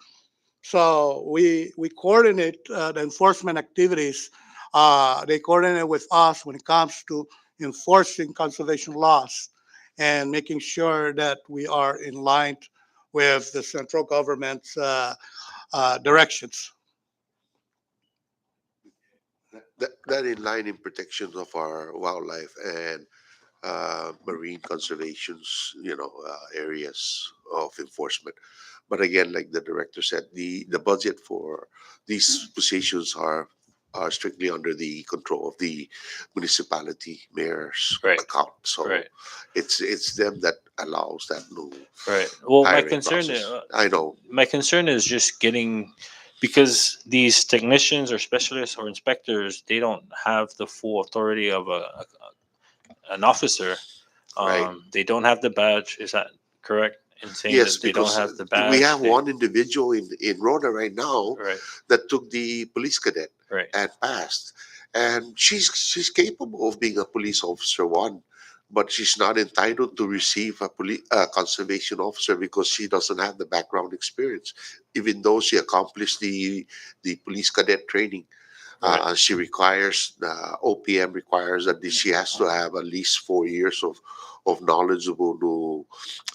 So we coordinate the enforcement activities. They coordinate with us when it comes to enforcing conservation laws and making sure that we are in line with the central government's directions. That in line in protection of our wildlife and marine conservations, areas of enforcement. But again, like the director said, the budget for these positions are strictly under the control of the municipality mayor's Right. account. So Right. it's them that allows that new Right. Well, hiring process. I know. my concern is just getting, because these technicians or specialists or inspectors, they don't have the full authority of an officer. Right. They don't have the badge. Is that correct in saying Yes, that they don't because have the we badge? have one individual in Rhoda right now Right. that took the police cadet Right. and passed. And she's capable of being a police officer one, but she's not entitled to receive a conservation officer because she doesn't have the background experience, even though she accomplished the police cadet training. Right. She requires OPM requires that she has to have at least 4 years of knowledgeable no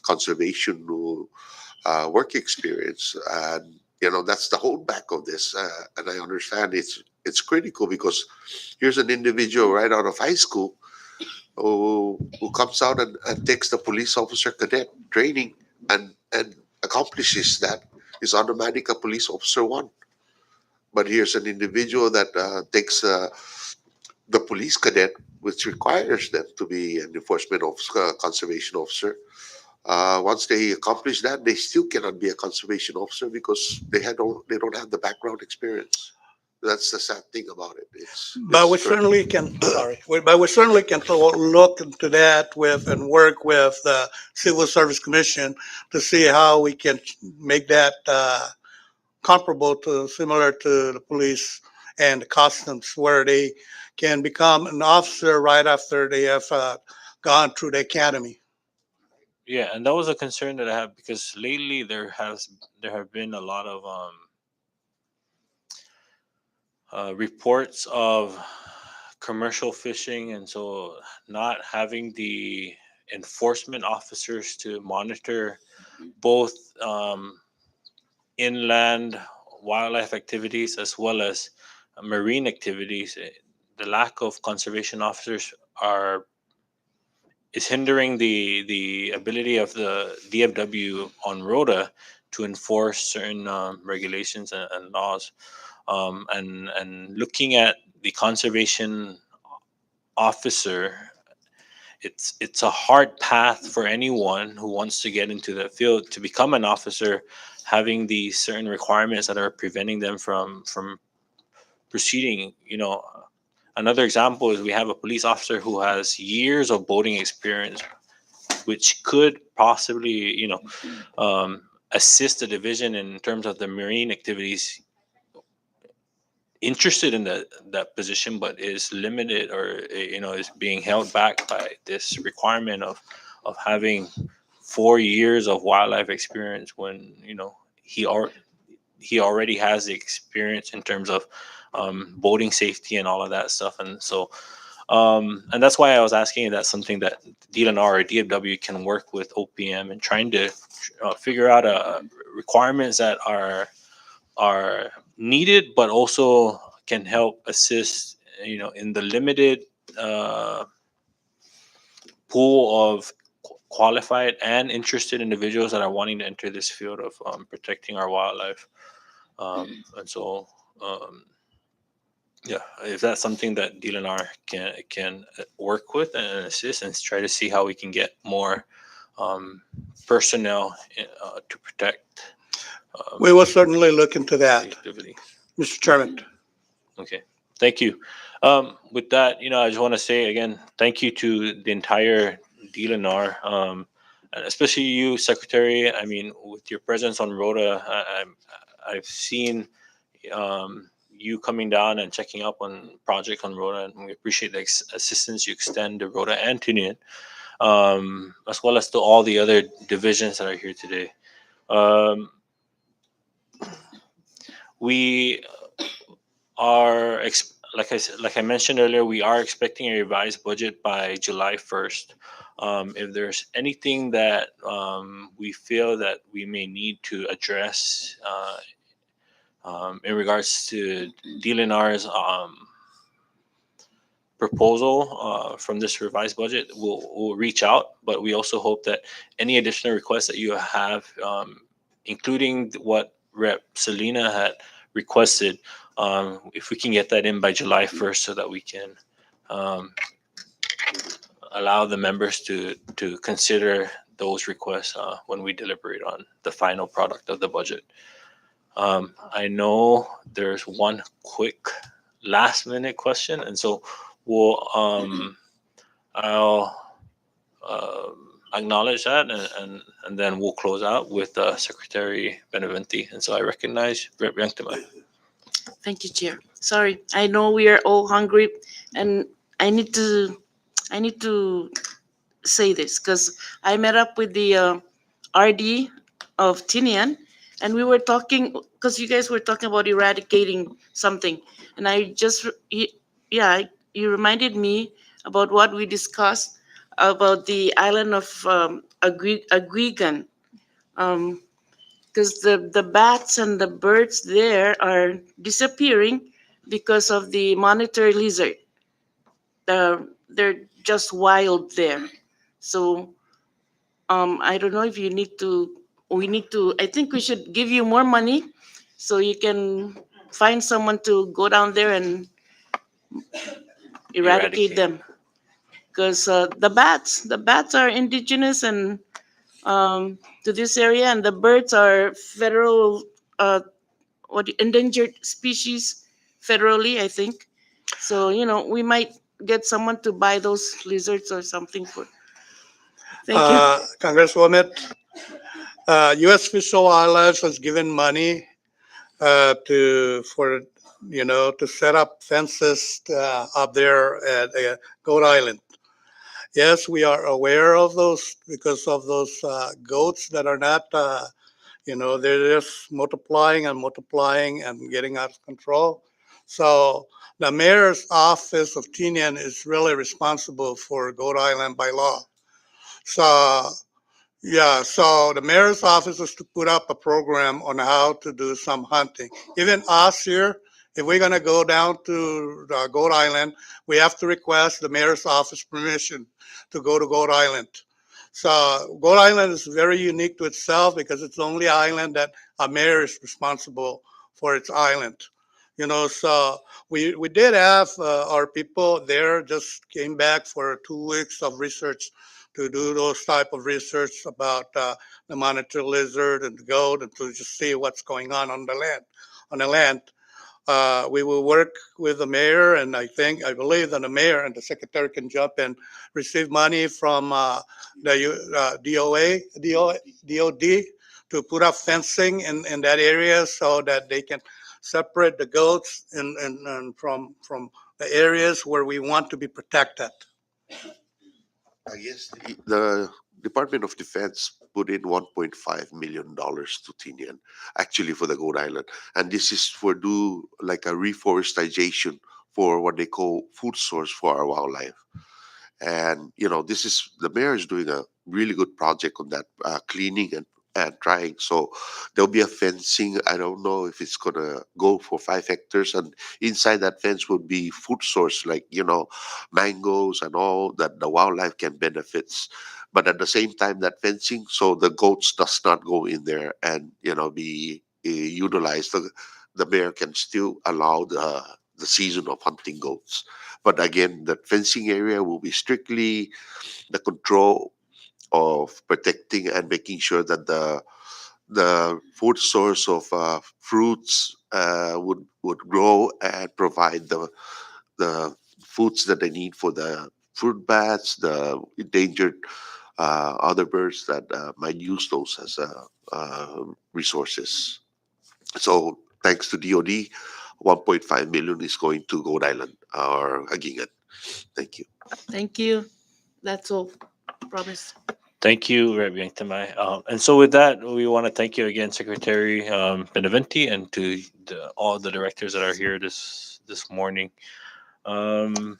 conservation no work experience, and that's the holdback of this. And I understand it's critical because here's an individual right out of high school who comes out and takes the police officer cadet training and accomplishes that, is automatic a police officer one. But here's an individual that takes the police cadet, which requires them to be an enforcement officer, conservation officer. Once they accomplish that, they still cannot be a conservation officer because they don't have the background experience. That's the sad thing about it. But we It's correct. certainly can, sorry, but we certainly can look into that with and work with the Civil Service Commission to see how we can make that comparable to, similar to the police and the customs, where they can become an officer right after they have gone through the academy. Yeah, and that was a concern that I have because lately there have been a lot of reports of commercial fishing, and so not having the enforcement officers to monitor both inland wildlife activities as well as marine activities. The lack of conservation officers are is hindering the ability of the DFW on ROTA to enforce certain regulations and laws. And looking at the conservation officer, it's a hard path for anyone who wants to get into the field to become an officer, having these certain requirements that are preventing them from proceeding. Another example is we have a police officer who has years of boating experience, which could possibly, assist the division in terms of the marine activities, interested in that position, but is limited, or is being held back by this requirement of having 4 years of wildlife experience when he already he already has the experience in terms of boating safety and all of that stuff. And so and that's why I was asking if that's something that DLNR or DFW can work with OPM and trying to figure out requirements that are needed, but also can help assist, in the limited uh, pool of qualified and interested individuals that are wanting to enter this field of protecting our wildlife. And so, um, yeah, if that's something that DLNR can work with and assist, and try to see how we can get more personnel to protect We will certainly look into the that, activity. Mr. Chairman. Okay, thank you. With that, I just want to say again, thank you to the entire DLNR, and especially you, Secretary. I mean, with your presence on Rhoda, I've seen you coming down and checking up on projects on Rhoda, and we appreciate the assistance you extend to Rhoda and Tinian, as well as to all the other divisions that are here today. Um, we like I mentioned earlier, we are expecting a revised budget by July 1st. If there's anything that we feel that we may need to address in regards to DLNR's proposal from this revised budget, we'll reach out. But we also hope that any additional requests that you have, including what Rep. Selena had requested, if we can get that in by July 1st, so that we can um, allow the members to consider those requests when we deliberate on the final product of the budget. I know there's one quick last minute question, and so I'll acknowledge that, and then we'll close out with Secretary Beneventi. And so I recognize Rep. Yanktima. Thank you, Chair. Sorry, I know we are all hungry, and I need to, I need to say this because I met up with the RD of Tinian, and we were talking because you guys were talking about eradicating something, and I just, yeah, you reminded me about what we discussed about the island of Aguigan. Because the bats and the birds there are disappearing because of the monitor lizard. They're just wild there. So I don't know if you need to. We need to. I think we should give you more money so you can find someone to go down there and eradicate them. Because the bats are indigenous and to this area, and the birds are federal, endangered species federally, I think. So we might get someone to buy those lizards or something for. Thank you. Congresswoman, U.S. Fish and Wildlife has given money to set up fences up there at Goat Island. Yes, we are aware of those because of those goats that are not, they're just multiplying and multiplying and getting out of control. So the mayor's office of Tinian is really responsible for Goat Island by law. So yeah, so the mayor's office is to put up a program on how to do some hunting. Even us here, if we're gonna go down to Goat Island, we have to request the mayor's office permission to go to Goat Island. So Goat Island is very unique to itself because it's the only island that a mayor is responsible for its island. So we did have our people there just came back for 2 weeks of research to do those type of research about the monitor lizard and the goat and to just see what's going on the land. On the land, we will work with the mayor, and I believe that the mayor and the secretary can jump and receive money from the DOD to put up fencing in that area so that they can separate the goats and from the areas where we want to be protected. I guess the Department of Defense put in $1.5 million to Tinian, actually for the Goat Island, and this is for do like a reforestation for what they call food source for our wildlife. And this is the mayor is doing a really good project on that, cleaning and trying. So there'll be a fencing. I don't know if it's gonna go for 5 hectares, and inside that fence would be food source like mangoes and all that the wildlife can benefits. But at the same time, that fencing so the goats does not go in there and be utilized. The mayor can still allow the season of hunting goats. But again, the fencing area will be strictly the control of protecting and making sure that the food source of fruits would grow and provide the foods that they need for the fruit bats, the endangered other birds that might use those as resources. So thanks to DoD, 1.5 million is going to Goat Island or Agingat. Thank you. Thank you. That's all. Promise. Thank you, Rep. Tamay. And so with that, we want to thank you again, Secretary Beneventi, and to all the directors that are here this morning. Um,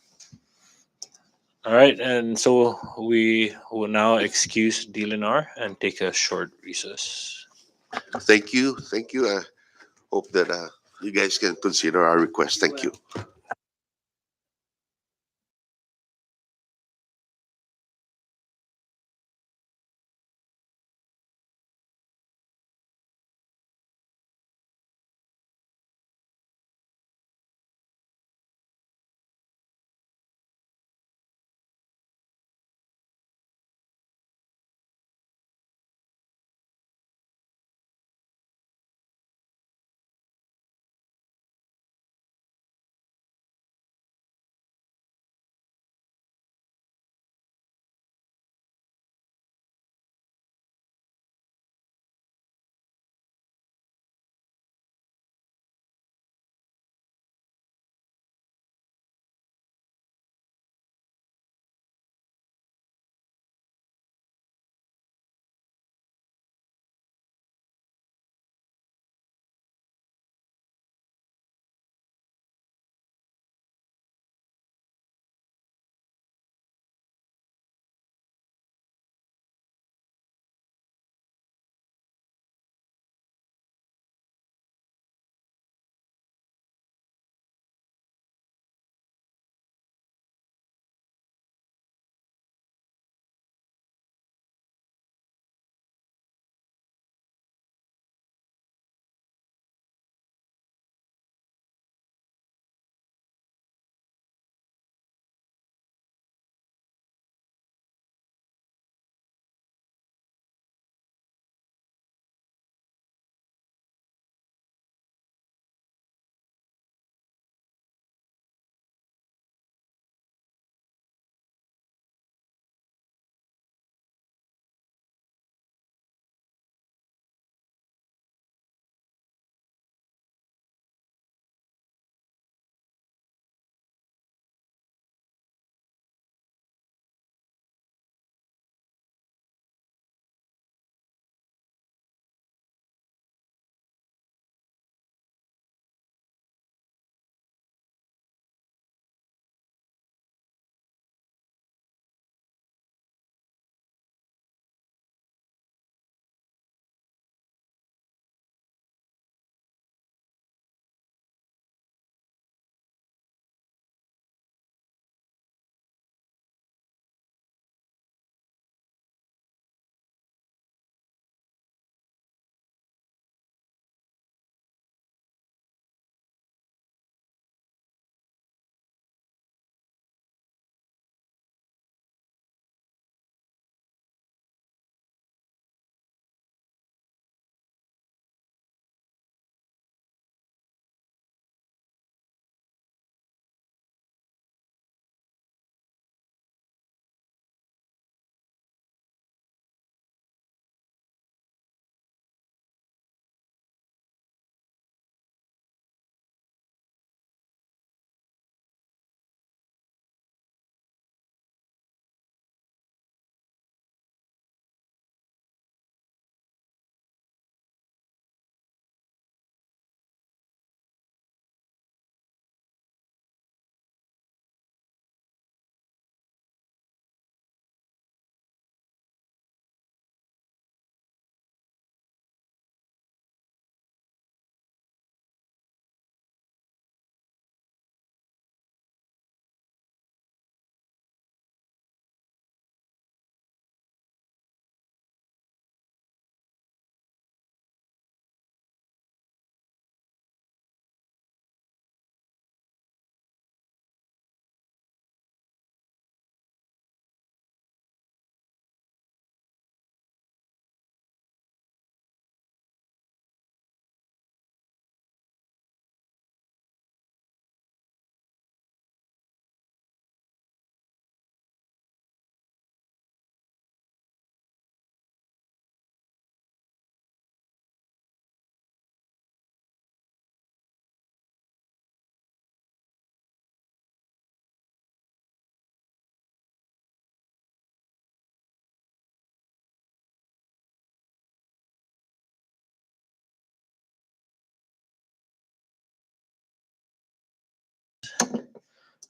all right, and so we will now excuse DLNR and take a short recess. Thank you. Thank you. I hope that you guys can consider our request. Thank you.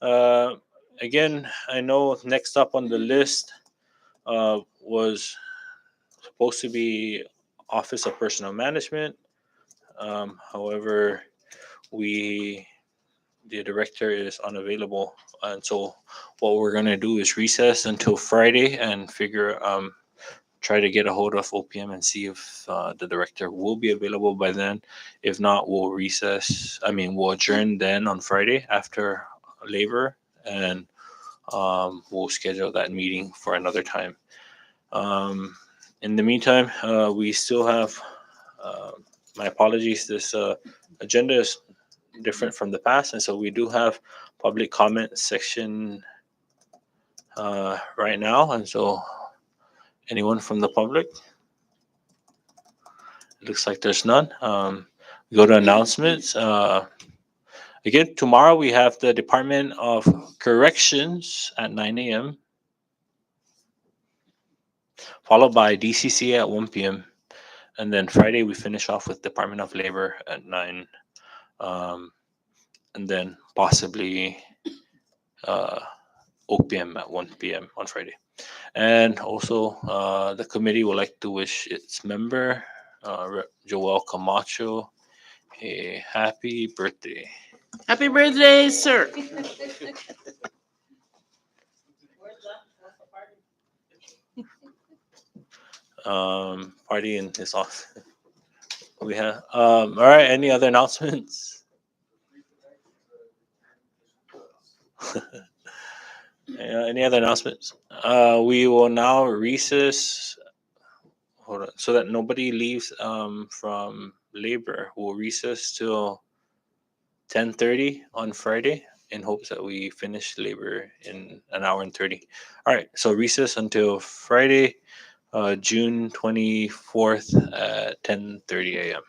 Uh, Again, I know next up on the list was supposed to be Office of Personnel Management. However, we the director is unavailable, and so what we're gonna do is recess until Friday and figure try to get a hold of OPM and see if the director will be available by then. If not, we'll recess. I mean, we'll adjourn then on Friday after labor, and we'll schedule that meeting for another time. In the meantime, we still have. Uh, my apologies. This agenda is different from the past, and so we do have public comment section right now, and so anyone from the public? It looks like there's none. Go to announcements. Again, tomorrow we have the Department of Corrections at 9 a.m., followed by DCC at 1 p.m. And then Friday we finish off with Department of Labor at 9, and then possibly OPM at 1 p.m. on Friday. And also, the committee would like to wish its member, Joel Camacho, a happy birthday. Happy birthday, sir. Party in his office. We have. All right. Any other announcements? Any other announcements? We will now recess. Hold on, so that nobody leaves from labor. We'll recess till 10:30 on Friday in hopes that we finish labor in an hour and 30. All right. So recess until Friday, June 24th at 10:30 a.m.